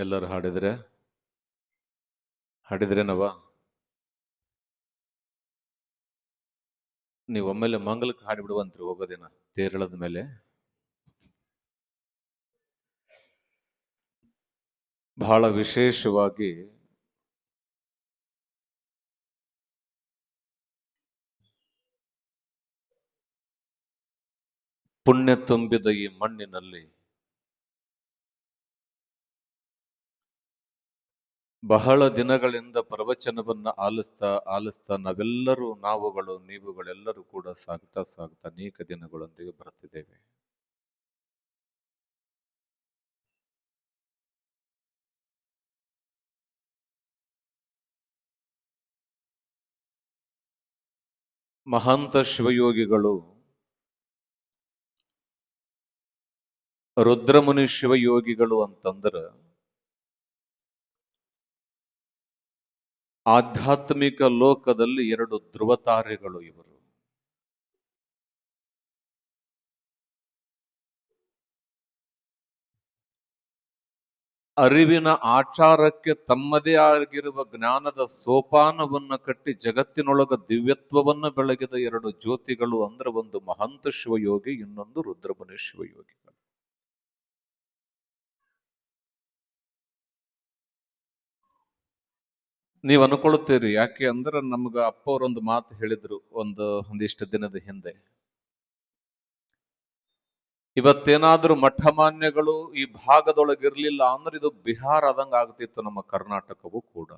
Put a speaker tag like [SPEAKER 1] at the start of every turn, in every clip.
[SPEAKER 1] ಎಲ್ಲರೂ ಹಾಡಿದ್ರೇನವ? ನೀವು ಒಮ್ಮೆಲೆ ಮಂಗಲಕ್ಕೆ ಹಾಡಿಬಿಡುವಂತ್ರಿ ಹೋಗೋದಿನ ತೇರಳದ ಮೇಲೆ. ಬಹಳ ವಿಶೇಷವಾಗಿ ಪುಣ್ಯ ತುಂಬಿದ ಈ ಮಣ್ಣಿನಲ್ಲಿ ಬಹಳ ದಿನಗಳಿಂದ ಪ್ರವಚನವನ್ನ ಆಲಿಸ್ತಾ ನಾವುಗಳು ನೀವುಗಳೆಲ್ಲರೂ ಕೂಡ ಸಾಗ್ತಾ ಅನೇಕ ದಿನಗಳೊಂದಿಗೆ ಬರ್ತಿದ್ದೇವೆ. ಮಹಾಂತ ಶಿವಯೋಗಿಗಳು ರುದ್ರಮುನಿ ಶಿವಯೋಗಿಗಳು ಅಂತಂದ್ರ ಆಧ್ಯಾತ್ಮಿಕ ಲೋಕದಲ್ಲಿ ಎರಡು ಧ್ರುವತಾರೆಗಳು ಇವರು. ಅರಿವಿನ ಆಚಾರಕ್ಕೆ ತಮ್ಮದೇ ಆಗಿರುವ ಜ್ಞಾನದ ಸೋಪಾನವನ್ನ ಕಟ್ಟಿ ಜಗತ್ತಿನೊಳಗ ದಿವ್ಯತ್ವವನ್ನ ಬೆಳಗಿದ ಎರಡು ಜ್ಯೋತಿಗಳು ಅಂದ್ರೆ ಒಂದು ಮಹಂತ ಶಿವಯೋಗಿ, ಇನ್ನೊಂದು ರುದ್ರಮುನಿ ಶಿವಯೋಗಿಗಳು. ನೀವ್ ಅನ್ಕೊಳ್ತೀರಿ ಯಾಕೆ ಅಂದ್ರೆ ನಮ್ಗ ಅಪ್ಪ ಅವರೊಂದು ಮಾತು ಹೇಳಿದ್ರು ಒಂದಿಷ್ಟು ದಿನದ ಹಿಂದೆ. ಇವತ್ತೇನಾದ್ರೂ ಮಠಮಾನ್ಯಗಳು ಈ ಭಾಗದೊಳಗಿರ್ಲಿಲ್ಲ ಅಂದ್ರೆ ಇದು ಬಿಹಾರ ಆದಂಗ ಆಗ್ತಿತ್ತು ನಮ್ಮ ಕರ್ನಾಟಕವು ಕೂಡ.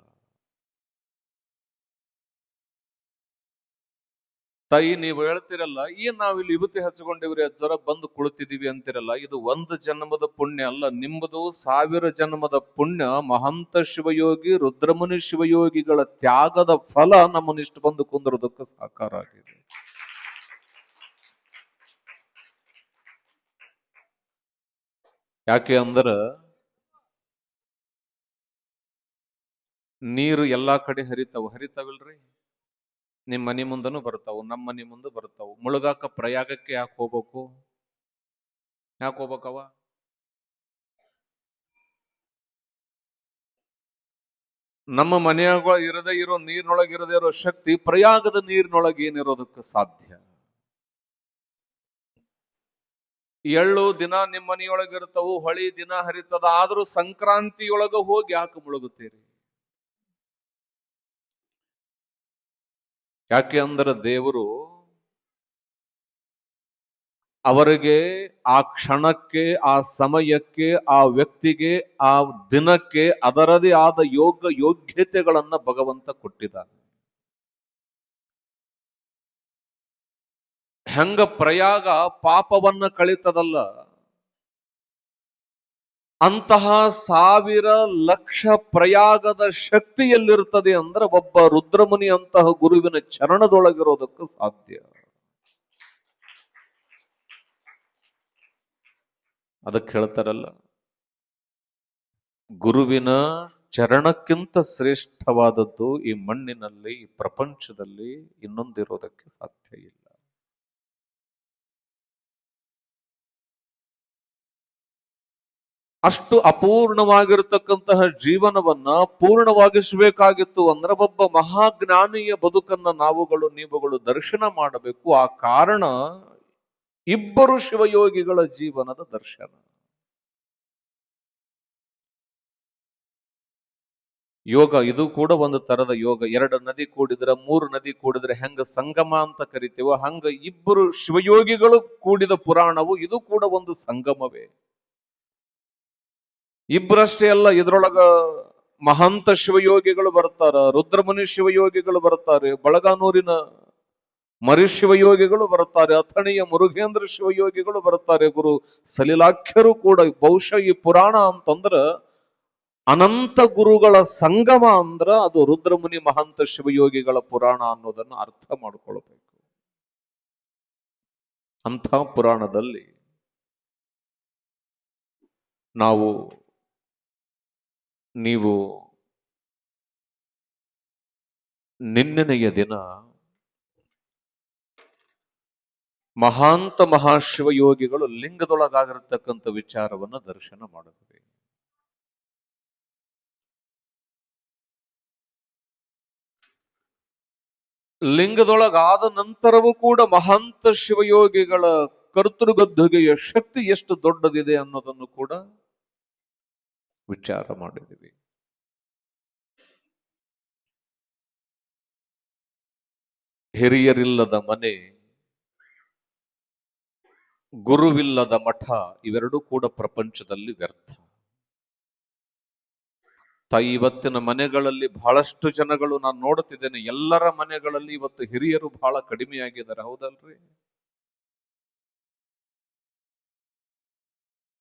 [SPEAKER 1] ತಾಯಿ ನೀವು ಹೇಳ್ತಿರಲ್ಲ, ನಾವಿಲ್ಲಿ ವಿಭೂತಿ ಹಚ್ಕೊಂಡಿವ್ರಿ, ಜ್ವರ ಬಂದು ಕುಳಿತಿದೀವಿ ಅಂತಿರಲ್ಲ, ಇದು ಒಂದು ಜನ್ಮದ ಪುಣ್ಯ ಅಲ್ಲ, ನಿಮ್ಮದು 1000 ಜನ್ಮದ ಪುಣ್ಯ. ಮಹಂತ ಶಿವಯೋಗಿ ರುದ್ರಮುನಿ ಶಿವಯೋಗಿಗಳ ತ್ಯಾಗದ ಫಲ ನಮ್ಮನ್ನಿಷ್ಟು ಬಂದು ಕುಂದಿರೋದಕ್ಕೆ ಸಾಕಾರ ಆಗಿದೆ. ಯಾಕೆ ಅಂದ್ರ ನೀರು ಎಲ್ಲಾ ಕಡೆ ಹರಿತಾವಿಲ್ರಿ. ನಿಮ್ ಮನಿ ಮುಂದನು ಬರ್ತಾವು, ನಮ್ಮ ಮನಿ ಮುಂದೆ ಬರ್ತಾವು. ಮುಳುಗಾಕ ಪ್ರಯಾಗಕ್ಕೆ ಯಾಕೆ ಹೋಗ್ಬೇಕು? ನಮ್ಮ ಮನೆಯಾಗ ಇರದೇ ಇರೋ ನೀರಿನೊಳಗೆ ಇರದೇ ಇರೋ ಶಕ್ತಿ ಪ್ರಯಾಗದ ನೀರಿನೊಳಗೆ ಏನಿರೋದಕ್ಕೆ ಸಾಧ್ಯ? ಎಳ್ಳು ದಿನ ನಿಮ್ಮ ಮನೆಯೊಳಗಿರ್ತಾವು, ಹೊಳಿ ದಿನ ಹರಿತದ, ಆದ್ರೂ ಸಂಕ್ರಾಂತಿಯೊಳಗ ಹೋಗಿ ಯಾಕೆ ಮುಳುಗುತ್ತೀರಿ? ಯಾಕೆ ಅಂದ್ರೆ ದೇವರು ಅವರಿಗೆ ಆ ಕ್ಷಣಕ್ಕೆ, ಆ ಸಮಯಕ್ಕೆ, ಆ ವ್ಯಕ್ತಿಗೆ, ಆ ದಿನಕ್ಕೆ ಅದರದೇ ಆದ ಯೋಗ್ಯತೆಗಳನ್ನ ಭಗವಂತ ಕೊಟ್ಟಿದ್ದಾನೆ. ಹೆಂಗ ಪ್ರಯಾಗ ಪಾಪವನ್ನ ಕಳಿತದಲ್ಲ, ಅಂತಹ 1000 ಲಕ್ಷ ಪ್ರಯಾಗದ ಶಕ್ತಿ ಎಲ್ಲಿರ್ತದೆ ಅಂದ್ರೆ ಒಬ್ಬ ರುದ್ರಮುನಿ ಅಂತಹ ಗುರುವಿನ ಚರಣದೊಳಗಿರೋದಕ್ಕೆ ಸಾಧ್ಯ. ಅದಕ್ಕೆ ಹೇಳ್ತಾರಲ್ಲ, ಗುರುವಿನ ಚರಣಕ್ಕಿಂತ ಶ್ರೇಷ್ಠವಾದದ್ದು ಈ ಮಣ್ಣಿನಲ್ಲಿ, ಈ ಪ್ರಪಂಚದಲ್ಲಿ ಇನ್ನೊಂದಿರೋದಕ್ಕೆ ಸಾಧ್ಯ ಇಲ್ಲ. ಅಷ್ಟು ಅಪೂರ್ಣವಾಗಿರತಕ್ಕಂತಹ ಜೀವನವನ್ನ ಪೂರ್ಣವಾಗಿಸಬೇಕಾಗಿತ್ತು ಅಂದ್ರೆ ಒಬ್ಬ ಮಹಾಜ್ಞಾನಿಯ ಬದುಕನ್ನ ನೀವುಗಳು ದರ್ಶನ ಮಾಡಬೇಕು. ಆ ಕಾರಣ ಇಬ್ಬರು ಶಿವಯೋಗಿಗಳ ಜೀವನದ ದರ್ಶನ. ಯೋಗ ಇದು ಕೂಡ ಒಂದು ತರದ ಯೋಗ. 2 ನದಿ ಕೂಡಿದ್ರೆ, 3 ನದಿ ಕೂಡಿದ್ರೆ ಹೆಂಗ ಸಂಗಮ ಅಂತ ಕರಿತೀವೋ, ಹಂಗ ಇಬ್ಬರು ಶಿವಯೋಗಿಗಳು ಕೂಡಿದ ಪುರಾಣವು ಇದು ಕೂಡ ಒಂದು ಸಂಗಮವೇ. ಇಬ್ಬರಷ್ಟೇ ಅಲ್ಲ, ಇದ್ರೊಳಗ ಮಹಂತ ಶಿವಯೋಗಿಗಳು ಬರ್ತಾರ, ರುದ್ರಮುನಿ ಶಿವಯೋಗಿಗಳು ಬರ್ತಾರೆ, ಬಳಗಾನೂರಿನ ಮರಿಶಿವಯೋಗಿಗಳು ಬರ್ತಾರೆ, ಅಥಣಿಯ ಮುರುಘೇಂದ್ರ ಶಿವಯೋಗಿಗಳು ಬರ್ತಾರೆ, ಗುರು ಸಲಿಲಾಖ್ಯರು ಕೂಡ. ಬಹುಶಃ ಈ ಪುರಾಣ ಅಂತಂದ್ರ ಅನಂತ ಗುರುಗಳ ಸಂಗಮ ಅಂದ್ರ ಅದು ರುದ್ರಮುನಿ ಮಹಂತ ಶಿವಯೋಗಿಗಳ ಪುರಾಣ ಅನ್ನೋದನ್ನು ಅರ್ಥ ಮಾಡಿಕೊಳ್ಬೇಕು. ಅಂಥ ಪುರಾಣದಲ್ಲಿ ನೀವು ನಿನ್ನೆನೆಯ ದಿನ ಮಹಾಂತ ಮಹಾಶಿವಯೋಗಿಗಳು ಲಿಂಗದೊಳಗಾಗಿರತಕ್ಕಂಥ ವಿಚಾರವನ್ನ ದರ್ಶನ ಮಾಡಿದ್ವಿ. ಲಿಂಗದೊಳಗಾದ ನಂತರವೂ ಕೂಡ ಮಹಾಂತ ಶಿವಯೋಗಿಗಳ ಕರ್ತೃಗದ್ದುಗೆಯ ಶಕ್ತಿ ಎಷ್ಟು ದೊಡ್ಡದಿದೆ ಅನ್ನೋದನ್ನು ಕೂಡ ವಿಚಾರ ಮಾಡಿದ್ದೀವಿ. ಹಿರಿಯರಿಲ್ಲದ ಮನೆ, ಗುರುವಿಲ್ಲದ ಮಠ, ಇವೆರಡೂ ಕೂಡ ಪ್ರಪಂಚದಲ್ಲಿ ವ್ಯರ್ಥ. ಇವತ್ತಿನ ಮನೆಗಳಲ್ಲಿ ಬಹಳಷ್ಟು ಜನಗಳು ನಾನು ನೋಡುತ್ತಿದ್ದೇನೆ, ಎಲ್ಲರ ಮನೆಗಳಲ್ಲಿ ಇವತ್ತು ಹಿರಿಯರು ಬಹಳ ಕಡಿಮೆಯಾಗಿದ್ದಾರೆ, ಹೌದಲ್ರಿ?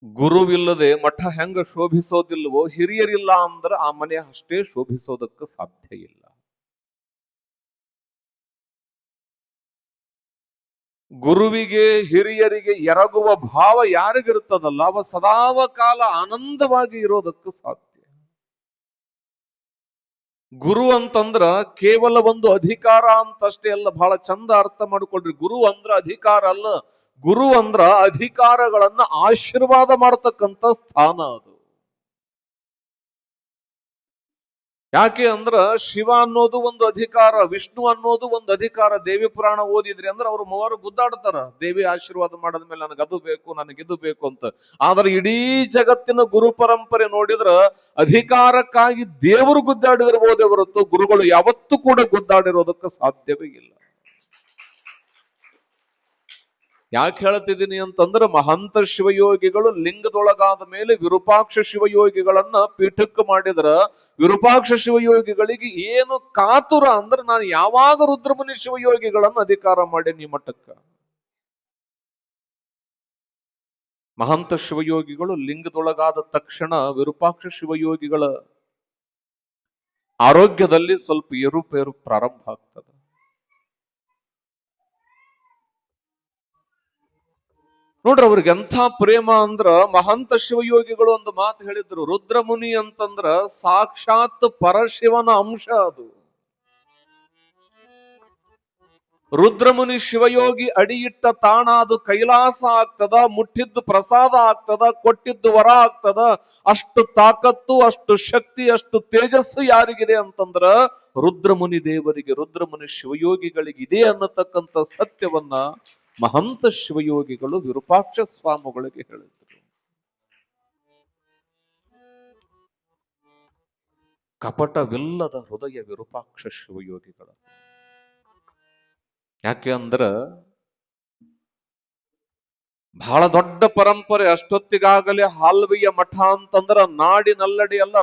[SPEAKER 1] ಗುರುವಿಲ್ಲದೆ ಮಠ ಹೆಂಗ ಶೋಭಿಸೋದಿಲ್ವೋ, ಹಿರಿಯರಿಲ್ಲ ಅಂದ್ರೆ ಆ ಮನೆ ಅಷ್ಟೇ ಶೋಭಿಸೋದಕ್ಕೆ ಸಾಧ್ಯ ಇಲ್ಲ. ಗುರುವಿಗೆ ಹಿರಿಯರಿಗೆ ಎರಗುವ ಭಾವ ಯಾರಿಗಿರ್ತದಲ್ಲ, ಅವ ಸದಾವ ಕಾಲ ಆನಂದವಾಗಿ ಇರೋದಕ್ಕೆ ಸಾಧ್ಯ. ಗುರು ಅಂತಂದ್ರ ಕೇವಲ ಒಂದು ಅಧಿಕಾರ ಅಂತಷ್ಟೇ ಅಲ್ಲ, ಬಹಳ ಚಂದ ಅರ್ಥ ಮಾಡ್ಕೊಳ್ರಿ. ಗುರು ಅಂದ್ರ ಅಧಿಕಾರ ಅಲ್ಲ, ಗುರು ಅಂದ್ರ ಅಧಿಕಾರಗಳನ್ನ ಆಶೀರ್ವಾದ ಮಾಡತಕ್ಕಂತ ಸ್ಥಾನ ಅದು. ಯಾಕೆ ಅಂದ್ರ ಶಿವ ಅನ್ನೋದು ಒಂದು ಅಧಿಕಾರ, ವಿಷ್ಣು ಅನ್ನೋದು ಒಂದು ಅಧಿಕಾರ. ದೇವಿ ಪುರಾಣ ಓದಿದ್ರಿ ಅಂದ್ರೆ ಅವ್ರು ಮೂವರು ಗುದ್ದಾಡ್ತಾರ, ದೇವಿ ಆಶೀರ್ವಾದ ಮಾಡಿದ್ಮೇಲೆ ನನಗದು ಬೇಕು, ನನಗಿದು ಬೇಕು ಅಂತ. ಆದ್ರೆ ಇಡೀ ಜಗತ್ತಿನ ಗುರು ಪರಂಪರೆ ನೋಡಿದ್ರ ಅಧಿಕಾರಕ್ಕಾಗಿ ದೇವರು ಗುದ್ದಾಡಿದಿರ್ಬೋದೇ ಹೊರತು ಗುರುಗಳು ಯಾವತ್ತೂ ಕೂಡ ಗುದ್ದಾಡಿರೋದಕ್ಕೆ ಸಾಧ್ಯವೇ ಇಲ್ಲ. ಯಾಕೆ ಹೇಳ್ತಿದ್ದೀನಿ ಅಂತಂದ್ರೆ, ಮಹಂತ ಶಿವಯೋಗಿಗಳು ಲಿಂಗದೊಳಗಾದ ಮೇಲೆ ವಿರೂಪಾಕ್ಷ ಶಿವಯೋಗಿಗಳನ್ನ ಪೀಠಕ್ಕೆ ಮಾಡಿದ್ರ, ವಿರೂಪಾಕ್ಷ ಶಿವಯೋಗಿಗಳಿಗೆ ಏನು ಕಾತುರ ಅಂದ್ರೆ, ನಾನು ಯಾವಾಗ ರುದ್ರಮುನಿ ಶಿವಯೋಗಿಗಳನ್ನು ಅಧಿಕಾರ ಮಾಡೇನಿ ಈ ಮಠಕ್ಕ. ಮಹಂತ ಶಿವಯೋಗಿಗಳು ಲಿಂಗದೊಳಗಾದ ತಕ್ಷಣ ವಿರೂಪಾಕ್ಷ ಶಿವಯೋಗಿಗಳ ಆರೋಗ್ಯದಲ್ಲಿ ಸ್ವಲ್ಪ ಏರುಪೇರು ಪ್ರಾರಂಭ ಆಗ್ತದೆ. ನೋಡ್ರಿ, ಅವ್ರಿಗೆ ಎಂಥ ಪ್ರೇಮ ಅಂದ್ರ, ಮಹಂತ ಶಿವಯೋಗಿಗಳು ಒಂದು ಮಾತು ಹೇಳಿದ್ರು, ರುದ್ರಮುನಿ ಅಂತಂದ್ರ ಸಾಕ್ಷಾತ್ ಪರಶಿವನ ಅಂಶ ಅದು. ರುದ್ರಮುನಿ ಶಿವಯೋಗಿ ಅಡಿಯಿಟ್ಟ ತಾಣ ಅದು ಕೈಲಾಸ ಆಗ್ತದ, ಮುಟ್ಟಿದ್ದು ಪ್ರಸಾದ ಆಗ್ತದ, ಕೊಟ್ಟಿದ್ದು ವರ ಆಗ್ತದ. ಅಷ್ಟು ತಾಕತ್ತು, ಅಷ್ಟು ಶಕ್ತಿ, ಅಷ್ಟು ತೇಜಸ್ಸು ಯಾರಿಗಿದೆ ಅಂತಂದ್ರ ರುದ್ರಮುನಿ ದೇವರಿಗೆ, ರುದ್ರಮುನಿ ಶಿವಯೋಗಿಗಳಿಗೆ ಇದೆ ಅನ್ನತಕ್ಕಂಥ ಸತ್ಯವನ್ನ ಮಹಂತ ಶಿವಯೋಗಿಗಳು ವಿರೂಪಾಕ್ಷ ಸ್ವಾಮಿಗಳಿಗೆ ಹೇಳಿದ್ರು. ಕಪಟವಿಲ್ಲದ ಹೃದಯ ವಿರೂಪಾಕ್ಷ ಶಿವಯೋಗಿಗಳ. ಯಾಕೆ ಅಂದ್ರ ಬಹಳ ದೊಡ್ಡ ಪರಂಪರೆ. ಅಷ್ಟೊತ್ತಿಗಾಗಲೇ ಹಾಲ್ವಿಯ ಮಠ ಅಂತಂದ್ರ ನಾಡಿನಲ್ಲಡಿ ಎಲ್ಲ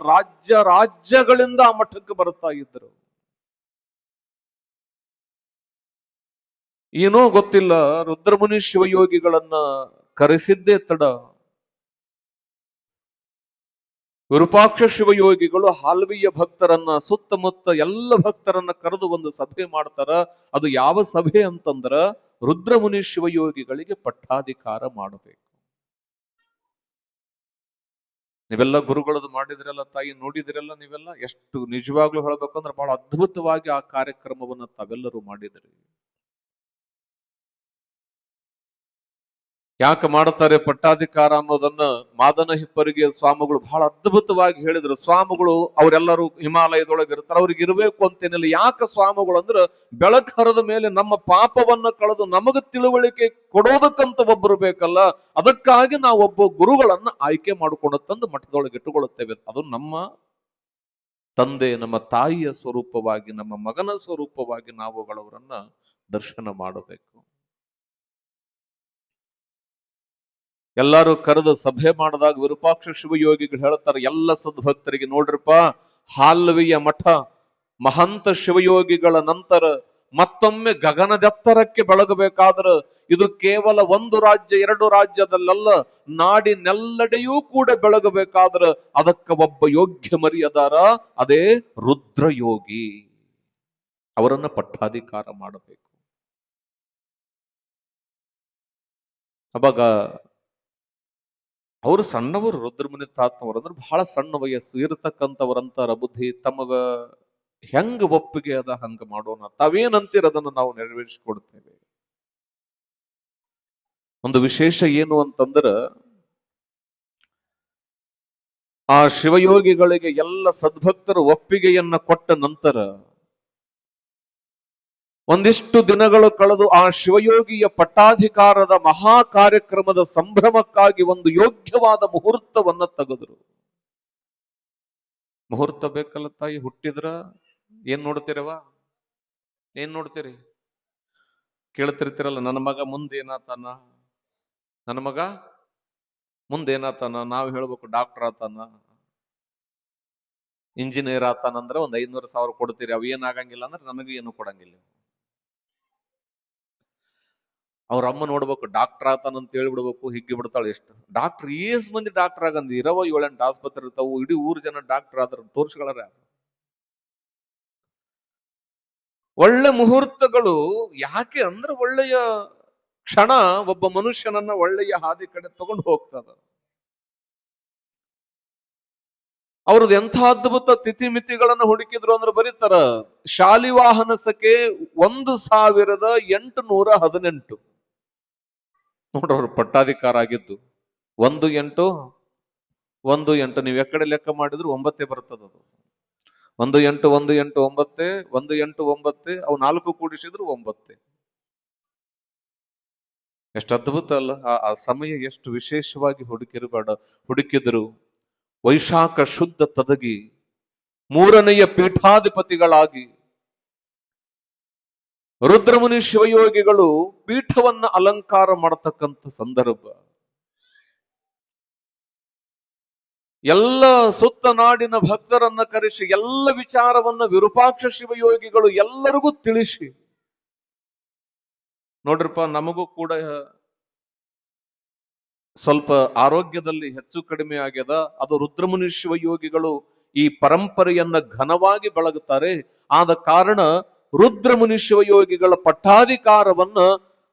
[SPEAKER 1] ರಾಜ್ಯಗಳಿಂದ ಆ ಮಠಕ್ಕೆ ಬರ್ತಾ ಇದ್ರು. ಏನೋ ಗೊತ್ತಿಲ್ಲ, ರುದ್ರಮುನಿ ಶಿವಯೋಗಿಗಳನ್ನ ಕರೆಸಿದ್ದೇ ತಡ. ವಿರೂಪಾಕ್ಷ ಶಿವಯೋಗಿಗಳು ಹಾಲ್ವಿಯ ಭಕ್ತರನ್ನ, ಸುತ್ತಮುತ್ತ ಎಲ್ಲ ಭಕ್ತರನ್ನ ಕರೆದು ಒಂದು ಸಭೆ ಮಾಡ್ತಾರ. ಅದು ಯಾವ ಸಭೆ ಅಂತಂದ್ರ, ರುದ್ರಮುನಿ ಶಿವಯೋಗಿಗಳಿಗೆ ಪಟ್ಟಾಧಿಕಾರ ಮಾಡಬೇಕು. ನೀವೆಲ್ಲ ಗುರುಗಳದ್ದು ಮಾಡಿದ್ರಲ್ಲ ತಾಯಿ, ನೋಡಿದ್ರಲ್ಲ ನೀವೆಲ್ಲ. ಎಷ್ಟು ನಿಜವಾಗ್ಲೂ ಹೇಳ್ಬೇಕಂದ್ರೆ ಬಹಳ ಅದ್ಭುತವಾಗಿ ಆ ಕಾರ್ಯಕ್ರಮವನ್ನ ತಾವೆಲ್ಲರೂ ಮಾಡಿದ್ರಿ. ಯಾಕೆ ಮಾಡ್ತಾರೆ ಪಟ್ಟಾಧಿಕಾರ ಅನ್ನೋದನ್ನ ಮಾದನ ಹಿಪ್ಪರಿಗೆ ಸ್ವಾಮಿಗಳು ಬಹಳ ಅದ್ಭುತವಾಗಿ ಹೇಳಿದ್ರು. ಸ್ವಾಮಿಗಳು ಅವರೆಲ್ಲರೂ ಹಿಮಾಲಯದೊಳಗೆ ಇರ್ತಾರೆ, ಅವ್ರಿಗೆ ಇರಬೇಕು ಅಂತೇನಿಲ್ಲ. ಯಾಕೆ ಸ್ವಾಮಿಗಳು ಅಂದ್ರೆ, ಬೆಳಕು ಹರಿದ ಮೇಲೆ ನಮ್ಮ ಪಾಪವನ್ನ ಕಳೆದು ನಮಗೆ ತಿಳುವಳಿಕೆ ಕೊಡೋದಕ್ಕಂತ ಒಬ್ಬರು ಬೇಕಲ್ಲ. ಅದಕ್ಕಾಗಿ ನಾವು ಒಬ್ಬ ಗುರುಗಳನ್ನ ಆಯ್ಕೆ ಮಾಡಿಕೊಂಡು ತಂದು ಮಠದೊಳಗೆ ಇಟ್ಟುಕೊಳ್ಳುತ್ತೇವೆ. ಅದು ನಮ್ಮ ತಂದೆ, ನಮ್ಮ ತಾಯಿಯ ಸ್ವರೂಪವಾಗಿ, ನಮ್ಮ ಮಗನ ಸ್ವರೂಪವಾಗಿ ನಾವುಗಳವರನ್ನ ದರ್ಶನ ಮಾಡಬೇಕು. ಎಲ್ಲರೂ ಕರೆದು ಸಭೆ ಮಾಡಿದಾಗ ವಿರೂಪಾಕ್ಷ ಶಿವಯೋಗಿಗಳು ಹೇಳ್ತಾರೆ ಎಲ್ಲ ಸದ್ಭಕ್ತರಿಗೆ, ನೋಡ್ರಪ್ಪ, ಹಾಲ್ವಿಯ ಮಠ ಮಹಂತ ಶಿವಯೋಗಿಗಳ ನಂತರ ಮತ್ತೊಮ್ಮೆ ಗಗನದೆತ್ತರಕ್ಕೆ ಬೆಳಗಬೇಕಾದ್ರೆ ಇದು ಕೇವಲ ಒಂದು ರಾಜ್ಯ, ಎರಡು ರಾಜ್ಯದಲ್ಲ, ನಾಡಿನೆಲ್ಲೆಡೆಯೂ ಕೂಡ ಬೆಳಗಬೇಕಾದ್ರೆ ಅದಕ್ಕೆ ಒಬ್ಬ ಯೋಗ್ಯ ಮರಿಯದಾರ, ಅದೇ ರುದ್ರಯೋಗಿ. ಅವರನ್ನ ಪಟ್ಟಾಧಿಕಾರ ಮಾಡಬೇಕು. ಅವಾಗ ಅವರು ಸಣ್ಣವರು, ರುದ್ರಮುನಿ ತಾತನವರು ಅಂದ್ರೆ ಬಹಳ ಸಣ್ಣ ವಯಸ್ಸು ಇರತಕ್ಕಂಥವ್ರಂತಾರ ಬುದ್ಧಿ. ತಮಗ ಹೆಂಗ ಒಪ್ಪಿಗೆ ಅದ ಹಂಗ ಮಾಡೋಣ, ತಾವೇನಂತೀರ ಅದನ್ನು ನಾವು ನೆರವೇರಿಸಿಕೊಡ್ತೇವೆ. ಒಂದು ವಿಶೇಷ ಏನು ಅಂತಂದ್ರ, ಆ ಶಿವಯೋಗಿಗಳಿಗೆ ಎಲ್ಲ ಸದ್ಭಕ್ತರು ಒಪ್ಪಿಗೆಯನ್ನ ಕೊಟ್ಟ ನಂತರ ಒಂದಿಷ್ಟು ದಿನಗಳು ಕಳೆದು ಆ ಶಿವಯೋಗಿಯ ಪಟ್ಟಾಧಿಕಾರದ ಮಹಾ ಕಾರ್ಯಕ್ರಮದ ಸಂಭ್ರಮಕ್ಕಾಗಿ ಒಂದು ಯೋಗ್ಯವಾದ ಮುಹೂರ್ತವನ್ನ ತೆಗೆದರು. ಮುಹೂರ್ತ ಬೇಕಲ್ಲ ತಾಯಿ, ಹುಟ್ಟಿದ್ರ ಏನ್ ನೋಡ್ತೀರವ? ಏನ್ ನೋಡ್ತೀರಿ? ಕೇಳ್ತಿರ್ತಿರಲ್ಲ, ನನ್ನ ಮಗ ಮುಂದೇನಾತಾನ, ನನ್ನ ಮಗ ಮುಂದೇನಾತಾನ. ನಾವು ಹೇಳ್ಬೇಕು ಡಾಕ್ಟರ್ ಆತಾನ, ಇಂಜಿನಿಯರ್ ಆತಾನಂದ್ರೆ ಒಂದ್ 500,000 ಕೊಡ್ತೀರಿ. ಅವ್ ಏನಾಗಂಗಿಲ್ಲ ಅಂದ್ರೆ ನನಗೂ ಏನು ಕೊಡಂಗಿಲ್ಲ. ಅವ್ರ ಅಮ್ಮ ನೋಡ್ಬೇಕು ಡಾಕ್ಟರ್ ಆತಾನಂತ ಹೇಳ್ಬಿಡ್ಬೇಕು, ಹಿಗ್ಗಿ ಬಿಡ್ತಾಳೆ. ಎಷ್ಟು ಡಾಕ್ಟರ್, ಏಸ್ ಮಂದಿ ಡಾಕ್ಟರ್ ಆಗಂದ, 7-8 ಆಸ್ಪತ್ರೆ ಇರ್ತಾವು, ಇಡೀ ಊರ್ ಜನ ಡಾಕ್ಟರ್ ಆದ್ರ ತೋರ್ಸ್ಗಳಾರ. ಒಳ್ಳೆ ಮುಹೂರ್ತಗಳು ಯಾಕೆ ಅಂದ್ರೆ ಒಳ್ಳೆಯ ಕ್ಷಣ ಒಬ್ಬ ಮನುಷ್ಯನನ್ನ ಒಳ್ಳೆಯ ಹಾದಿ ಕಡೆ ತಗೊಂಡು ಹೋಗ್ತದ. ಅವ್ರದ್ದು ಎಂಥ ಅದ್ಭುತ ತಿಥಿಮಿತಿಗಳನ್ನು ಹುಡುಕಿದ್ರು ಅಂದ್ರೆ ಬರೀತಾರ, ಶಾಲಿವಾಹನ ಸಖೆ 1818 ನೋಡ್ರವ್ರು ಪಟ್ಟಾಧಿಕಾರ ಆಗಿದ್ದು 1-8-1-8. ನೀವು ಎಕಡೆ ಲೆಕ್ಕ ಮಾಡಿದ್ರು 9 ಬರ್ತದದು. 1-8-1-8-9, 1-8-9, ಅವು 4 ಕೂಡಿಸಿದ್ರು 9. ಎಷ್ಟು ಅದ್ಭುತ ಅಲ್ಲ. ಆ ಸಮಯ ಎಷ್ಟು ವಿಶೇಷವಾಗಿ ಹುಡುಕಿದ್ರು. ವೈಶಾಖ ಶುದ್ಧ ತದಗಿ 3ನೆಯ ಪೀಠಾಧಿಪತಿಗಳಾಗಿ ರುದ್ರಮುನಿ ಶಿವಯೋಗಿಗಳು ಪೀಠವನ್ನ ಅಲಂಕಾರ ಮಾಡತಕ್ಕಂಥ ಸಂದರ್ಭ. ಎಲ್ಲ ಸುತ್ತ ನಾಡಿನ ಭಕ್ತರನ್ನ ಕರೆಸಿ ಎಲ್ಲ ವಿಚಾರವನ್ನ ವಿರೂಪಾಕ್ಷ ಶಿವಯೋಗಿಗಳು ಎಲ್ಲರಿಗೂ ತಿಳಿಸಿ, ನೋಡ್ರಪ್ಪ ನಮಗೂ ಕೂಡ ಸ್ವಲ್ಪ ಆರೋಗ್ಯದಲ್ಲಿ ಹೆಚ್ಚು ಕಡಿಮೆ ಆಗ್ಯದ. ಅದು ರುದ್ರಮುನಿ ಶಿವಯೋಗಿಗಳು ಈ ಪರಂಪರೆಯನ್ನ ಘನವಾಗಿ ಬೆಳಗುತ್ತಾರೆ. ಆದ ಕಾರಣ ರುದ್ರಮುನಿ ಶಿವಯೋಗಿಗಳ ಪಟ್ಟಾಧಿಕಾರವನ್ನ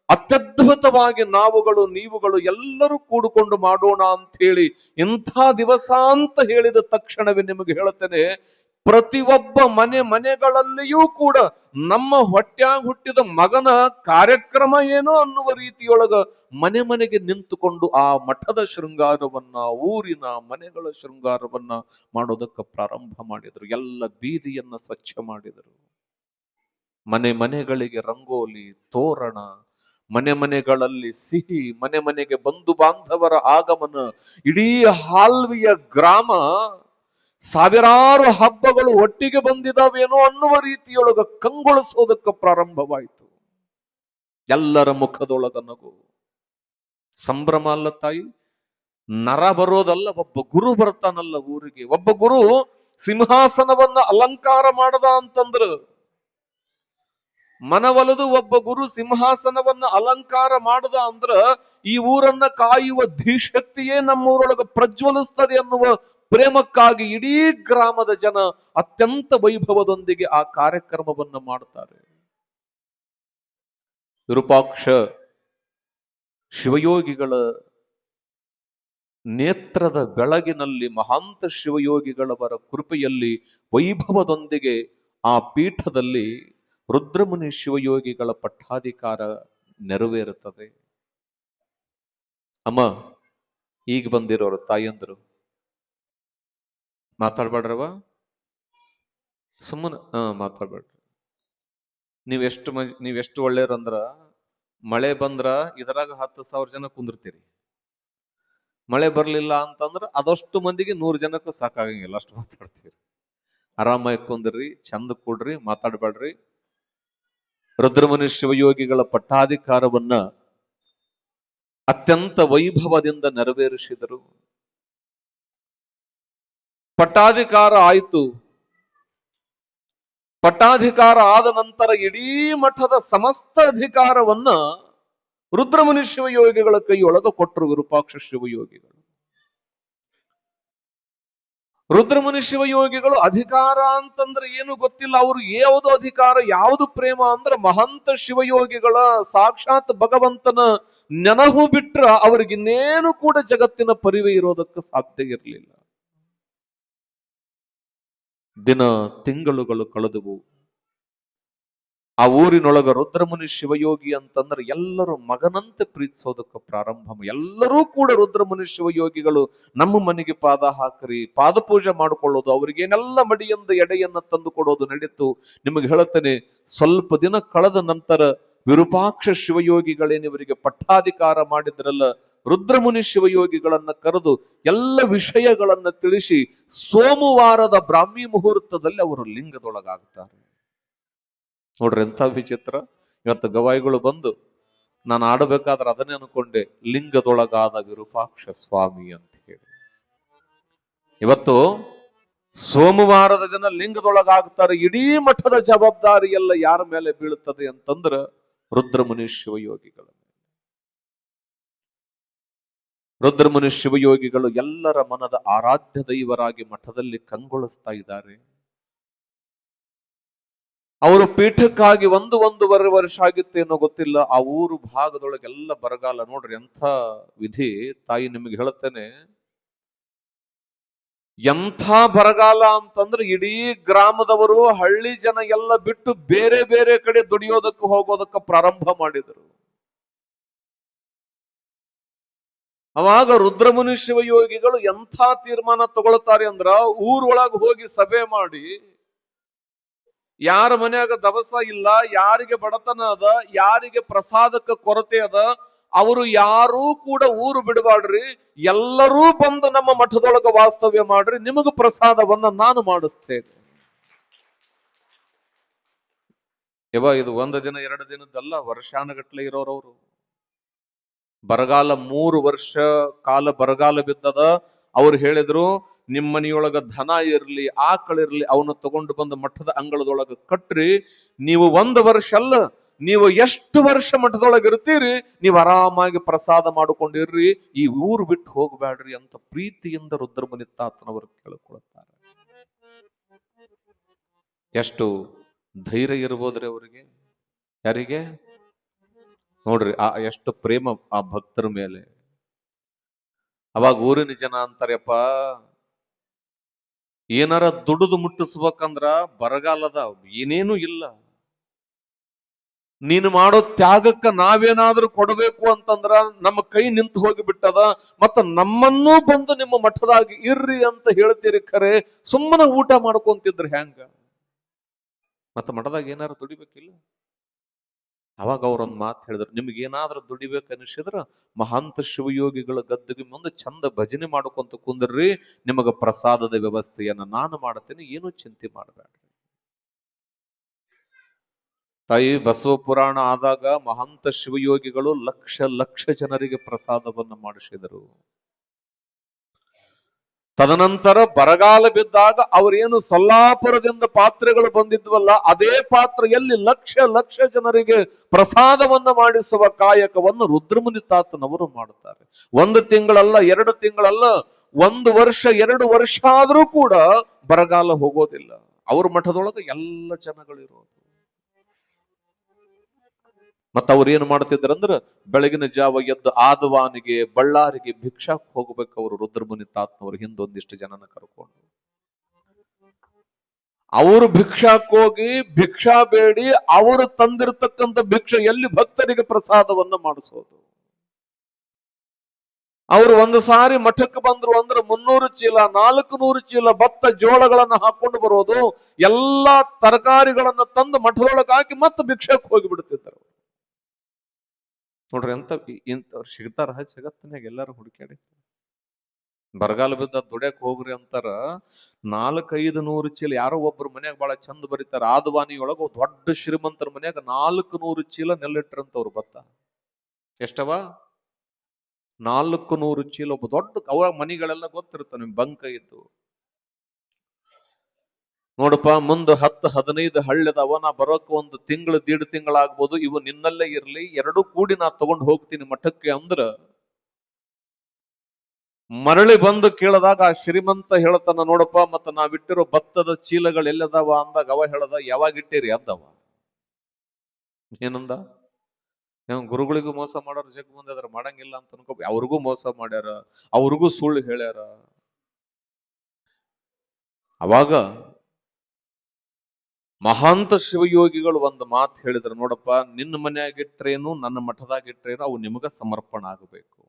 [SPEAKER 1] ಅತ್ಯದ್ಭುತವಾಗಿ ನೀವುಗಳು ಎಲ್ಲರೂ ಕೂಡಿಕೊಂಡು ಮಾಡೋಣ ಅಂತ ಹೇಳಿ ಇಂಥ ದಿವಸ ಅಂತ ಹೇಳಿದ ತಕ್ಷಣವೇ ನಿಮಗೆ ಹೇಳುತ್ತೇನೆ, ಪ್ರತಿಯೊಬ್ಬ ಮನೆಗಳಲ್ಲಿಯೂ ಕೂಡ ನಮ್ಮ ಹೊಟ್ಯಾಗ ಹುಟ್ಟಿದ ಮಗನ ಕಾರ್ಯಕ್ರಮ ಏನೋ ಅನ್ನುವ ರೀತಿಯೊಳಗ ಮನೆಗೆ ನಿಂತುಕೊಂಡು ಆ ಮಠದ ಶೃಂಗಾರವನ್ನ, ಊರಿನ ಮನೆಗಳ ಶೃಂಗಾರವನ್ನ ಮಾಡೋದಕ್ಕೆ ಪ್ರಾರಂಭ ಮಾಡಿದರು. ಎಲ್ಲ ಬೀದಿಯನ್ನ ಸ್ವಚ್ಛ ಮಾಡಿದರು. ಮನೆಗಳಿಗೆ ರಂಗೋಲಿ, ತೋರಣ, ಮನೆಗಳಲ್ಲಿ ಸಿಹಿ, ಮನೆಗೆ ಬಂಧು ಬಾಂಧವರ ಆಗಮನ, ಇಡೀ ಹಾಲ್ವಿಯ ಗ್ರಾಮ ಸಾವಿರಾರು ಹಬ್ಬಗಳು ಒಟ್ಟಿಗೆ ಬಂದಿದಾವೇನೋ ಅನ್ನುವ ರೀತಿಯೊಳಗ ಕಂಗೊಳಿಸೋದಕ್ಕೆ ಪ್ರಾರಂಭವಾಯಿತು. ಎಲ್ಲರ ಮುಖದೊಳಗ ನಗು, ಸಂಭ್ರಮ ಅಲ್ಲ ತಾಯಿ. ನರ ಬರೋದಲ್ಲ, ಒಬ್ಬ ಗುರು ಬರ್ತಾನಲ್ಲ ಊರಿಗೆ. ಒಬ್ಬ ಗುರು ಸಿಂಹಾಸನವನ್ನ ಅಲಂಕಾರ ಮಾಡದ ಅಂತಂದ್ರ, ಮನವಲದು ಒಬ್ಬ ಗುರು ಸಿಂಹಾಸನವನ್ನ ಅಲಂಕಾರ ಮಾಡದ ಅಂದ್ರ ಈ ಊರನ್ನ ಕಾಯುವ ಧೀಶಕ್ತಿಯೇ ನಮ್ಮೂರೊಳಗ ಪ್ರಜ್ವಲಿಸ್ತದೆ ಅನ್ನುವ ಪ್ರೇಮಕ್ಕಾಗಿ ಇಡೀ ಗ್ರಾಮದ ಜನ ಅತ್ಯಂತ ವೈಭವದೊಂದಿಗೆ ಆ ಕಾರ್ಯಕ್ರಮವನ್ನು ಮಾಡ್ತಾರೆ. ವಿರೂಪಾಕ್ಷ ಶಿವಯೋಗಿಗಳ ನೇತ್ರದ ಬೆಳಗಿನಲ್ಲಿ, ಮಹಾಂತ ಶಿವಯೋಗಿಗಳವರ ಕೃಪೆಯಲ್ಲಿ, ವೈಭವದೊಂದಿಗೆ ಆ ಪೀಠದಲ್ಲಿ ರುದ್ರಮುನಿ ಶಿವಯೋಗಿಗಳ ಪಟ್ಟಾಧಿಕಾರ ನೆರವೇರುತ್ತದೆ. ಅಮ್ಮ, ಈಗ ಬಂದಿರೋರು ತಾಯಂದರು ಮಾತಾಡ್ಬೇಡ್ರವ, ಸುಮ್ಮನೆ ಮಾತಾಡ್ಬೇಡ್ರಿ. ನೀವೆಷ್ಟು ಒಳ್ಳೆಯರಂದ್ರ, ಮಳೆ ಬಂದ್ರ ಇದರಾಗ 10,000 ಜನ ಕುಂದಿರ್ತೀರಿ. ಮಳೆ ಬರ್ಲಿಲ್ಲ ಅಂತಂದ್ರ ಅದಷ್ಟು ಮಂದಿಗೆ 100 ಜನಕ್ಕೂ ಸಾಕಾಗಂಗಿಲ್ಲ, ಅಷ್ಟು ಮಾತಾಡ್ತೀರಿ. ಆರಾಮಾಗಿ ಕುಂದ್ರಿ, ಚಂದ ಕೂಡ್ರಿ, ಮಾತಾಡ್ಬೇಡ್ರಿ. ರುದ್ರಮುನಿ ಶಿವಯೋಗಿಗಳ ಪಟ್ಟಾಧಿಕಾರವನ್ನ ಅತ್ಯಂತ ವೈಭವದಿಂದ ನೆರವೇರಿಸಿದರು. ಪಟ್ಟಾಧಿಕಾರ ಆಯಿತು. ಪಟ್ಟಾಧಿಕಾರ ಆದ ನಂತರ ಇಡೀ ಮಠದ ಸಮಸ್ತ ಅಧಿಕಾರವನ್ನ ರುದ್ರಮುನಿ ಶಿವಯೋಗಿಗಳ ಕೈಯೊಳಗ ಕೊಟ್ಟರು ವಿರೂಪಾಕ್ಷ ಶಿವಯೋಗಿಗಳು. ರುದ್ರಮುನಿ ಶಿವಯೋಗಿಗಳು ಅಧಿಕಾರ ಅಂತಂದ್ರೆ ಏನು ಗೊತ್ತಿಲ್ಲ. ಅವ್ರು ಯಾವುದು ಅಧಿಕಾರ, ಯಾವುದು ಪ್ರೇಮ ಅಂದ್ರೆ ಮಹಂತ ಶಿವಯೋಗಿಗಳ ಸಾಕ್ಷಾತ್ ಭಗವಂತನ ನೆನಹು ಬಿಟ್ರ ಅವ್ರಿಗಿನ್ನೇನು ಕೂಡ ಜಗತ್ತಿನ ಪರಿವೆ ಇರೋದಕ್ಕೆ ಸಾಧ್ಯ ಇರಲಿಲ್ಲ. ದಿನ ತಿಂಗಳುಗಳು ಕಳೆದವು. ಆ ಊರಿನೊಳಗ ರುದ್ರಮುನಿ ಶಿವಯೋಗಿ ಅಂತಂದ್ರೆ ಎಲ್ಲರೂ ಮಗನಂತೆ ಪ್ರೀತಿಸೋದಕ್ಕೆ ಪ್ರಾರಂಭ. ಎಲ್ಲರೂ ಕೂಡ ರುದ್ರಮುನಿ ಶಿವಯೋಗಿಗಳು ನಮ್ಮ ಮನೆಗೆ ಪಾದ ಹಾಕ್ರಿ, ಪಾದ ಪೂಜೆ ಮಾಡಿಕೊಳ್ಳೋದು, ಅವ್ರಿಗೇನೆಲ್ಲ ಮಡಿಯಿಂದ ಎಡೆಯನ್ನ ತಂದು ಕೊಡೋದು ನಡೀತು. ನಿಮಗೆ ಹೇಳುತ್ತೇನೆ, ಸ್ವಲ್ಪ ದಿನ ಕಳೆದ ನಂತರ ವಿರೂಪಾಕ್ಷ ಶಿವಯೋಗಿಗಳೇನಿವರಿಗೆ ಪಟ್ಟಾಧಿಕಾರ ಮಾಡಿದ್ರಲ್ಲ, ರುದ್ರಮುನಿ ಶಿವಯೋಗಿಗಳನ್ನ ಕರೆದು ಎಲ್ಲ ವಿಷಯಗಳನ್ನ ತಿಳಿಸಿ ಸೋಮವಾರದ ಬ್ರಾಹ್ಮಿ ಮುಹೂರ್ತದಲ್ಲಿ ಅವರು ಲಿಂಗದೊಳಗಾಗ್ತಾರೆ. ನೋಡ್ರಿ ಎಂಥ ವಿಚಿತ್ರ. ಇವತ್ತು ಗವಾಯಿಗಳು ಬಂದು ನಾನು ಆಡಬೇಕಾದ್ರೆ ಅದನ್ನೇ ಅನ್ಕೊಂಡೆ, ಲಿಂಗದೊಳಗಾದ ವಿರೂಪಾಕ್ಷ ಸ್ವಾಮಿ ಅಂತ ಹೇಳಿ. ಇವತ್ತು ಸೋಮವಾರದ ದಿನ ಲಿಂಗದೊಳಗಾಗ್ತಾರೆ. ಇಡೀ ಮಠದ ಜವಾಬ್ದಾರಿ ಎಲ್ಲ ಯಾರ ಮೇಲೆ ಬೀಳುತ್ತದೆ ಅಂತಂದ್ರ ರುದ್ರಮುನಿ ಶಿವಯೋಗಿಗಳ ಮೇಲೆ. ರುದ್ರಮುನಿ ಶಿವಯೋಗಿಗಳು ಎಲ್ಲರ ಮನದ ಆರಾಧ್ಯ ದೈವರಾಗಿ ಮಠದಲ್ಲಿ ಕಂಗೊಳಿಸ್ತಾ ಇದ್ದಾರೆ. ಅವರು ಪೀಠಕ್ಕಾಗಿ ಒಂದೂವರೆ ವರ್ಷ ಆಗಿತ್ತೇನೋ ಗೊತ್ತಿಲ್ಲ, ಆ ಊರು ಭಾಗದೊಳಗೆಲ್ಲ ಬರಗಾಲ. ನೋಡ್ರಿ ಎಂಥ ವಿಧಿ. ತಾಯಿ ನಿಮಗೆ ಹೇಳುತ್ತೇನೆ, ಎಂಥ ಬರಗಾಲ ಅಂತಂದ್ರೆ ಇಡೀ ಗ್ರಾಮದವರು, ಹಳ್ಳಿ ಜನ ಎಲ್ಲ ಬಿಟ್ಟು ಬೇರೆ ಬೇರೆ ಕಡೆ ದುಡಿಯೋದಕ್ಕೆ ಹೋಗೋದಕ್ಕೆ ಪ್ರಾರಂಭ ಮಾಡಿದರು. ಅವಾಗ ರುದ್ರಮುನಿ ಶಿವಯೋಗಿಗಳು ಎಂಥ ತೀರ್ಮಾನ ತಗೊಳ್ತಾರೆ ಅಂದ್ರ, ಊರೊಳಗೆ ಹೋಗಿ ಸಭೆ ಮಾಡಿ, ಯಾರ ಮನ್ಯಾಗ ದವಸ ಇಲ್ಲ, ಯಾರಿಗೆ ಬಡತನ ಅದ, ಯಾರಿಗೆ ಪ್ರಸಾದಕ್ಕೆ ಕೊರತೆ ಅದ, ಅವರು ಯಾರೂ ಕೂಡ ಊರು ಬಿಡಬಾಡ್ರಿ, ಎಲ್ಲರೂ ಬಂದು ನಮ್ಮ ಮಠದೊಳಗ ವಾಸ್ತವ್ಯ ಮಾಡ್ರಿ, ನಿಮಗ ಪ್ರಸಾದವನ್ನ ನಾನು ಮಾಡಿಸ್ತೇನೆ. ಇದು 1 ದಿನ 2 ದಿನದ್ದಲ್ಲ, ವರ್ಷಾನುಗಟ್ಲೆ ಇರೋರವರು. ಬರಗಾಲ 3 ವರ್ಷ ಕಾಲ ಬರಗಾಲ ಬಿದ್ದದ. ಅವ್ರು ಹೇಳಿದ್ರು, ನಿಮ್ಮ ಮನೆಯೊಳಗ ದನ ಇರ್ಲಿ, ಆಕಳಿರ್ಲಿ, ಅವನ್ನ ತಗೊಂಡು ಬಂದು ಮಠದ ಅಂಗಳದೊಳಗ ಕಟ್ರಿ. ನೀವು 1 ವರ್ಷ ಅಲ್ಲ, ನೀವು ಎಷ್ಟು ವರ್ಷ ಮಠದೊಳಗೆ ಇರ್ತೀರಿ, ನೀವು ಆರಾಮಾಗಿ ಪ್ರಸಾದ ಮಾಡಿಕೊಂಡಿರ್ರಿ, ಈ ಊರು ಬಿಟ್ಟು ಹೋಗ್ಬೇಡ್ರಿ ಅಂತ ಪ್ರೀತಿಯಿಂದ ರುದ್ರಮುನಿ ತಾತನವರು ಕೇಳಿಕೊಳ್ತಾರೆ. ಎಷ್ಟು ಧೈರ್ಯ ಇರ್ಬೋದ್ರಿ ಅವರಿಗೆ, ಯಾರಿಗೆ ನೋಡ್ರಿ ಎಷ್ಟು ಪ್ರೇಮ ಆ ಭಕ್ತರ ಮೇಲೆ. ಅವಾಗ ಊರಿನ ಜನ ಅಂತಾರಪ್ಪ, ಏನಾರ ದುಡಿದು ಮುಟ್ಟಿಸ್ಬೇಕಂದ್ರ ಬರಗಾಲದ ಏನೇನು ಇಲ್ಲ, ನೀನು ಮಾಡೋ ತ್ಯಾಗಕ್ಕ ನಾವೇನಾದ್ರೂ ಕೊಡಬೇಕು ಅಂತಂದ್ರ ನಮ್ಮ ಕೈ ನಿಂತು ಹೋಗಿಬಿಟ್ಟದ, ಮತ್ತ ನಮ್ಮನ್ನೂ ಬಂದು ನಿಮ್ಮ ಮಠದಾಗಿ ಇರ್ರಿ ಅಂತ ಹೇಳ್ತೀರಿ. ಖರೆ ಸುಮ್ಮನೆ ಊಟ ಮಾಡ್ಕೊಂತಿದ್ರು ಹೆಂಗ? ಮತ್ತ ಮಠದಾಗ ಏನಾರು ದುಡಿಬೇಕಿಲ್ಲ. ಅವಾಗ ಅವ್ರೊಂದ್ ಮಾತು ಹೇಳಿದ್ರು, ನಿಮ್ಗೆ ಏನಾದ್ರೂ ದುಡಿಬೇಕು ಅನಿಸಿದ್ರ ಮಹಾಂತ ಶಿವಯೋಗಿಗಳ ಗದ್ದಿಗೆ ಮುಂದೆ ಚಂದ ಭಜನೆ ಮಾಡ್ಕೊಂತ ಕುಂದ್ರಿ, ನಿಮಗ ಪ್ರಸಾದದ ವ್ಯವಸ್ಥೆಯನ್ನ ನಾನು ಮಾಡ್ತೇನೆ, ಏನು ಚಿಂತೆ ಮಾಡಬೇಡ್ರಿ. ತಾಯಿ ಬಸವ ಪುರಾಣ ಆದಾಗ ಮಹಾಂತ ಶಿವಯೋಗಿಗಳು ಲಕ್ಷ ಲಕ್ಷ ಜನರಿಗೆ ಪ್ರಸಾದವನ್ನು ಮಾಡಿಸಿದರು. ತದನಂತರ ಬರಗಾಲ ಬಿದ್ದಾಗ ಅವರೇನು ಸೊಲ್ಲಾಪುರದಿಂದ ಪಾತ್ರೆಗಳು ಬಂದಿದ್ವಲ್ಲ, ಅದೇ ಪಾತ್ರೆಯಲ್ಲಿ ಲಕ್ಷ ಲಕ್ಷ ಜನರಿಗೆ ಪ್ರಸಾದವನ್ನ ಮಾಡಿಸುವ ಕಾಯಕವನ್ನು ರುದ್ರಮುನಿ ತಾತನವರು ಮಾಡುತ್ತಾರೆ. 1 ತಿಂಗಳಲ್ಲ, 2 ತಿಂಗಳಲ್ಲ, 1 ವರ್ಷ 2 ವರ್ಷ ಆದ್ರೂ ಕೂಡ ಬರಗಾಲ ಹೋಗೋದಿಲ್ಲ. ಅವ್ರ ಮಠದೊಳಗೆ ಎಲ್ಲ ಜನಗಳಿರೋದು. ಮತ್ತ ಅವ್ರು ಏನ್ ಮಾಡ್ತಿದ್ರಂದ್ರ, ಬೆಳಗಿನ ಜಾವ ಎದ್ದು ಆದವಾನಿಗೆ, ಬಳ್ಳಾರಿಗೆ ಭಿಕ್ಷಾಕ್ ಹೋಗ್ಬೇಕು ಅವರು. ರುದ್ರಮುನಿ ತಾತನವರು ಹಿಂದೊಂದಿಷ್ಟು ಜನನ ಕರ್ಕೊಂಡು ಅವರು ಭಿಕ್ಷಾಕ್ ಹೋಗಿ ಭಿಕ್ಷಾ ಬೇಡಿ ಅವರು ತಂದಿರತಕ್ಕಂಥ ಭಿಕ್ಷೆ ಎಲ್ಲಿ ಭಕ್ತರಿಗೆ ಪ್ರಸಾದವನ್ನ ಮಾಡಿಸೋದು. ಅವರು 1 ಸಾರಿ ಮಠಕ್ಕೆ ಬಂದ್ರು ಅಂದ್ರೆ 300 ಚೀಲ 400 ಚೀಲ ಭತ್ತ ಜೋಳಗಳನ್ನ ಹಾಕೊಂಡು ಬರೋದು, ಎಲ್ಲಾ ತರಕಾರಿಗಳನ್ನ ತಂದು ಮಠದೊಳಗೆ ಹಾಕಿ ಮತ್ತೆ ಭಿಕ್ಷಾಕ್ ಹೋಗಿ ಬಿಡ್ತಿದ್ದರು. ನೋಡ್ರಿ ಇಂಥವ್ರು ಸಿಗ್ತಾರ ಜಗತ್ತಿನಾಗ, ಎಲ್ಲಾರು ಹುಡುಕ್ಯಾಡಿ. ಬರಗಾಲ ಬಿದ್ದ ದುಡ್ಯಾಕ್ ಹೋಗ್ರಿ ಅಂತಾರ. 400-500 ಚೀಲ, ಯಾರೋ ಒಬ್ರು ಮನ್ಯಾಗ ಬಹಳ ಚಂದ ಬರೀತಾರ, ಆದವಾನಿಯೊಳಗ ದೊಡ್ಡ ಶ್ರೀಮಂತರ ಮನ್ಯಾಗ 400 ಚೀಲ ನೆಲ್ಲಿಟ್ರಂತವ್ರು ಭತ್ತ. ಎಷ್ಟವ? 400 ಚೀಲ. ಒಬ್ಬ ದೊಡ್ಡ ಅವಾಗ ಮನಿಗಳೆಲ್ಲ ಗೊತ್ತಿರ್ತಾವ, ನಿಮ್ ಬಂಕ ಇದ್ದು ನೋಡಪ್ಪ. ಮುಂದೆ 10-15 ಹಳ್ಳಿದವ, ನಾ ಬರೋಕ್ 1 ತಿಂಗಳು 1.5 ತಿಂಗಳಾಗ್ಬೋದು, ಇವು ನಿನ್ನಲ್ಲೇ ಇರ್ಲಿ, 2 ಕೂಡಿ ನಾ ತಗೊಂಡು ಹೋಗ್ತೀನಿ ಮಠಕ್ಕೆ ಅಂದ್ರ, ಮರಳಿ ಬಂದು ಕೇಳದಾಗ ಆ ಶ್ರೀಮಂತ ಹೇಳ್ತಾನ, ನೋಡಪ್ಪ ಮತ್ತ ನಾವಿಟ್ಟಿರೋ ಭತ್ತದ ಚೀಲಗಳು ಎಲ್ಲದಾವ ಅಂದಾಗ ಅವ ಹೇಳದ, ಯಾವಾಗ ಇಟ್ಟಿರಿ ಅದ್ದವ. ಏನಂದ? ಗುರುಗಳಿಗೂ ಮೋಸ ಮಾಡೋರು ಜಗ್ ಮುಂದೆ ಅದ್ರ, ಮಾಡಂಗಿಲ್ಲ ಅಂತ ಅನ್ಕೋ. ಅವ್ರಿಗೂ ಮೋಸ ಮಾಡ್ಯಾರ, ಅವ್ರಿಗೂ ಸುಳ್ಳು ಹೇಳ್ಯಾರ. ಅವಾಗ ಮಹಾಂತ ಶಿವಯೋಗಿಗಳು ಒಂದು ಮಾತು ಹೇಳಿದ್ರು, ನೋಡಪ್ಪ, ನಿನ್ನ ಮನೆಯಾಗಿಟ್ರೇನು ನನ್ನ ಮಠದಾಗಿಟ್ರೇನು ಅವು ನಿಮಗ ಸಮರ್ಪಣ ಆಗಬೇಕು.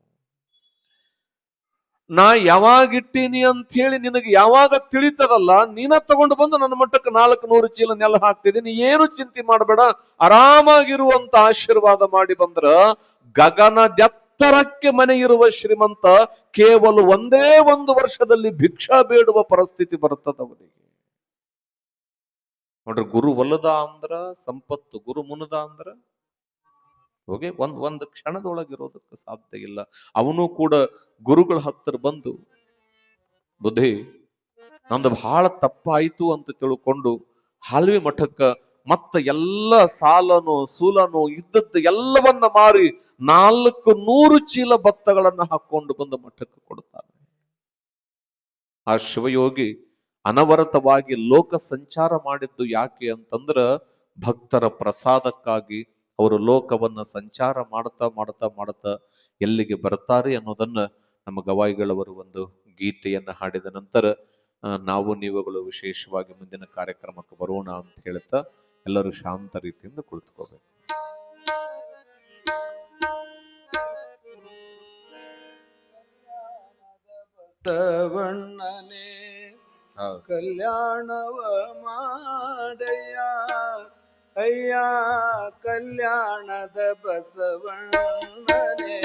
[SPEAKER 1] ನಾ ಯಾವಾಗಿಟ್ಟೀನಿ ಅಂತ ಹೇಳಿ ನಿನಗೆ ಯಾವಾಗ ತಿಳಿತದಲ್ಲ, ನೀನ ತಗೊಂಡು ಬಂದು ನನ್ನ ಮಟ್ಟಕ್ಕೆ 400 ಚೀಲ ನೆಲ ಹಾಕ್ತಿದ್ದೀನಿ, ಏನು ಚಿಂತೆ ಮಾಡಬೇಡ, ಆರಾಮಾಗಿರುವಂತ ಆಶೀರ್ವಾದ ಮಾಡಿ ಬಂದ್ರ ಗಗನದೆತ್ತರಕ್ಕೆ ಮನೆ ಇರುವ ಶ್ರೀಮಂತ ಕೇವಲ ಒಂದೇ ಒಂದು ವರ್ಷದಲ್ಲಿ ಭಿಕ್ಷಾ ಬೇಡುವ ಪರಿಸ್ಥಿತಿ ಬರ್ತದ ಅವನಿಗೆ. ನೋಡ್ರಿ, ಗುರು ಒಲ್ಲದ ಅಂದ್ರ ಸಂಪತ್ತು, ಗುರು ಮುನದ ಅಂದ್ರ ಹೋಗಿ ಒಂದು ಕ್ಷಣದೊಳಗಿರೋದಕ್ಕೆ ಸಾಧ್ಯ ಇಲ್ಲ. ಅವನು ಕೂಡ ಗುರುಗಳ ಹತ್ತಿರ ಬಂದು, ಬುದ್ಧಿ ನಮ್ದು ಬಹಳ ತಪ್ಪಾಯ್ತು ಅಂತ ತಿಳ್ಕೊಂಡು ಹಾಲ್ವಿ ಮಠಕ್ಕ ಮತ್ತ ಎಲ್ಲ ಸಾಲನು ಸೂಲನು ಇದ್ದದ್ದು ಎಲ್ಲವನ್ನ ಮಾರಿ 400 ಚೀಲ ಭತ್ತಗಳನ್ನ ಹಾಕೊಂಡು ಬಂದು ಮಠಕ್ಕೆ ಕೊಡ್ತಾನೆ. ಆ ಶಿವಯೋಗಿ ಅನವರತವಾಗಿ ಲೋಕ ಸಂಚಾರ ಮಾಡಿದ್ದು ಯಾಕೆ ಅಂತಂದ್ರ ಭಕ್ತರ ಪ್ರಸಾದಕ್ಕಾಗಿ. ಅವರು ಲೋಕವನ್ನ ಸಂಚಾರ ಮಾಡ್ತಾ ಮಾಡ್ತಾ ಮಾಡ್ತಾ ಎಲ್ಲಿಗೆ ಬರ್ತಾರೆ ಅನ್ನೋದನ್ನ ನಮ್ಮ ಗವಾಯಿಗಳವರು ಒಂದು ಗೀತೆಯನ್ನ ಹಾಡಿದ ನಂತರ ನಾವು ನೀವುಗಳು ವಿಶೇಷವಾಗಿ ಮುಂದಿನ ಕಾರ್ಯಕ್ರಮಕ್ಕೆ ಬರೋಣ ಅಂತ ಹೇಳ್ತಾ ಎಲ್ಲರೂ ಶಾಂತ ರೀತಿಯಿಂದ ಕುಳಿತುಕೋಬೇಕು.
[SPEAKER 2] ಬಸವಣ್ಣನೇ ಕಲ್ಯಾಣವ ಮಾಡಯ್ಯ, ಅಯ್ಯ ಕಲ್ಯಾಣದ ಬಸವಣ್ಣನೇ,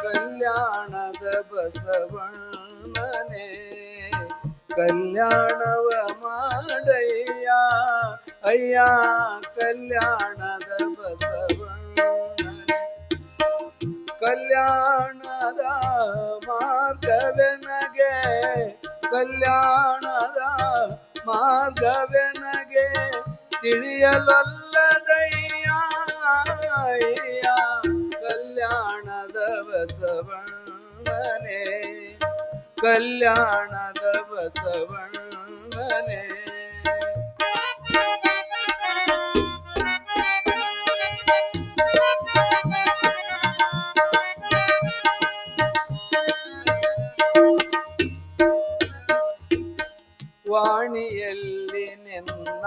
[SPEAKER 2] ಕಲ್ಯಾಣದ ಬಸವಣ್ಣನೇ, ಕಲ್ಯಾಣವ ಮಾಡಯ್ಯ, ಅಯ್ಯ ಕಲ್ಯಾಣದ ಬಸವಣ್ಣನೇ. ಕಲ್ಯಾಣದ ಮಾರ್ಗವೆನಗೆ, ಕಲ್ಯಾಣದ ಮಾರ್ಗವೆನಗೆ ತಿಳಿಯಲೊಲ್ಲದಯ್ಯ, ಕಲ್ಯಾಣದ ಬಸವಣ್ಣನೇ, ಕಲ್ಯಾಣದ ಬಸವಣ್ಣನೇ. ವಾಣಿಯಲ್ಲಿ ನಿನ್ನ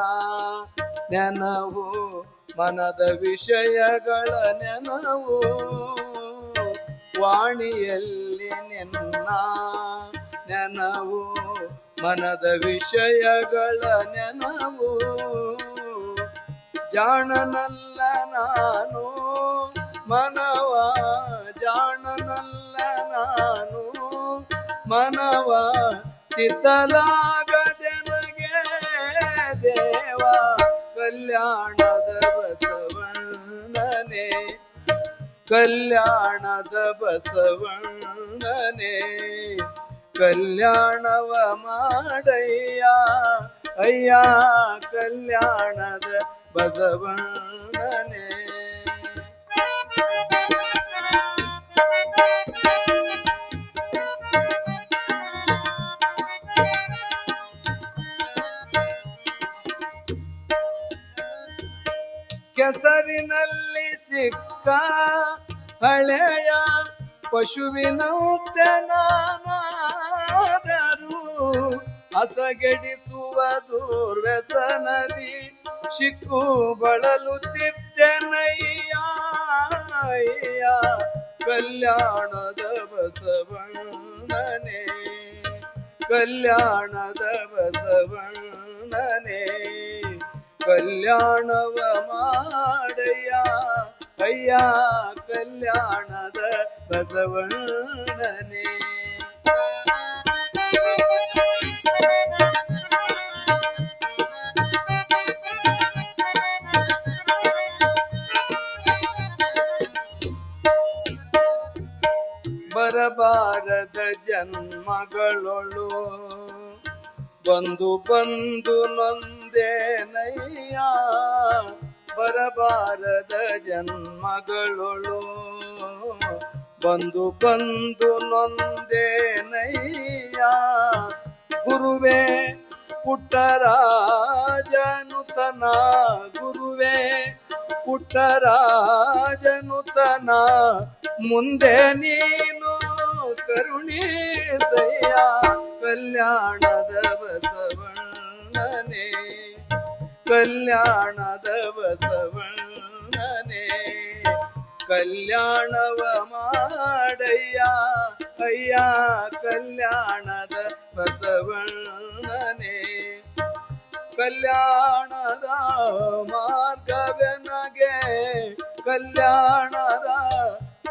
[SPEAKER 2] ನೆನವು, ಮನದ ವಿಷಯಗಳ ನೆನವು, ವಾಣಿಯಲ್ಲಿ ನಿನ್ನ ನೆನವು, ಮನದ ವಿಷಯಗಳ ನೆನವು. ಜಾಣನಲ್ಲ ನಾನು ಮನವ, ಜಾಣನಲ್ಲ ನಾನು ಮನವ, ತಿದ್ದಲಾಗದೆನಗೆ ದೇವ, ಕಲ್ಯಾಣದ ಬಸವಣ್ಣನೇ, ಕಲ್ಯಾಣದ ಬಸವಣ್ಣನೇ, ಕಲ್ಯಾಣವ ಮಾಡಯ್ಯ, ಅಯ್ಯ ಕಲ್ಯಾಣದ ಬಸವಣ್ಣನೇ. ಕೆಸರಿನಲ್ಲಿ ಸಿಕ್ಕ ಹಳೆಯ ಪಶುವಿನಂತೆ ನಾನಾದರೂ, ಹಸಗೆಡಿಸುವ ದುರ್ವ್ಯಸನದಿ ಶಿಕ್ಕು ಬಳಲುತ್ತಿದ್ದೆನಯ್ಯ, ಕಲ್ಯಾಣದ ಬಸವಣ್ಣನೇ, ಕಲ್ಯಾಣದ ಬಸವಣ್ಣನೇ, ಕಲ್ಯಾಣವ ಮಾಡಯ್ಯ, ಅಯ್ಯ ಕಲ್ಯಾಣದ ಬಸವಣ್ಣನೇ. ಬರಬಾರದ ಜನ್ಮಗಳೊಳು ಬಂದು ಬಂದು ನೊಂದೇನಯ್ಯ, ಬರಬಾರದ ಜನ್ಮಗಳೊಳು ಬಂದು ಬಂದು ನೊಂದೇನಯ್ಯ. ಗುರುವೇ ಪುಟ್ಟರಾಜನುತನ, ಗುರುವೇ ಪುಟ್ಟರಾಜನುತನ, ಮುಂದೆ ನೀನು ಕರುಣೀಸಯ್ಯ, ಕಲ್ಯಾಣದ ಬಸವಣ್ಣನೇ, ಕಲ್ಯಾಣದ ಬಸವಣ್ಣನೇ ಕಲ್ಯಾಣವ ಮಾಡಯ್ಯ ಅಯ್ಯ ಕಲ್ಯಾಣದ ಬಸವಣ್ಣನೇ ಕಲ್ಯಾಣದ ಮಾರ್ಗವೆನಗೆ ಕಲ್ಯಾಣದ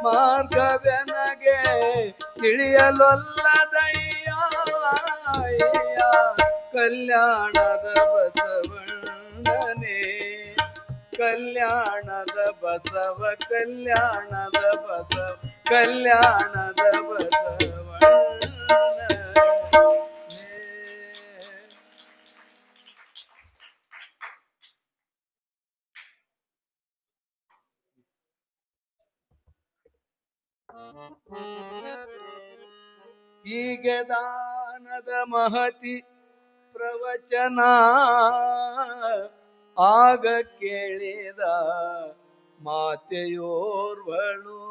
[SPEAKER 2] ಮಾರ್ಗವೆನಗೆ ತಿಳಿಯಲೊಲ್ಲದಯ್ಯ ಅಯ್ಯ ಕಲ್ಯಾಣದ ಬಸವಣ್ಣನೇ ಕಲ್ಯಾಣದ ಬಸವ ಕಲ್ಯಾಣದ ಬಸವ ಕಲ್ಯಾಣದ ಬಸವಣ್ಣನೇ ಹೀಗೆ ದಾನದ ಮಹತಿ ಪ್ರವಚನ ಆಗ ಕೇಳಿದ ಮಾತೆಯೋರ್ವಳು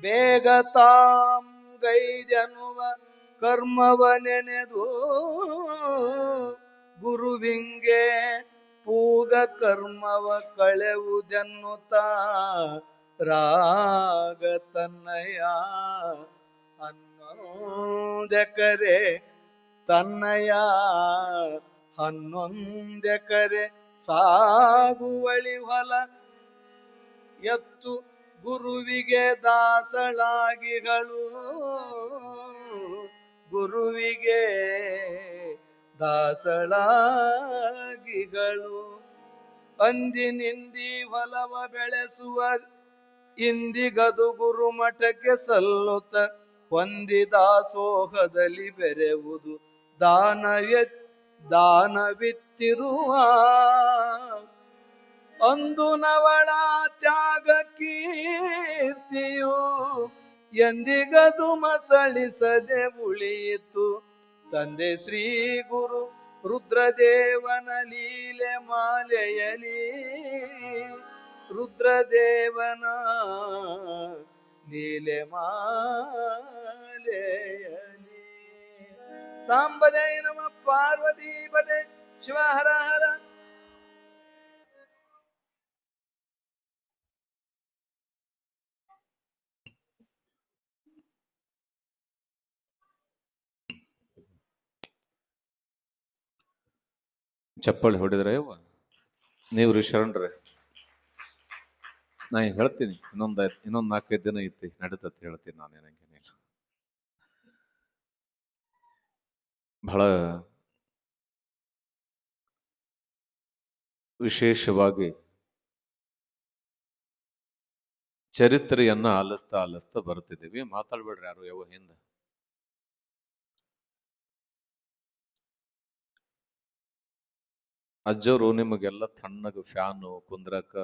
[SPEAKER 2] ಬೇಗ ತಾಂ ಗೈದೆನ್ನುವ ಕರ್ಮವ ನೆನೆದು ಗುರುವಿಂಗೆ ಪೂಗ ಕರ್ಮವ ಕಳೆವುದೆನ್ನುತ್ತ ರಾಗ ತನ್ನಯ ಹನ್ನೊಂದೆಕರೆ ತನ್ನಯ ಹನ್ನೊಂದೆಕರೆ ಸಾಗುವಳಿ ಹೊಲ ಎತ್ತು ಗುರುವಿಗೆ ದಾಸಳಾಗಿಗಳು ಗುರುವಿಗೆ ದಾಸಳಾಗಿಗಳು ಅಂದಿನಿಂದಿ ಹೊಲವ ಬೆಳೆಸುವ ಇಂದಿಗದು ಗುರುಮಠಕ್ಕೆ ಸಲ್ಲುತ್ತ ಹೊಂದಿದಾಸೋಹದಲ್ಲಿ ಬೆರೆವುದು ದಾನವಿತ್ತಿರುವ ಅಂದು ನವಳ ತ್ಯಾಗ ಕೀರ್ತಿಯು ಎಂದಿಗದು ಮಸಳಿಸದೆ ಉಳಿಯಿತು ತಂದೆ ಶ್ರೀ ಗುರು ರುದ್ರದೇವನ ಲೀಲೆ ಮಾಲೆಯಲಿ ರುದ್ರದೇವನ ಲೀಲೆ ಮಾಲೆಯಲಿ ಸಾಂಬಜಯ ನಮ ಪಾರ್ವತಿ ಪಟೆ ಶಿವ ಹರ ಹರ
[SPEAKER 1] ಚಪ್ಪಳಿ ಹೊಡಿದ್ರೆ ಯವ್ವ ನೀವ್ರಿ ಶರಣರೇ ನಾ ಹೇಳ್ತೀನಿ ಇನ್ನೊಂದ್ 4-5 ದಿನ ಐತಿ ನಡೀತತ್ ಹೇಳ್ತೀನಿ ನಾನೇನಂಗೇನಿಲ್ಲ ಬಹಳ ವಿಶೇಷವಾಗಿ ಚರಿತ್ರೆಯನ್ನ ಆಲಿಸ್ತಾ ಬರ್ತಿದ್ದೀವಿ ಮಾತಾಡ್ಬೇಡ್ರಿ ಯಾರು ಯಾವ ಹಿಂದ ಅಜ್ಜವರು ನಿಮಗೆಲ್ಲ ತಣ್ಣಗ ಫ್ಯಾನು ಕುಂದ್ರಕ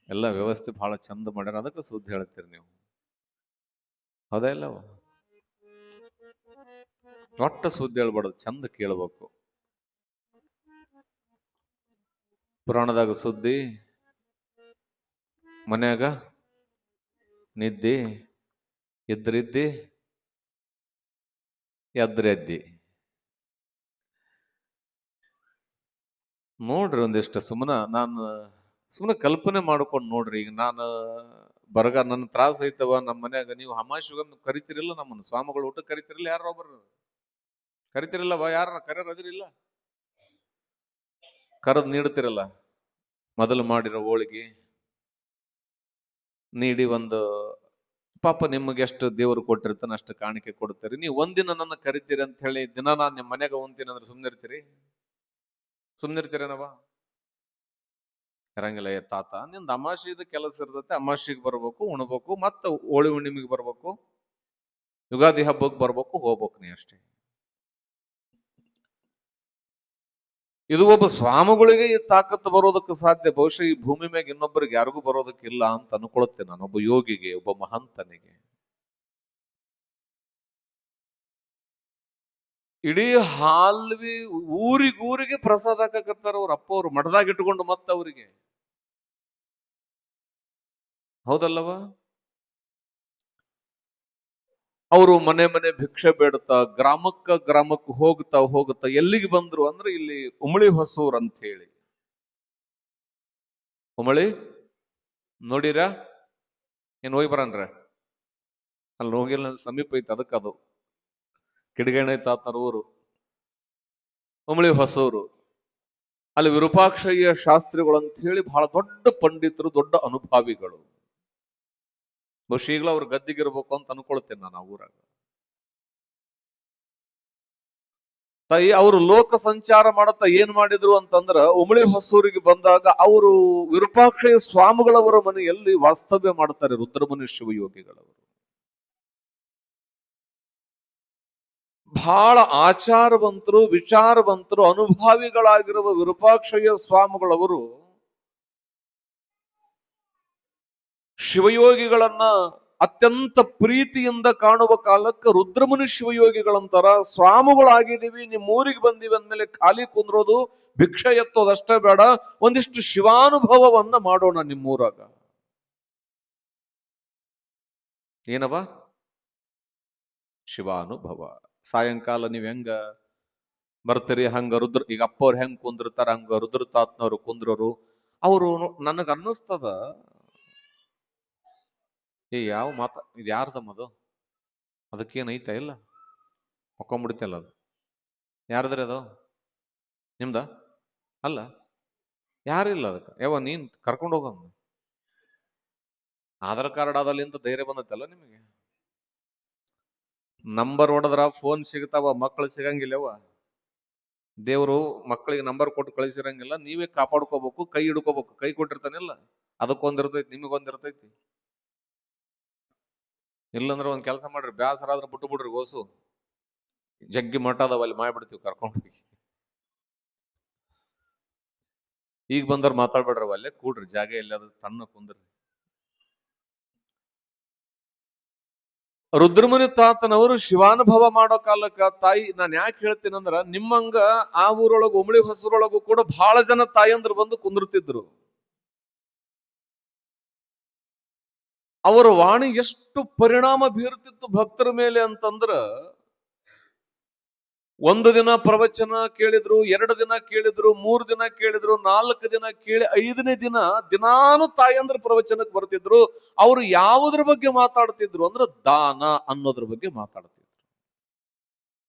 [SPEAKER 1] ಎಲ್ಲ ವ್ಯವಸ್ಥೆ ಬಹಳ ಚಂದ ಮಾಡ್ಯಾರ ಅದಕ್ಕೆ ಸುದ್ದಿ ಹೇಳ್ತೀರಿ ನೀವು ಹೌದಾ ಇಲ್ಲವ ಒಟ್ಟ ಸುದ್ದಿ ಹೇಳ್ಬಾರ್ದು ಚಂದ ಕೇಳ್ಬೇಕು ಪುರಾಣದಾಗ ಸುದ್ದಿ ಮನ್ಯಾಗ ನಿದ್ದಿ ಇದ್ರಿದ್ದಿ ಎದ್ರೆದ್ದಿ ನೋಡ್ರಿ ಒಂದಿಷ್ಟು ಸುಮ್ಮನೆ ಕಲ್ಪನೆ ಮಾಡ್ಕೊಂಡು ನೋಡ್ರಿ ಈಗ ನಾನು ಬರಗ ನನ್ನ ತ್ರಾಸ ಐತವ ನಮ್ಮ ಮನ್ಯಾಗ ನೀವು ಅಮಾವಾಸ್ಯೆಗೊಮ್ಮೆ ಕರಿತಿರಿಲ್ಲ ನಮ್ಮನ್ನು ಸ್ವಾಮಿಗಳು ಊಟ ಕರಿತಿರಿಲ್ಲ ಯಾರ ಒಬ್ಬರು ಕರಿತಿರಿಲ್ಲವ ಯಾರ ಕರೆಯರದಿರಿಲ್ಲ ಕರೆದ್ ನೀಡ್ತಿರಲ್ಲ ಮೊದಲು ಮಾಡಿರೋ ಹೋಳಿಗೆ ನೀಡಿ ಒಂದು ಪಾಪ ನಿಮಗೆ ಎಷ್ಟು ದೇವರು ಕೊಟ್ಟಿರ್ತಾನೆ ಅಷ್ಟು ಕಾಣಿಕೆ ಕೊಡ್ತೀರಿ ನೀವು ಒಂದಿನ ನನ್ನ ಕರಿತೀರಿ ಅಂತ ಹೇಳಿ ದಿನ ನಾನು ನಿಮ್ಮ ಮನೆಗೆ ಉಂತೀನಿ ಅಂದ್ರೆ ಸುಮ್ನಿರ್ತೀರೇನವ ಇರಂಗಿಲ್ಲ ತಾತ ನಿಂದ ಅಮಾವಾಸ್ಯೆದ ಕೆಲಸ ಇರ್ತೈತೆ ಅಮಾವಾಸ್ಯೆಗೆ ಬರ್ಬೇಕು ಉಣ್ಬೇಕು ಮತ್ತ ಹೋಳಿ ಹುಣ್ಣಿಮೆಗೆ ಬರ್ಬೇಕು ಯುಗಾದಿ ಹಬ್ಬಕ್ಕೆ ಬರ್ಬೇಕು ಹೋಗ್ಬೇಕು ನೀ ಅಷ್ಟೇ ಇದು ಒಬ್ಬ ಸ್ವಾಮಿಗಳಿಗೆ ಈ ತಾಕತ್ತು ಬರೋದಕ್ಕೆ ಸಾಧ್ಯ ಬಹುಶಃ ಈ ಭೂಮಿ ಮ್ಯಾಗ ಇನ್ನೊಬ್ಬರಿಗೆ ಯಾರಿಗೂ ಬರೋದಕ್ಕಿಲ್ಲ ಅಂತ ಅನ್ಕೊಳುತ್ತೇನೆ ನಾನು ಒಬ್ಬ ಯೋಗಿಗೆ ಒಬ್ಬ ಮಹಂತನಿಗೆ ಇಡೀ ಹಾಲ್ವಿ ಊರಿಗೂರಿಗೆ ಪ್ರಸಾದ ಹಾಕಕತ್ತಾರ ಅವ್ರ ಅಪ್ಪ ಅವ್ರು ಮಠದಾಗ ಇಟ್ಕೊಂಡು ಮತ್ತ ಅವರಿಗೆ ಹೌದಲ್ಲವ ಅವರು ಮನೆ ಮನೆ ಭಿಕ್ಷೆ ಬೇಡುತ್ತಾ ಗ್ರಾಮಕ್ಕೆ ಹೋಗ್ತಾ ಹೋಗುತ್ತಾ ಎಲ್ಲಿಗೆ ಬಂದ್ರು ಅಂದ್ರೆ ಇಲ್ಲಿ ಉಮಳಿ ಹೊಸೂರ್ ಅಂತ ಹೇಳಿ. ಉಮಳಿ ನೋಡಿರ ಏನ್ ಹೋಗಿ ಬರನ್ರ? ಅಲ್ಲಿ ಹೋಗಿಲ್ಲ, ಸಮೀಪ ಐತಿ ಅದಕ್ಕೆ. ಅದು ಕಿಡಿಗೇಣ ತಾತನ ಊರು ಉಮಳಿ ಹೊಸೂರು. ಅಲ್ಲಿ ವಿರೂಪಾಕ್ಷಯ್ಯ ಶಾಸ್ತ್ರಿಗಳು ಅಂತ ಹೇಳಿ ಬಹಳ ದೊಡ್ಡ ಪಂಡಿತರು, ದೊಡ್ಡ ಅನುಭಾವಿಗಳು. ಬಹುಶಃ ಈಗಲೂ ಅವ್ರ ಗದ್ದಿಗಿರ್ಬೇಕು ಅಂತ ಅನ್ಕೊಳ್ತೇನೆ ನಾನು ಆ ಊರಾಗ. ತಾಯಿ ಅವರು ಲೋಕ ಸಂಚಾರ ಮಾಡತ್ತಾ ಏನ್ ಮಾಡಿದ್ರು ಅಂತಂದ್ರ, ಉಮಳಿ ಹೊಸೂರಿಗೆ ಬಂದಾಗ ಅವರು ವಿರೂಪಾಕ್ಷಯ್ಯ ಸ್ವಾಮಿಗಳವರ ಮನೆಯಲ್ಲಿ ವಾಸ್ತವ್ಯ ಮಾಡ್ತಾರೆ, ರುದ್ರಮುನಿ ಶಿವಯೋಗಿಗಳವರು. ಬಹಳ ಆಚಾರವಂತರು, ವಿಚಾರವಂತರು, ಅನುಭಾವಿಗಳಾಗಿರುವ ವಿರೂಪಾಕ್ಷಯ್ಯ ಸ್ವಾಮಿಗಳವರು ಶಿವಯೋಗಿಗಳನ್ನ ಅತ್ಯಂತ ಪ್ರೀತಿಯಿಂದ ಕಾಣುವ ಕಾಲಕ್ಕೆ ರುದ್ರಮುನಿ ಶಿವಯೋಗಿಗಳಂತಾರ, ಸ್ವಾಮಿಗಳಾಗಿದ್ದೀವಿ, ನಿಮ್ಮ ಊರಿಗೆ ಬಂದಿವಿ ಅಂದ್ಮೇಲೆ ಖಾಲಿ ಕುಂದ್ರೋದು, ಭಿಕ್ಷೆ ಎತ್ತೋದಷ್ಟೇ ಬೇಡ, ಒಂದಿಷ್ಟು ಶಿವಾನುಭವವನ್ನ ಮಾಡೋಣ ನಿಮ್ಮೂರಾಗ. ಏನವ? ಶಿವಾನುಭವ. ಸಾಯಂಕಾಲ ನೀವ್ ಹೆಂಗ ಬರ್ತೀರಿ ಹಂಗ ಈಗ ಅಪ್ಪವ್ರು ಹೆಂಗ್ ಕುಂದಿರ್ತಾರ ಹಂಗ ರುದ್ರ ತಾತ್ನವ್ರು ಕುಂದ್ರರು. ಅವರು ನನಗ ಅನ್ನಿಸ್ತದ, ಯಾವ ಇದು ಯಾರ್ದಮ್ಮದು? ಅದಕ್ಕೇನೈತ ಇಲ್ಲ, ಹೊಕ್ಕೊಂಡ್ಬಿಡ್ತಲ್ಲ ಅದು. ಯಾರದ್ರಿ ಅದು? ನಿಮ್ದ ಅಲ್ಲ, ಯಾರಿಲ್ಲ ಅದಕ್ಕೆ. ನೀನ್ ಕರ್ಕೊಂಡು ಹೋಗ. ಆಧಾರ್ ಕಾರ್ಡ್ ಆದಲ್ಲಿಂದ ಧೈರ್ಯ ಬಂದತ್ತಲ್ಲ ನಿಮಗೆ. ನಂಬರ್ ಹೊಡೆದ್ರ ಫೋನ್ ಸಿಗ್ತಾವ, ಮಕ್ಕಳು ಸಿಗಂಗಿಲ್ಲವ. ದೇವ್ರು ಮಕ್ಕಳಿಗೆ ನಂಬರ್ ಕೊಟ್ಟು ಕಳಿಸಿರಂಗಿಲ್ಲ, ನೀವೇ ಕಾಪಾಡ್ಕೋಬೇಕು, ಕೈ ಹಿಡ್ಕೋಬೇಕು. ಕೈ ಕೊಟ್ಟಿರ್ತಾನಿಲ್ಲ, ಅದಕ್ಕೊಂದಿರ್ತೈತಿ, ನಿಮಗೊಂದಿರ್ತೈತಿ. ಇಲ್ಲಂದ್ರೆ ಒಂದ್ ಕೆಲಸ ಮಾಡ್ರಿ, ಬ್ಯಾಸರಾದ್ರೆ ಬಿಟ್ಟು ಬಿಡ್ರಿ, ಗೋಸು ಜಗ್ಗಿ ಮಠ ಅದಾವ, ಅಲ್ಲಿ ಮಾಡ್ಬಿಡ್ತೀವಿ ಕರ್ಕೊಂಡು ಹೋಗಿ. ಈಗ ಬಂದವ್ರು ಮಾತಾಡ್ಬೇಡ್ರಿ, ಅಲ್ಲೇ ಕೂಡ್ರಿ, ಜಾಗ ಎಲ್ಲ ತಣ್ಣ ಕುಂದ್ರಿ. ರುದ್ರಮುನಿ ತಾತನವರು ಶಿವಾನುಭವ ಮಾಡೋ ಕಾಲಕ್ಕ ತಾಯಿ, ನಾನು ಯಾಕೆ ಹೇಳ್ತೀನಂದ್ರ, ನಿಮ್ಮಂಗ ಆ ಊರೊಳಗ ಉಮಳಿ ಹೊಸೂರೊಳಗು ಕೂಡ ಬಹಳ ಜನ ತಾಯಂದ್ರು ಬಂದು ಕುಂದಿರ್ತಿದ್ರು. ಅವರ ವಾಣಿ ಎಷ್ಟು ಪರಿಣಾಮ ಬೀರ್ತಿತ್ತು ಭಕ್ತರ ಮೇಲೆ ಅಂತಂದ್ರ, ಒಂದು ದಿನ ಪ್ರವಚನ ಕೇಳಿದ್ರು, 2 ದಿನ ಕೇಳಿದ್ರು, 3 ದಿನ ಕೇಳಿದ್ರು, 4 ದಿನ ಕೇಳಿ 5ನೇ ದಿನ ದಿನಾನು ತಾಯಂದ್ರ ಪ್ರವಚನಕ್ಕೆ ಬರ್ತಿದ್ರು. ಅವರು ಯಾವುದ್ರ ಬಗ್ಗೆ ಮಾತಾಡ್ತಿದ್ರು ಅಂದ್ರೆ ದಾನ ಅನ್ನೋದ್ರ ಬಗ್ಗೆ ಮಾತಾಡ್ತಿದ್ರು.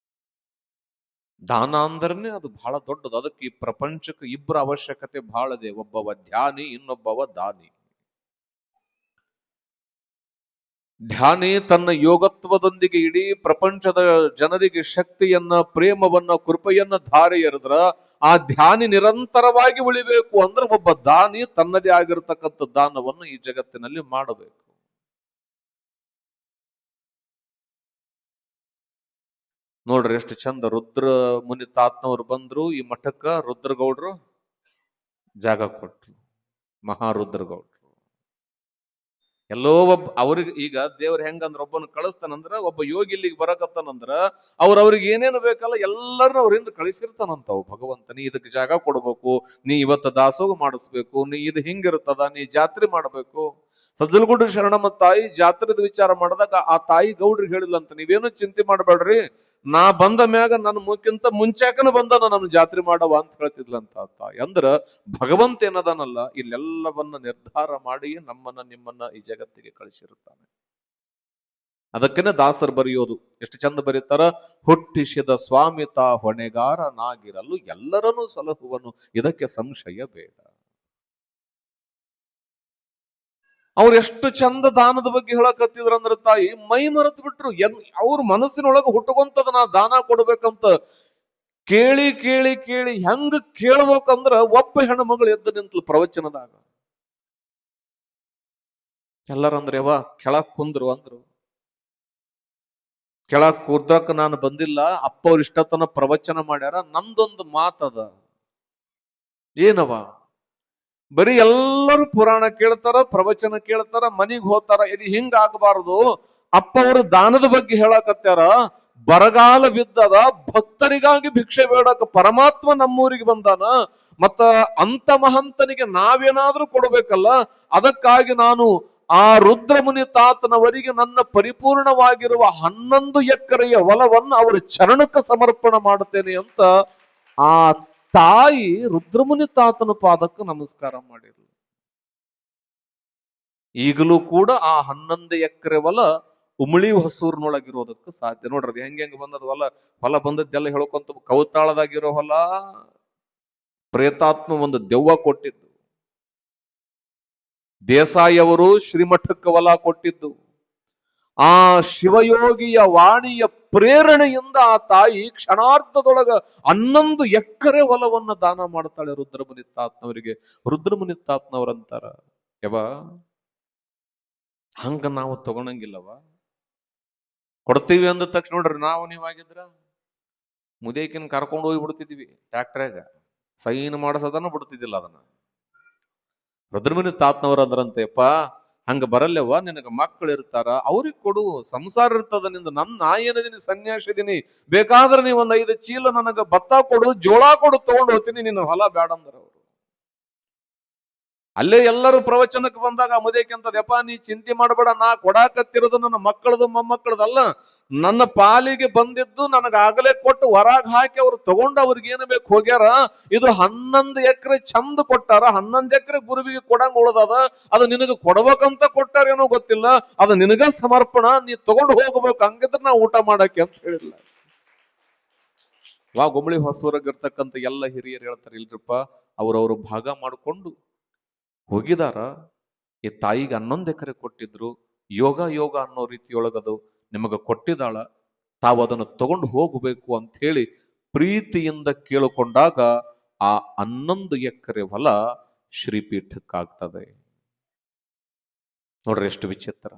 [SPEAKER 1] ದಾನ ಅಂದ್ರನೆ ಅದು ಬಹಳ ದೊಡ್ಡದು. ಅದಕ್ಕೆ ಈ ಪ್ರಪಂಚಕ್ಕೆ 2 ಅವಶ್ಯಕತೆ ಬಹಳ ಇದೆ, ಒಬ್ಬವ ಧ್ಯಾನಿ, ಇನ್ನೊಬ್ಬವ ದಾನಿ. ಧ್ಯಾನಿ ತನ್ನ ಯೋಗತ್ವದೊಂದಿಗೆ ಇಡೀ ಪ್ರಪಂಚದ ಜನರಿಗೆ ಶಕ್ತಿಯನ್ನ, ಪ್ರೇಮವನ್ನ, ಕೃಪೆಯನ್ನ ಧಾರೆ ಎರೆದ್ರ, ಆ ಧ್ಯಾನಿ ನಿರಂತರವಾಗಿ ಉಳಿಬೇಕು ಅಂದ್ರೆ ಒಬ್ಬ ದಾನಿ ತನ್ನದೇ ಆಗಿರತಕ್ಕಂಥ ದಾನವನ್ನು ಈ ಜಗತ್ತಿನಲ್ಲಿ ಮಾಡಬೇಕು. ನೋಡ್ರಿ ಎಷ್ಟು ಚಂದ ರುದ್ರ ಮುನಿ ತಾತ್ನವ್ರು ಬಂದ್ರು ಈ ಮಠಕ್ಕ. ರುದ್ರಗೌಡ್ರು ಜಾಗ ಕೊಟ್ರು, ಮಹಾರುದ್ರಗೌಡ್ರು. ಎಲ್ಲೋ ಅವ್ರಿಗೆ ಈಗ ದೇವ್ರ ಹೆಂಗಂದ್ರ, ಒಬ್ಬನ ಕಳಿಸ್ತಾನಂದ್ರ, ಒಬ್ಬ ಯೋಗಿ ಇಲ್ಲಿಗೆ ಬರಕತ್ತಾನಂದ್ರ ಅವ್ರಿಗೆ ಏನೇನು ಬೇಕಲ್ಲ ಎಲ್ಲರನ್ನ ಅವ್ರಿಂದ ಕಳಿಸಿರ್ತಾನಂತ ಭಗವಂತ. ನೀ ಇದಕ್ಕೆ ಜಾಗ ಕೊಡ್ಬೇಕು, ನೀ ಇವತ್ತು ದಾಸೋಗ ಮಾಡಿಸ್ಬೇಕು, ನೀ ಇದು ಹಿಂಗಿರ್ತದ, ನೀ ಜಾತ್ರೆ ಮಾಡ್ಬೇಕು. ಸಜ್ಜಲಗುಡ್ಡ ಶರಣಮ್ಮ ತಾಯಿ ಜಾತ್ರೆದ ವಿಚಾರ ಮಾಡಿದಾಗ ಆ ತಾಯಿ ಗೌಡ್ರಿಗೆ ಹೇಳಿಲ್ಲಂತ, ನೀವೇನು ಚಿಂತೆ ಮಾಡಬೇಡ್ರಿ, ನಾ ಬಂದ ಮ್ಯಾಗ ನನ್ನ ಮುಕ್ಕಿಂತ ಮುಂಚಾಕನ ಬಂದ ನನ್ನ ಜಾತ್ರೆ ಮಾಡವ ಅಂತ ಹೇಳ್ತಿದ್ಲಂತ ತಾಯಿ. ಅಂದ್ರ ಭಗವಂತ ಏನದಾನಲ್ಲ, ಇಲ್ಲೆಲ್ಲವನ್ನ ನಿರ್ಧಾರ ಮಾಡಿ ನಮ್ಮನ್ನ ನಿಮ್ಮನ್ನ ಈ ಜಗತ್ತಿಗೆ ಕಳಿಸಿರುತ್ತಾನೆ. ಅದಕ್ಕೇನೆ ದಾಸರು ಬರೆಯೋದು ಎಷ್ಟು ಚಂದ ಬರೀತಾರ, ಹುಟ್ಟಿಸಿದ ಸ್ವಾಮಿತ ಹೊಣೆಗಾರನಾಗಿರಲು ಎಲ್ಲರನ್ನೂ ಸಲಹುವನು, ಇದಕ್ಕೆ ಸಂಶಯ ಬೇಡ. ಅವ್ರು ಎಷ್ಟು ಚಂದ ದಾನದ ಬಗ್ಗೆ ಹೇಳಕತ್ತಿದ್ರು ಅಂದ್ರೆ ತಾಯಿ ಮೈ ಮರೆತು ಬಿಟ್ರು. ಅವ್ರ ಮನಸ್ಸಿನೊಳಗೆ ಹುಟ್ಟುಕೊಂತದ ನಾ ದಾನ ಕೊಡ್ಬೇಕಂತ. ಕೇಳಿ ಕೇಳಿ ಕೇಳಿ ಹೆಂಗ ಕೇಳ್ಬೇಕಂದ್ರ ಒಬ್ಬ ಹೆಣ್ಮಗಳು ಎದ್ದು ನಿಂತಲು ಪ್ರವಚನದಾಗ. ಎಲ್ಲರಂದ್ರೆ ಯವ್ವ ಕೆಳಕ್ ಕುಂದ್ರು ಅಂದ್ರು. ಕೆಳಕ್ ಕೂರ್ದಕ್ ನಾನು ಬಂದಿಲ್ಲ, ಅಪ್ಪ ಅವ್ರ ಇಷ್ಟತನ ಪ್ರವಚನ ಮಾಡ್ಯಾರ, ನಂದೊಂದು ಮಾತದ. ಏನವ? ಬರೀ ಎಲ್ಲರೂ ಪುರಾಣ ಕೇಳ್ತಾರ, ಪ್ರವಚನ ಕೇಳ್ತಾರ, ಮನಿಗ್ ಹೋಗ್ತಾರ. ಇದು ಹಿಂಗ ಆಗಬಾರದು. ಅಪ್ಪ ಅವರು ದಾನದ ಬಗ್ಗೆ ಹೇಳಕತ್ಯಾರ. ಬರಗಾಲ ಬಿದ್ದದ, ಭಕ್ತರಿಗಾಗಿ ಭಿಕ್ಷೆ ಬೇಡಕ ಪರಮಾತ್ಮ ನಮ್ಮೂರಿಗೆ ಬಂದಾನ. ಮತ್ತ ಅಂತ ಮಹಂತನಿಗೆ ನಾವೇನಾದ್ರೂ ಕೊಡ್ಬೇಕಲ್ಲ, ಅದಕ್ಕಾಗಿ ನಾನು ಆ ರುದ್ರಮುನಿ ತಾತನವರಿಗೆ ನನ್ನ ಪರಿಪೂರ್ಣವಾಗಿರುವ 11 ಎಕರೆಯ ಹೊಲವನ್ನು ಅವರ ಚರಣಕ್ಕೆ ಸಮರ್ಪಣೆ ಮಾಡುತ್ತೇನೆ ಅಂತ ಆ ತಾಯಿ ರುದ್ರಮುನಿ ತಾತನ ಪಾದಕ್ಕೆ ನಮಸ್ಕಾರ ಮಾಡಿದ್ರು. ಈಗಲೂ ಕೂಡ ಆ 11 ಎಕರೆ ಹೊಲ ಉಮಳಿ ಹೊಸೂರಿನೊಳಗಿರೋದಕ್ಕೆ ಸಾಧ್ಯ. ನೋಡ್ರಿ ಹೆಂಗ್ ಬಂದದ ಹೊಲ ಬಂದದ್ದೆಲ್ಲ ಹೇಳ್ಕೊಂತ ಕೌತಾಳದಾಗಿರೋ ಹೊಲ ಪ್ರೇತಾತ್ಮ ಒಂದು ದೆವ್ವ ಕೊಟ್ಟಿದ್ದು. ದೇಸಾಯಿ ಅವರು ಶ್ರೀಮಠಕ್ಕೆ ಹೊಲ ಕೊಟ್ಟಿದ್ದು. ಆ ಶಿವಯೋಗಿಯ ವಾಣಿಯ ಪ್ರೇರಣೆಯಿಂದ ಆ ತಾಯಿ ಕ್ಷಣಾರ್ಧದೊಳಗ 11 ಎಕರೆ ಹೊಲವನ್ನ ದಾನ ಮಾಡ್ತಾಳೆ ರುದ್ರಮುನಿ ತಾತ್ನವರಿಗೆ. ರುದ್ರಮುನಿ ತಾತ್ನವರಂತಾರ, ಯವ ಹಂಗ ನಾವು ತಗೊಳಂಗಿಲ್ಲವ, ಕೊಡ್ತೀವಿ ಅಂದ ತಕ್ಷಣ ನೋಡ್ರಿ, ನಾವು ನೀವಾಗಿದ್ರ ಮುದೇಕಿನ ಕರ್ಕೊಂಡು ಹೋಗಿ ಬಿಡ್ತಿದ್ವಿ ಟ್ಯಾಕ್ಟ್ರಾಗ, ಸೈನ್ ಮಾಡಿಸೋದನ್ನ ಬಿಡ್ತಿದ್ದಿಲ್ಲ ಅದನ್ನ. ರುದ್ರಮುನಿ ತಾತ್ನವ್ರ ಅಂದ್ರಂತೆಪ್ಪ, ಹಂಗ ಬರಲ್ಲವ, ನಿನಗ ಮಕ್ಕಳು ಇರ್ತಾರ, ಅವ್ರಿಗೆ ಕೊಡು, ಸಂಸಾರ ಇರ್ತದ ನಿಂದು. ನಾ ಏನದೀನಿ, ಸನ್ಯಾಸಿ ಇದೀನಿ, ಬೇಕಾದ್ರೆ ನೀವ್ 5 ಚೀಲ ನನಗ ಭತ್ತ ಕೊಡು, ಜೋಳ ಕೊಡು, ತಗೊಂಡು ಹೋಗ್ತೀನಿ, ನಿನ್ನ ಹೊಲ ಬೇಡ ಅಂದ್ರ ಅವರು. ಅಲ್ಲೇ ಎಲ್ಲರೂ ಪ್ರವಚನಕ್ಕೆ ಬಂದಾಗ ಮುದೇಕಂತದಪ್ಪ, ನೀ ಚಿಂತೆ ಮಾಡಬೇಡ, ನಾ ಕೊಡಾಕತ್ತಿರೋದು ನನ್ನ ಮಕ್ಕಳದು ಮೊಮ್ಮಕ್ಕಳದಲ್ಲ, ನನ್ನ ಪಾಲಿಗೆ ಬಂದಿದ್ದು ನನಗಾಗಲೇ ಕೊಟ್ಟು ಹೊರಗ್ ಹಾಕಿ ಅವ್ರು ತಗೊಂಡು ಅವ್ರಿಗೆ ಏನು ಬೇಕು ಹೋಗ್ಯಾರ. ಇದು 11 ಎಕರೆ ಚಂದ ಕೊಟ್ಟಾರ, 11 ಎಕರೆ ಗುರುವಿಗೆ ಕೊಡಂಗ್ ಉಳ್ದದ, ಅದು ನಿನಗೆ ಕೊಡ್ಬೇಕಂತ ಕೊಟ್ಟಾರೇನೋ ಗೊತ್ತಿಲ್ಲ, ಅದು ನಿನಗ ಸಮರ್ಪಣ, ನೀ ತಗೊಂಡು ಹೋಗ್ಬೇಕು, ಹಂಗಿದ್ರೆ ನಾ ಊಟ ಮಾಡಕ್ಕೆ ಅಂತ ಹೇಳಿಲ್ಲ. ಗುಂಬಳಿ ಹೊಸೂರಾಗ ಇರ್ತಕ್ಕಂಥ ಎಲ್ಲ ಹಿರಿಯರು ಹೇಳ್ತಾರೆ, ಇಲ್ರಪ್ಪ ಅವ್ರವ್ರು ಭಾಗ ಮಾಡಿಕೊಂಡು ಹೋಗಿದಾರ. ಈ ತಾಯಿಗೆ 11 ಎಕರೆ ಕೊಟ್ಟಿದ್ರು, ಯೋಗ ಅನ್ನೋ ರೀತಿಯೊಳಗದು ನಿಮಗ ಕೊಟ್ಟಿದ್ದಾಳ, ತಾವು ಅದನ್ನು ತಗೊಂಡು ಹೋಗಬೇಕು ಅಂತ ಹೇಳಿ ಪ್ರೀತಿಯಿಂದ ಕೇಳಿಕೊಂಡಾಗ ಆ 11 ಎಕರೆ ಹೊಲ ಶ್ರೀಪೀಠಕ್ಕಾಗ್ತದೆ. ನೋಡ್ರಿ ಎಷ್ಟು ವಿಚಿತ್ರ.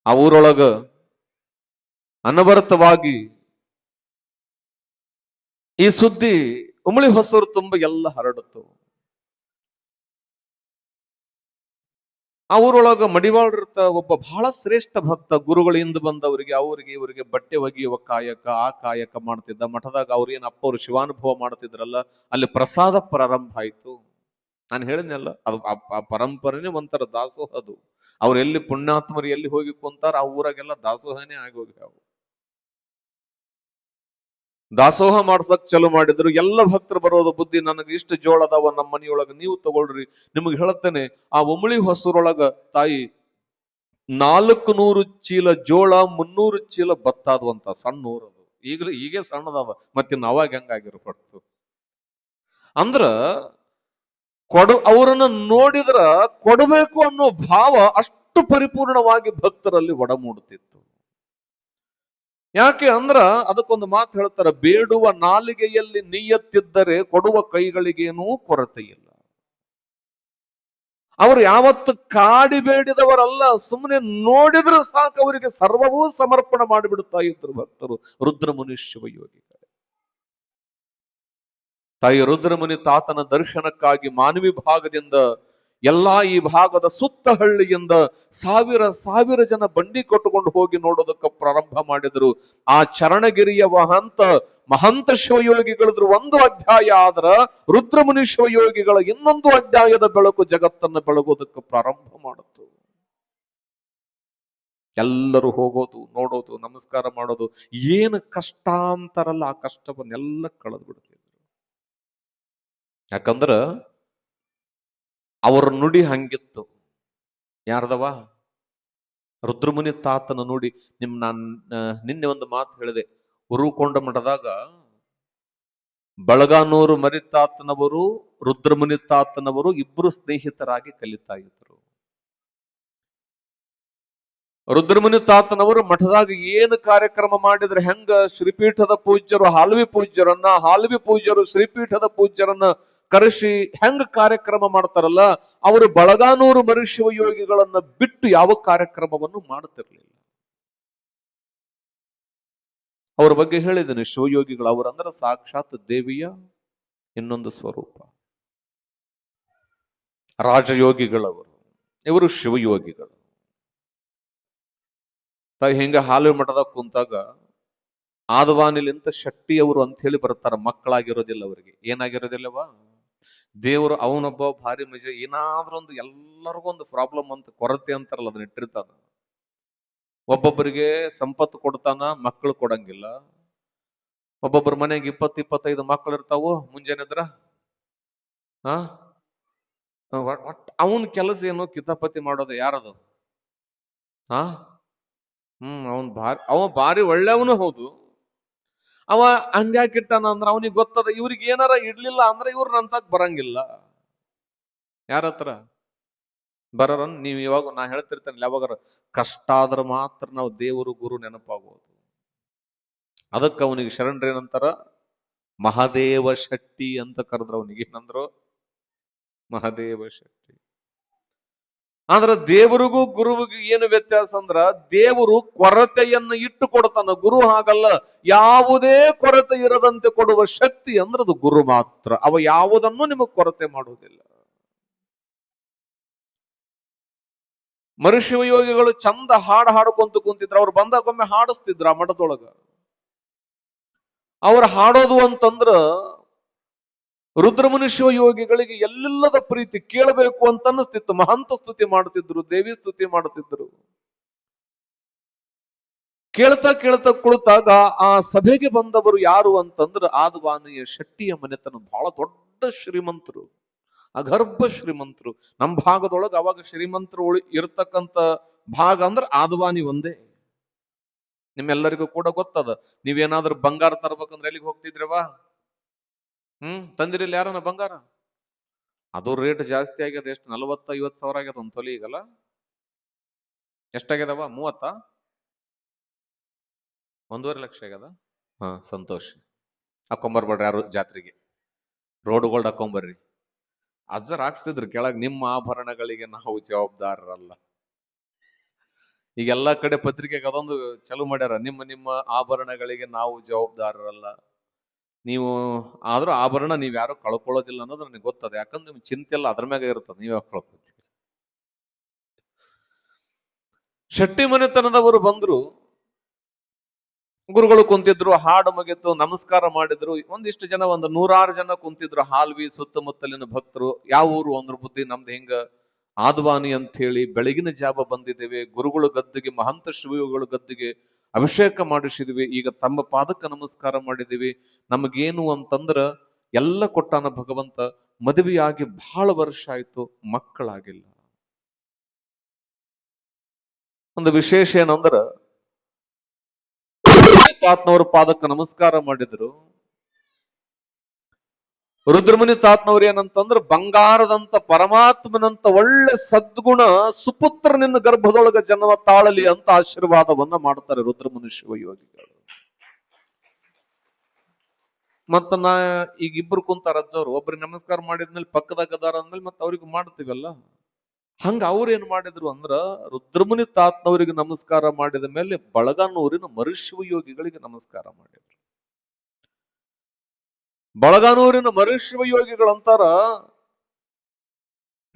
[SPEAKER 1] ಆ ಊರೊಳಗ ಅನವರತವಾಗಿ ಈ ಸುದ್ದಿ ಉಮಳಿ ಹೊಸೂರು ತುಂಬ ಎಲ್ಲ ಹರಡಿತು. ಆ ಊರೊಳಗ ಮಡಿವಾಳರಿರ್ತ ಒಬ್ಬ ಬಹಳ ಶ್ರೇಷ್ಠ ಭಕ್ತ, ಗುರುಗಳಿಂದ ಬಂದವರಿಗೆ ಅವ್ರಿಗೆ ಇವರಿಗೆ ಬಟ್ಟೆ ಒಗೆಯುವ ಕಾಯಕ, ಆ ಕಾಯಕ ಮಾಡ್ತಿದ್ದ. ಮಠದಾಗ ಅವ್ರೇನ್ ಅಪ್ಪವ್ರು ಶಿವಾನುಭವ ಮಾಡ್ತಿದ್ರಲ್ಲ, ಅಲ್ಲಿ ಪ್ರಸಾದ ಪ್ರಾರಂಭ ಆಯ್ತು. ನಾನು ಹೇಳಿದ್ನಲ್ಲ, ಅದು ಆ ಪರಂಪರೆನೇ ಒಂಥರ ದಾಸೋಹ. ಅದು ಅವ್ರು ಎಲ್ಲಿ ಪುಣ್ಯಾತ್ಮರು ಎಲ್ಲಿ ಹೋಗಿ ಕುಂತಾರ ಆ ಊರಾಗೆಲ್ಲ ದಾಸೋಹನೇ ಆಗೋಗ್ಯಾವ. ದಾಸೋಹ ಮಾಡ್ಸಕ್ ಚಲೋ ಮಾಡಿದ್ರು. ಎಲ್ಲ ಭಕ್ತರು ಬರೋದು ಬುದ್ಧಿ, ನನಗೆ ಇಷ್ಟು ಜೋಳ ಅದಾವ ನಮ್ಮ ಮನೆಯೊಳಗ, ನೀವು ತಗೊಳ್ರಿ. ನಿಮಗೆ ಹೇಳ್ತೇನೆ, ಆ ಉಮಳಿ ಹೊಸೂರೊಳಗ ತಾಯಿ 400 ಚೀಲ ಜೋಳ, 300 ಚೀಲ ಭತ್ತ ಅದುವಂತ ಸಣ್ಣ ಊರದು. ಈಗೇ ಸಣ್ಣದವ, ಮತ್ತಿನ್ನು ಅವಾಗ ಹೆಂಗಾಗಿರ್ಬಾರ್ದು ಅಂದ್ರ ಅವರನ್ನ ನೋಡಿದ್ರ ಕೊಡಬೇಕು ಅನ್ನೋ ಭಾವ ಅಷ್ಟು ಪರಿಪೂರ್ಣವಾಗಿ ಭಕ್ತರಲ್ಲಿ ಒಡಮೂಡುತ್ತಿತ್ತು. ಯಾಕೆ ಅಂದ್ರ ಅದಕ್ಕೊಂದು ಮಾತು ಹೇಳ್ತಾರ, ಬೇಡುವ ನಾಲಿಗೆಯಲ್ಲಿ ನಿಯತ್ತಿದ್ದರೆ ಕೊಡುವ ಕೈಗಳಿಗೇನೂ ಕೊರತೆ ಇಲ್ಲ. ಅವರು ಯಾವತ್ತು ಕಾಡಿ ಬೇಡಿದವರಲ್ಲ, ಸುಮ್ಮನೆ ನೋಡಿದ್ರೆ ಸಾಕು ಅವರಿಗೆ ಸರ್ವವೂ ಸಮರ್ಪಣೆ ಮಾಡಿಬಿಡ್ತಾ ಇದ್ರು ಭಕ್ತರು, ರುದ್ರಮುನಿ ಶಿವಯೋಗಿಗಳು. ತಾಯಿ ರುದ್ರಮುನಿ ತಾತನ ದರ್ಶನಕ್ಕಾಗಿ ಮಾನವಿ ಭಾಗದಿಂದ ಎಲ್ಲಾ ಈ ಭಾಗದ ಸುತ್ತ ಹಳ್ಳಿಯಿಂದ ಸಾವಿರ ಜನ ಬಂಡಿ ಕೊಟ್ಟುಕೊಂಡು ಹೋಗಿ ನೋಡೋದಕ್ಕೆ ಪ್ರಾರಂಭ ಮಾಡಿದ್ರು. ಆ ಚರಣಗಿರಿಯ ಮಹಂತ ಶಿವಯೋಗಿಗಳಿದ್ರು ಒಂದು ಅಧ್ಯಾಯ ಆದ್ರ, ರುದ್ರಮುನಿ ಶಿವಯೋಗಿಗಳ ಇನ್ನೊಂದು ಅಧ್ಯಾಯದ ಬೆಳಕು ಜಗತ್ತನ್ನು ಬೆಳಗೋದಕ್ಕೆ ಪ್ರಾರಂಭ ಮಾಡುತ್ತು. ಎಲ್ಲರೂ ಹೋಗೋದು, ನೋಡೋದು, ನಮಸ್ಕಾರ ಮಾಡೋದು, ಏನು ಕಷ್ಟ ಅಂತಾರಲ್ಲ ಆ ಕಷ್ಟವನ್ನೆಲ್ಲ ಕಳೆದು ಬಿಡ್ತಿದ್ರು. ಯಾಕಂದ್ರ ಅವರ ನುಡಿ ಹಂಗಿತ್ತು. ಯಾರ್ದವ? ರುದ್ರಮುನಿ ತಾತನ ನುಡಿ. ನಾನ್ ನಿನ್ನೆ ಒಂದು ಮಾತು ಹೇಳಿದೆ, ಉರುಕೊಂಡ ಮಠದಾಗ ಬಳಗಾನೂರು ಮರಿತಾತನವರು, ರುದ್ರಮುನಿ ತಾತನವರು ಇಬ್ರು ಸ್ನೇಹಿತರಾಗಿ ಕಲಿತಾ ಇದ್ರು. ರುದ್ರಮುನಿ ತಾತನವರು ಮಠದಾಗ ಏನು ಕಾರ್ಯಕ್ರಮ ಮಾಡಿದ್ರೆ, ಹೆಂಗ ಶ್ರೀಪೀಠದ ಪೂಜ್ಯರು ಹಾಲ್ವಿ ಪೂಜ್ಯರು ಶ್ರೀಪೀಠದ ಪೂಜ್ಯರನ್ನ ಕರೆಸಿ ಹೆಂಗ ಕಾರ್ಯಕ್ರಮ ಮಾಡ್ತಾರಲ್ಲ, ಅವರು ಬಳಗಾನೂರು ಮರಿಶಿವಯೋಗಿಗಳನ್ನ ಬಿಟ್ಟು ಯಾವ ಕಾರ್ಯಕ್ರಮವನ್ನು ಮಾಡುತ್ತಿರಲಿಲ್ಲ. ಅವ್ರ ಬಗ್ಗೆ ಹೇಳಿದ್ದೇನೆ, ಶಿವಯೋಗಿಗಳು ಅವರಂದ್ರೆ ಸಾಕ್ಷಾತ್ ದೇವಿಯ ಇನ್ನೊಂದು ಸ್ವರೂಪ. ರಾಜಯೋಗಿಗಳವರು, ಇವರು ಶಿವಯೋಗಿಗಳು. ಹಿಂಗ ಹಾಲು ಮಠದಾಗ ಕುಂತಾಗ ಆದವಾನಿಲಿಂತ ಶೆಟ್ಟಿಯವರು ಅಂತ ಹೇಳಿ ಬರ್ತಾರ. ಮಕ್ಕಳಾಗಿರೋದಿಲ್ಲ ಅವರಿಗೆ. ಏನಾಗಿರೋದಿಲ್ಲವಾ? ದೇವರು ಅವನೊಬ್ಬ ಭಾರಿ ಮಜ, ಏನಾದ್ರೊಂದು ಎಲ್ಲರಿಗೂ ಒಂದು ಪ್ರಾಬ್ಲಮ್ ಅಂತ ಕೊರತೆ ಅಂತಾರಲ್ಲ ಅದನ್ನ ಇಟ್ಟಿರ್ತಾನ. ಒಬ್ಬೊಬ್ಬರಿಗೆ ಸಂಪತ್ತು ಕೊಡ್ತಾನ, ಮಕ್ಕಳು ಕೊಡಂಗಿಲ್ಲ. ಒಬ್ಬೊಬ್ಬರ ಮನೆಗೆ 20-25 ಮಕ್ಕಳು ಇರ್ತಾವು. ಮುಂಜಾನೆ ಎದ್ರ ಅವನ್ ಕೆಲಸ ಏನು? ಕಿತಾಪತಿ ಮಾಡೋದು. ಯಾರದು? ಅವ ಭಾರಿ ಒಳ್ಳೆಯವನು ಹೌದು. ಅವ ಹಂಗ್ಯಾಕಿಟ್ಟಾನ ಅಂದ್ರ ಅವನಿಗೆ ಗೊತ್ತದ ಇವ್ರಿಗೆ ಏನಾರ ಇಡ್ಲಿಲ್ಲ ಅಂದ್ರೆ ಇವ್ರ ನಂತಾಕ್ ಬರಂಗಿಲ್ಲ. ಯಾರತ್ರ ಬರೋರ? ನೀವ್ ಇವಾಗ ನಾ ಹೇಳ್ತಿರ್ತೇನೆ, ಯಾವಾಗ ಕಷ್ಟ ಆದ್ರ ಮಾತ್ರ ನಾವು ದೇವರು ಗುರು ನೆನಪಾಗೋದು. ಅದಕ್ಕೆ ಅವನಿಗೆ ಶರಣರೇನಂತಾರ? ಮಹಾದೇವ ಶೆಟ್ಟಿ ಅಂತ ಕರೆದ್ರ. ಅವನಿಗೆ ಏನಂದ್ರು? ಮಹಾದೇವ ಶೆಟ್ಟಿ. ಆದ್ರ ದೇವರಿಗೂ ಗುರುವಿಗೂ ಏನು ವ್ಯತ್ಯಾಸ ಅಂದ್ರ, ದೇವರು ಕೊರತೆಯನ್ನು ಇಟ್ಟು ಕೊಡ್ತಾನ, ಗುರು ಹಾಗಲ್ಲ. ಯಾವುದೇ ಕೊರತೆ ಇರದಂತೆ ಕೊಡುವ ಶಕ್ತಿ ಅಂದ್ರೆ ಅದು ಗುರು ಮಾತ್ರ. ಅವ ಯಾವುದನ್ನು ನಿಮಗ್ ಕೊರತೆ ಮಾಡುವುದಿಲ್ಲ. ಮರುಶಿವ ಯೋಗಿಗಳು ಚಂದ ಹಾಡ್ಕೊಂತ ಕುಂತಿದ್ರು. ಅವ್ರು ಬಂದಾಗೊಮ್ಮೆ ಹಾಡಿಸ್ತಿದ್ರು ಆ ಮಠದೊಳಗ. ಅವ್ರ ಹಾಡೋದು ಅಂತಂದ್ರ ರುದ್ರಮುನಿ ಶಿವಯೋಗಿಗಳಿಗೆ ಎಲ್ಲಿಲ್ಲದ ಪ್ರೀತಿ, ಕೇಳಬೇಕು ಅಂತ ಅನ್ನಿಸ್ತಿತ್ತು. ಮಹಂತ ಸ್ತುತಿ ಮಾಡ್ತಿದ್ರು, ದೇವಿ ಸ್ತುತಿ ಮಾಡ್ತಿದ್ರು. ಕೇಳ್ತಾ ಕೇಳ್ತಾ ಕುಳಿತಾಗ ಆ ಸಭೆಗೆ ಬಂದವರು ಯಾರು ಅಂತಂದ್ರ ಆದ್ವಾನಿಯ ಶೆಟ್ಟಿಯ ಮನೆತನ. ಬಹಳ ದೊಡ್ಡ ಶ್ರೀಮಂತರು, ಅಗರ್ಭ ಶ್ರೀಮಂತರು. ನಮ್ಮ ಭಾಗದೊಳಗ ಅವಾಗ ಶ್ರೀಮಂತರು ಇರ್ತಕ್ಕಂಥ ಭಾಗ ಅಂದ್ರೆ ಆದ್ವಾನಿ ಒಂದೇ. ನಿಮ್ಮೆಲ್ಲರಿಗೂ ಕೂಡ ಗೊತ್ತದ. ನೀವೇನಾದ್ರೂ ಬಂಗಾರ ತರ್ಬೇಕಂದ್ರೆ ಎಲ್ಲಿಗೆ ಹೋಗ್ತಿದ್ರವಾ? ತಂದಿರಿಲ್ಲ ಯಾರನ್ನ ಬಂಗಾರ? ಅದು ರೇಟ್ ಜಾಸ್ತಿ ಆಗ್ಯದ. ಎಷ್ಟು? 40-50 ಸಾವಿರ ಆಗ್ಯದ ಒಂದ್ ತೊಲಿ. ಈಗಲ್ಲ ಎಷ್ಟಾಗ್ಯದವ? 30? 1.5 ಲಕ್ಷ ಆಗ್ಯದ. ಸಂತೋಷ. ಹಾಕೊಂಬರ್ಬೇಡ್ರಿ ಯಾರು ಜಾತ್ರೆಗೆ. ರೋಡ್ಗಳು ಹಾಕೊಂಬರ್ರಿ. ಅಜ್ಜರ್ ಹಾಕ್ಸ್ತಿದ್ರು ಕೆಳಗ್, ನಿಮ್ಮ ಆಭರಣಗಳಿಗೆ ನಾವು ಜವಾಬ್ದಾರರಲ್ಲ. ಈಗ ಎಲ್ಲಾ ಕಡೆ ಪತ್ರಿಕೆಗೆ ಅದೊಂದು ಚಾಲು ಮಾಡ್ಯಾರ, ನಿಮ್ಮ ಆಭರಣಗಳಿಗೆ ನಾವು ಜವಾಬ್ದಾರರಲ್ಲ. ನೀವು ಆದ್ರೂ ಆಭರಣ ನೀವ್ ಯಾರು ಕಳ್ಕೊಳ್ಳೋದಿಲ್ಲ ಅನ್ನೋದು ನನಗೆ ಗೊತ್ತದ. ಯಾಕಂದ್ರೆ ನಿಮ್ ಚಿಂತೆ ಎಲ್ಲ ಅದ್ರ ಮ್ಯಾಗ ಇರ್ತದೆ, ನೀವ್ ಯಾಕೆ ಕಳ್ಕೊತೀರಿ. ಶೆಟ್ಟಿ ಮನೆತನದವರು ಬಂದ್ರು, ಗುರುಗಳು ಕುಂತಿದ್ರು, ಹಾಡು ಮುಗಿತು, ನಮಸ್ಕಾರ ಮಾಡಿದ್ರು. ಒಂದಿಷ್ಟು ಜನ, ಒಂದು 100 ಜನ ಕುಂತಿದ್ರು. ಹಾಲ್ವಿ ಸುತ್ತಮುತ್ತಲಿನ ಭಕ್ತರು. ಯಾವ ಊರು ಅಂದ್ರ ಬುದ್ಧಿ ನಮ್ದು ಹಿಂಗ ಆದ್ವಾನಿ ಅಂತ ಹೇಳಿ ಬೆಳಗಿನ ಜಾವ ಬಂದಿದ್ದೇವೆ. ಗುರುಗಳು ಗದ್ದಿಗೆ, ಮಹಂತ ಶಿವಯೋಗಿಗಳು ಗದ್ದಿಗೆ ಅಭಿಷೇಕ ಮಾಡಿಸಿದ್ವಿ. ಈಗ ತಮ್ಮ ಪಾದಕ್ಕೆ ನಮಸ್ಕಾರ ಮಾಡಿದ್ದೀವಿ. ನಮಗೇನು ಅಂತಂದ್ರ ಎಲ್ಲ ಕೊಟ್ಟಾನ ಭಗವಂತ. ಮದುವೆಯಾಗಿ ಬಹಳ ವರ್ಷ ಆಯ್ತು, ಮಕ್ಕಳಾಗಿಲ್ಲ. ಒಂದು ವಿಶೇಷ ಏನಂದ್ರ, ತಾತ್ನವ್ರ ಪಾದಕ್ಕೆ ನಮಸ್ಕಾರ ಮಾಡಿದ್ರು. ರುದ್ರಮುನಿ ತಾತ್ನವ್ರು ಏನಂತಂದ್ರ, ಬಂಗಾರದಂತ ಪರಮಾತ್ಮನಂತ ಒಳ್ಳೆ ಸದ್ಗುಣ ಸುಪುತ್ರ ನಿನ್ನ ಗರ್ಭದೊಳಗ ಜನ್ಮ ತಾಳಲಿ ಅಂತ ಆಶೀರ್ವಾದವನ್ನ ಮಾಡ್ತಾರೆ ರುದ್ರಮುನಿ ಶಿವಯೋಗಿಗಳು. ಮತ್ತ ನಾ ಈಗ ಇಬ್ರು ಕುಂತಾರ ಅಜ್ಜವ್ರು, ಒಬ್ರಿಗೆ ನಮಸ್ಕಾರ ಮಾಡಿದ್ಮೇಲೆ ಪಕ್ಕದಾಗ ಅದಾರ ಅಂದ್ಮೇಲೆ ಮತ್ತೆ ಅವ್ರಿಗೆ ಮಾಡ್ತೀವಲ್ಲ. ಹಂಗ ಅವ್ರೇನ್ ಮಾಡಿದ್ರು ಅಂದ್ರ, ರುದ್ರಮುನಿ ತಾತ್ನವರಿಗೆ ನಮಸ್ಕಾರ ಮಾಡಿದ ಮೇಲೆ ಬಳಗಾನೂರಿನ ಮರುಶಿವಯೋಗಿಗಳಿಗೆ ನಮಸ್ಕಾರ ಮಾಡಿದ್ರು. ಬಳಗಾನೂರಿನ ಮರುಶಿವಯೋಗಿಗಳಂತಾರ,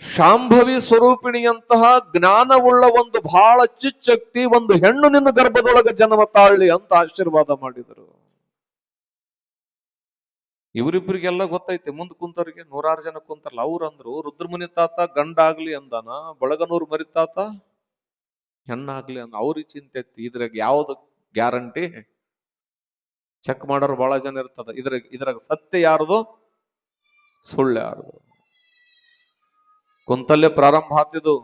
[SPEAKER 1] ಶಾಂಭವಿ ಸ್ವರೂಪಿಣಿಯಂತಹ ಜ್ಞಾನವುಳ್ಳ ಒಂದು ಬಹಳ ಚಿಚ್ಚಕ್ತಿ ಒಂದು ಹೆಣ್ಣು ನಿನ್ನ ಗರ್ಭದೊಳಗ ಜನ್ಮ ತಾಳ್ಲಿ ಅಂತ ಆಶೀರ್ವಾದ ಮಾಡಿದರು. ಇವರಿಬ್ಬರಿಗೆಲ್ಲ ಗೊತ್ತೈತೆ. ಮುಂದ್ ಕುಂತವ್ರಿಗೆ 100 ಜನ ಕುಂತಾರಲ್ಲ, ಅವ್ರಂದ್ರು ರುದ್ರಮುನಿ ತಾತ ಗಂಡಾಗ್ಲಿ ಅಂದಾನ, ಬಳಗನೂರ್ ಮರಿತಾತ ಹೆಣ್ಣಾಗ್ಲಿ ಅಂದ. ಅವ್ರಿಗೆ ಚಿಂತೆ ಇತ್ತು, ಇದ್ರಾಗ ಯಾವ್ದು ಗ್ಯಾರಂಟಿ? ಚೆಕ್ ಮಾಡೋರು ಬಹಳ ಜನ ಇರ್ತದ. ಇದ್ರಾಗ ಸತ್ಯ ಯಾರದು, ಸುಳ್ಳು ಯಾರದು? ಕುಂತಲ್ಲೇ ಪ್ರಾರಂಭ ಆತಿದು.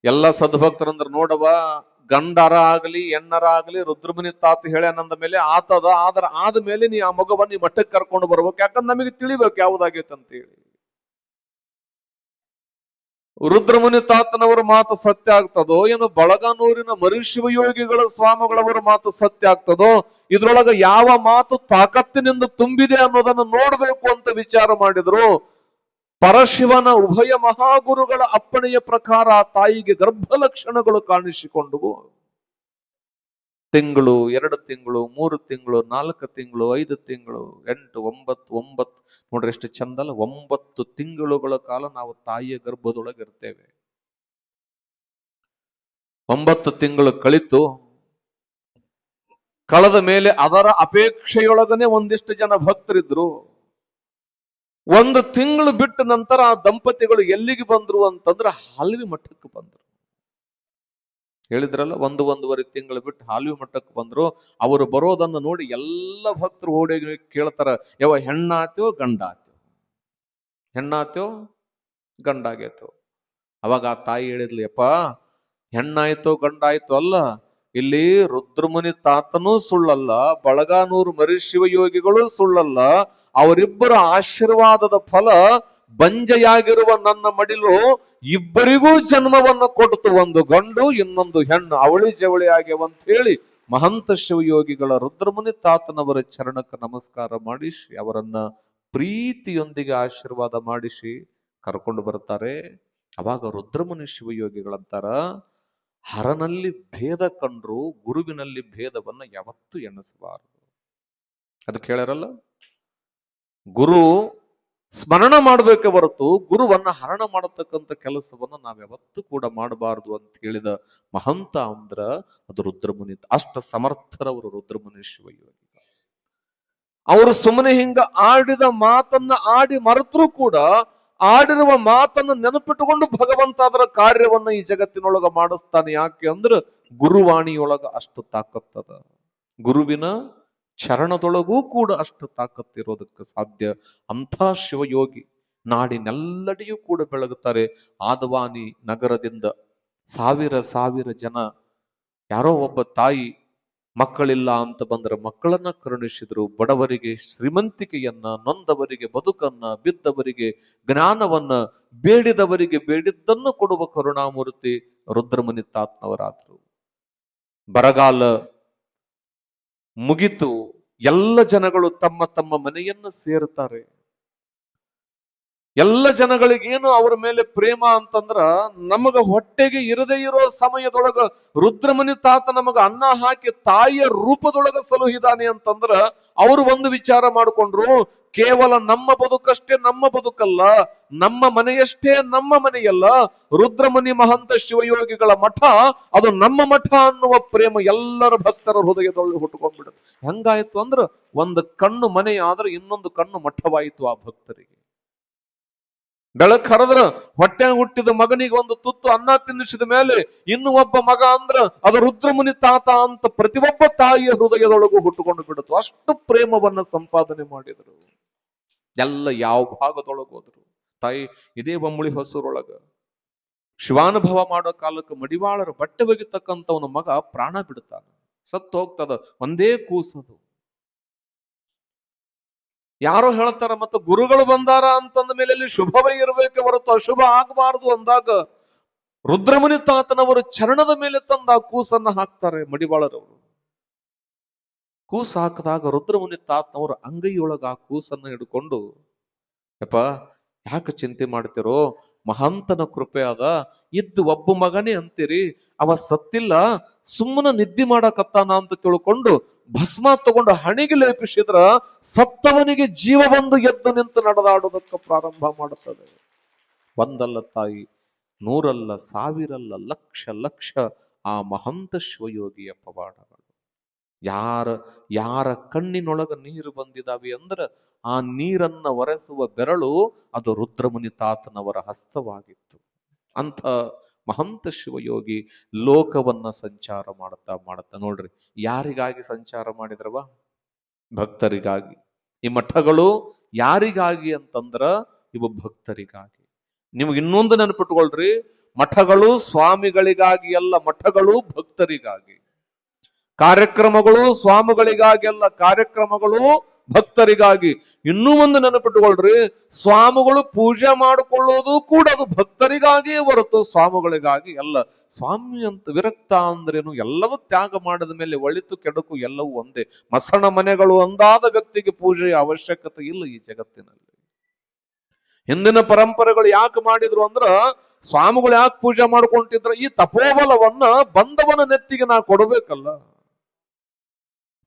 [SPEAKER 1] ಎಲ್ಲ ಸದ್ಭಕ್ತರಂದ್ರ, ನೋಡವ, ಗಂಡರ ಆಗ್ಲಿ ಹೆಣ್ಣರ ಆಗ್ಲಿ ರುದ್ರಮುನಿ ತಾತ ಹೇಳ್ಯಾನಂದ ಮೇಲೆ ಆತದ. ಆದ್ಮೇಲೆ ನೀ ಆ ಮಗುವನ್ನ ಈ ಮಠಕ್ಕೆ ಕರ್ಕೊಂಡು ಬರ್ಬೇಕು. ಯಾಕಂದ್ರೆ ನಮಗೆ ತಿಳಿಬೇಕು ಯಾವ್ದಾಗೈತೆ ಅಂತ ಹೇಳಿ. ರುದ್ರಮುನಿ ತಾತನವರ ಮಾತು ಸತ್ಯ ಆಗ್ತದೋ ಏನು, ಬಳಗಾನೂರಿನ ಮರುಶಿವಯೋಗಿಗಳ ಸ್ವಾಮಿಗಳವರ ಮಾತು ಸತ್ಯ ಆಗ್ತದೋ, ಇದ್ರೊಳಗ ಯಾವ ಮಾತು ತಾಕತ್ತಿನಿಂದ ತುಂಬಿದೆ ಅನ್ನೋದನ್ನು ನೋಡ್ಬೇಕು ಅಂತ ವಿಚಾರ ಮಾಡಿದ್ರು. ಪರಶಿವನ ಉಭಯ ಮಹಾಗುರುಗಳ ಅಪ್ಪಣೆಯ ಪ್ರಕಾರ ಆ ತಾಯಿಗೆ ಗರ್ಭ ಲಕ್ಷಣಗಳು ಕಾಣಿಸಿಕೊಂಡವು. ತಿಂಗಳು, 2 ತಿಂಗಳು, 3 ತಿಂಗಳು, 4 ತಿಂಗಳು, 5 ತಿಂಗಳು, 8, 9 ನೋಡ್ರಿ ಎಷ್ಟು ಚಂದಲ್ಲ. 9 ತಿಂಗಳುಗಳ ಕಾಲ ನಾವು ತಾಯಿಯ ಗರ್ಭದೊಳಗಿರ್ತೇವೆ. 9 ತಿಂಗಳು ಕಳಿತು ಕಳೆದ ಮೇಲೆ ಅದರ ಅಪೇಕ್ಷೆಯೊಳಗನೆ ಒಂದಿಷ್ಟು ಜನ ಭಕ್ತರಿದ್ರು. ಒಂದು ತಿಂಗಳು ಬಿಟ್ಟ ನಂತರ ಆ ದಂಪತಿಗಳು ಎಲ್ಲಿಗೆ ಬಂದ್ರು ಅಂತಂದ್ರೆ ಹಾಲ್ವಿ ಮಠಕ್ಕೆ ಬಂದ್ರು. ಹೇಳಿದ್ರಲ್ಲ, ಒಂದೂವರೆ ತಿಂಗಳು ಬಿಟ್ಟು ಹಾಲ್ವಿ ಮಠಕ್ಕೆ ಬಂದ್ರು. ಅವರು ಬರೋದನ್ನು ನೋಡಿ ಎಲ್ಲ ಭಕ್ತರು ಓಡಿ ಕೇಳ್ತಾರ, ಯಾವ ಹೆಣ್ಣಾತ್ಯೋ ಗಂಡಾತ್ಯೋ, ಹೆಣ್ಣಾತ್ಯೋ ಗಂಡಾಗೈತೋ. ಅವಾಗ ಆ ತಾಯಿ ಹೇಳಿದ್ಲಿ, ಯಪ್ಪ ಹೆಣ್ಣಾಯ್ತೋ ಗಂಡಾಯ್ತೋ ಅಲ್ಲ, ಇಲ್ಲಿ ರುದ್ರಮುನಿ ತಾತನೂ ಸುಳ್ಳಲ್ಲ, ಬಳಗಾನೂರು ಮರಿಶಿವಯೋಗಿಗಳು ಸುಳ್ಳಲ್ಲ. ಅವರಿಬ್ಬರ ಆಶೀರ್ವಾದದ ಫಲ ಬಂಜೆಯಾಗಿರುವ ನನ್ನ ಮಡಿಲು ಇಬ್ಬರಿಗೂ ಜನ್ಮವನ್ನು ಕೊಡ್ತು, ಒಂದು ಗಂಡು ಇನ್ನೊಂದು ಹೆಣ್ಣು, ಅವಳಿ ಜವಳಿ ಆಗ್ಯವಂತ ಹೇಳಿ ಮಹಂತ ಶಿವಯೋಗಿಗಳ ರುದ್ರಮುನಿ ತಾತನವರ ಚರಣಕ್ಕೆ ನಮಸ್ಕಾರ ಮಾಡಿಸಿ ಅವರನ್ನ ಪ್ರೀತಿಯೊಂದಿಗೆ ಆಶೀರ್ವಾದ ಮಾಡಿಸಿ ಕರ್ಕೊಂಡು ಬರ್ತಾರೆ. ಅವಾಗ ರುದ್ರಮುನಿ ಶಿವಯೋಗಿಗಳಂತಾರ, ಹರನಲ್ಲಿ ಭೇದ ಕಂಡ್ರು ಗುರುವಿನಲ್ಲಿ ಭೇದವನ್ನ ಯಾವತ್ತೂ ಎಣಿಸಬಾರದು. ಅದಕ್ಕೆ ಹೇಳ್ಯಾರಲ್ಲ, ಗುರು ಸ್ಮರಣ ಮಾಡಬೇಕೆ ಹೊರತು ಗುರುವನ್ನ ಹರಣ ಮಾಡತಕ್ಕಂಥ ಕೆಲಸವನ್ನ ನಾವ್ಯಾವತ್ತೂ ಕೂಡ ಮಾಡಬಾರದು ಅಂತ ಹೇಳಿದ ಮಹಂತ ಅಂದ್ರ ಅದು ರುದ್ರಮುನಿ. ಅಷ್ಟ ಸಮರ್ಥರವರು ರುದ್ರಮುನಿ ಶಿವಯೋಗಿ. ಅವರು ಸುಮ್ಮನೆ ಹಿಂಗ ಆಡಿದ ಮಾತನ್ನ ಆಡಿ ಮರೆತರೂ ಕೂಡ ಆಡಿರುವ ಮಾತನ್ನು ನೆನಪಿಟ್ಟುಕೊಂಡು ಭಗವಂತ ಅದರ ಕಾರ್ಯವನ್ನ ಈ ಜಗತ್ತಿನೊಳಗ ಮಾಡಿಸ್ತಾನೆ. ಯಾಕೆ ಅಂದ್ರೆ ಗುರುವಾಣಿಯೊಳಗ ಅಷ್ಟು ತಾಕತ್ತದ, ಗುರುವಿನ ಚರಣದೊಳಗೂ ಕೂಡ ಅಷ್ಟು ತಾಕತ್ತಿರೋದಕ್ಕೆ ಸಾಧ್ಯ. ಅಂಥ ಶಿವಯೋಗಿ ನಾಡಿನೆಲ್ಲಡೆಯೂ ಕೂಡ ಬೆಳಗುತ್ತಾರೆ. ಆದವಾನಿ ನಗರದಿಂದ ಸಾವಿರ ಜನ, ಯಾರೋ ಒಬ್ಬ ತಾಯಿ ಮಕ್ಕಳಿಲ್ಲ ಅಂತ ಬಂದ್ರೆ ಮಕ್ಕಳನ್ನ ಕರುಣಿಸಿದ್ರು. ಬಡವರಿಗೆ ಶ್ರೀಮಂತಿಕೆಯನ್ನ, ನೊಂದವರಿಗೆ ಬದುಕನ್ನ, ಬಿದ್ದವರಿಗೆ ಜ್ಞಾನವನ್ನ, ಬೇಡಿದವರಿಗೆ ಬೇಡಿದ್ದನ್ನು ಕೊಡುವ ಕರುಣಾಮೂರ್ತಿ ರುದ್ರಮುನಿ ತಾತ್ನವರಾದ್ರು. ಬರಗಾಲ ಮುಗಿತು, ಎಲ್ಲ ಜನಗಳು ತಮ್ಮ ತಮ್ಮ ಮನೆಯನ್ನು ಸೇರ್ತಾರೆ. ಎಲ್ಲ ಜನಗಳಿಗೇನು ಅವರ ಮೇಲೆ ಪ್ರೇಮ ಅಂತಂದ್ರ, ನಮಗ ಹೊಟ್ಟೆಗೆ ಇರದೇ ಇರೋ ಸಮಯದೊಳಗ ರುದ್ರಮುನಿ ತಾತ ನಮಗ ಅನ್ನ ಹಾಕಿ ತಾಯಿಯ ರೂಪದೊಳಗ ಸಲುಹಿದಾನೆ ಅಂತಂದ್ರ ಅವರು ಒಂದು ವಿಚಾರ ಮಾಡಿಕೊಂಡ್ರು, ಕೇವಲ ನಮ್ಮ ಬದುಕಷ್ಟೇ ನಮ್ಮ ಬದುಕಲ್ಲ, ನಮ್ಮ ಮನೆಯಷ್ಟೇ ನಮ್ಮ ಮನೆಯಲ್ಲ, ರುದ್ರಮುನಿ ಮಹಂತ ಶಿವಯೋಗಿಗಳ ಮಠ ಅದು ನಮ್ಮ ಮಠ ಅನ್ನುವ ಪ್ರೇಮ ಎಲ್ಲರ ಭಕ್ತರ ಹೃದಯದೊಳಗೆ ಹುಟ್ಟುಕೊಂಡ್ಬಿಡುತ್ತೆ. ಹೆಂಗಾಯ್ತು ಅಂದ್ರ, ಒಂದು ಕಣ್ಣು ಮನೆ ಆದ್ರೆ ಇನ್ನೊಂದು ಕಣ್ಣು ಮಠವಾಯಿತು ಆ ಭಕ್ತರಿಗೆ. ಬೆಳಕ್ ಹರದ್ರ ಹೊಟ್ಟೆ ಹುಟ್ಟಿದ ಮಗನಿಗೆ ಒಂದು ತುತ್ತು ಅನ್ನ ತಿನ್ನಿಸಿದ ಮೇಲೆ ಇನ್ನು ಒಬ್ಬ ಮಗ ಅಂದ್ರ ಅದು ರುದ್ರಮುನಿ ತಾತ ಅಂತ ಪ್ರತಿಯೊಬ್ಬ ತಾಯಿಯ ಹೃದಯದೊಳಗೂ ಹುಟ್ಟುಕೊಂಡು ಬಿಡುತ್ತು. ಅಷ್ಟು ಪ್ರೇಮವನ್ನ ಸಂಪಾದನೆ ಮಾಡಿದರು. ಎಲ್ಲ ಯಾವ ಭಾಗದೊಳಗೋದ್ರು. ತಾಯಿ ಇದೇ ಬೊಮ್ಮಳಿ ಹೊಸೂರೊಳಗ ಶಿವಾನುಭವ ಮಾಡೋ ಕಾಲಕ್ಕೆ ಮಡಿವಾಳರ ಬಟ್ಟೆ ಒಗಿತಕ್ಕಂಥವನ ಮಗ ಪ್ರಾಣ ಬಿಡ್ತಾನ, ಸತ್ತು ಹೋಗ್ತದ, ಒಂದೇ ಕೂಸದು. ಯಾರೋ ಹೇಳ್ತಾರ, ಮತ್ತು ಗುರುಗಳು ಬಂದಾರ ಅಂತಂದ ಮೇಲೆ ಅಲ್ಲಿ ಶುಭವೇ ಇರಬೇಕೆ ಹೊರತು ಅಶುಭ ಆಗಬಾರದು ಅಂದಾಗ ರುದ್ರಮುನಿ ತಾತನವರು ಚರಣದ ಮೇಲೆ ತಂದ ಆ ಕೂಸನ್ನ ಹಾಕ್ತಾರೆ ಮಡಿವಾಳರವರು. ಕೂಸು ಹಾಕಿದಾಗ ರುದ್ರಮುನಿ ತಾತನವರು ಅಂಗೈಯೊಳಗ ಆ ಕೂಸನ್ನ ಹಿಡ್ಕೊಂಡು, ಯಪ್ಪ ಯಾಕೆ ಚಿಂತೆ ಮಾಡ್ತಿರೋ, ಮಹಂತನ ಕೃಪೆ ಅದ, ಇದ್ದು ಒಬ್ಬ ಮಗನೇ ಅಂತೀರಿ, ಅವ ಸತ್ತಿಲ್ಲ, ಸುಮ್ಮನೆ ನಿದ್ದೆ ಮಾಡಕತ್ತಾನ ಅಂತ ತಿಳ್ಕೊಂಡು ಭಸ್ಮ ತಗೊಂಡು ಹಣಿಗೆ ಲೇಪಿಸಿದ್ರ ಸತ್ತವನಿಗೆ ಜೀವ ಬಂದು ಎದ್ದು ನಿಂತು ನಡೆದಾಡೋದಕ್ಕೆ ಪ್ರಾರಂಭ ಮಾಡುತ್ತದೆ. ಒಂದಲ್ಲ ತಾಯಿ, ನೂರಲ್ಲ, ಸಾವಿರಲ್ಲ, ಲಕ್ಷ ಆ ಮಹಂತ ಶಿವಯೋಗಿಯ ಪವಾಡಗಳು. ಯಾರ ಕಣ್ಣಿನೊಳಗ ನೀರು ಬಂದಿದಾವೆ ಅಂದ್ರ ಆ ನೀರನ್ನ ಒರೆಸುವ ಬೆರಳು ಅದು ರುದ್ರಮುನಿ ತಾತನವರ ಹಸ್ತವಾಗಿತ್ತು. ಅಂತ ಮಹಂತ ಶಿವಯೋಗಿ ಲೋಕವನ್ನ ಸಂಚಾರ ಮಾಡ್ತಾ ನೋಡ್ರಿ, ಯಾರಿಗಾಗಿ ಸಂಚಾರ ಮಾಡಿದ್ರವ? ಭಕ್ತರಿಗಾಗಿ. ಈ ಮಠಗಳು ಯಾರಿಗಾಗಿ ಅಂತಂದ್ರ ಇವು ಭಕ್ತರಿಗಾಗಿ. ನಿಮ್ಗೆ ಇನ್ನೊಂದು ನೆನಪಿಟ್ಕೊಳ್ರಿ, ಮಠಗಳು ಸ್ವಾಮಿಗಳಿಗಾಗಿ ಅಲ್ಲ, ಮಠಗಳು ಭಕ್ತರಿಗಾಗಿ. ಕಾರ್ಯಕ್ರಮಗಳು ಸ್ವಾಮಿಗಳಿಗಾಗಿ ಅಲ್ಲ, ಕಾರ್ಯಕ್ರಮಗಳು ಭಕ್ತರಿಗಾಗಿ. ಇನ್ನೂ ಒಂದು ನೆನಪಿಟ್ಟುಕೊಳ್ರಿ, ಸ್ವಾಮಿಗಳು ಪೂಜೆ ಮಾಡಿಕೊಳ್ಳೋದು ಕೂಡ ಅದು ಭಕ್ತರಿಗಾಗಿಯೇ ಹೊರತು ಸ್ವಾಮಿಗಳಿಗಾಗಿ ಅಲ್ಲ. ಸ್ವಾಮಿ ಅಂತ ವಿರಕ್ತ ಅಂದ್ರೇನು? ಎಲ್ಲವೂ ತ್ಯಾಗ ಮಾಡಿದ ಮೇಲೆ ಒಳಿತು ಕೆಡುಕು ಎಲ್ಲವೂ ಒಂದೇ. ಮಸಣ ಮನೆಗಳು ಅಂದಾದ ವ್ಯಕ್ತಿಗೆ ಪೂಜೆಯ ಅವಶ್ಯಕತೆ ಇಲ್ಲ ಈ ಜಗತ್ತಿನಲ್ಲಿ. ಹಿಂದಿನ ಪರಂಪರೆಗಳು ಯಾಕೆ ಮಾಡಿದ್ರು ಅಂದ್ರ, ಸ್ವಾಮಿಗಳು ಯಾಕೆ ಪೂಜೆ ಮಾಡ್ಕೊಂತಿದ್ರ, ಈ ತಪೋಬಲವನ್ನ ಬಂದವನ ನೆತ್ತಿಗೆ ನಾ ಕೊಡಬೇಕಲ್ಲ,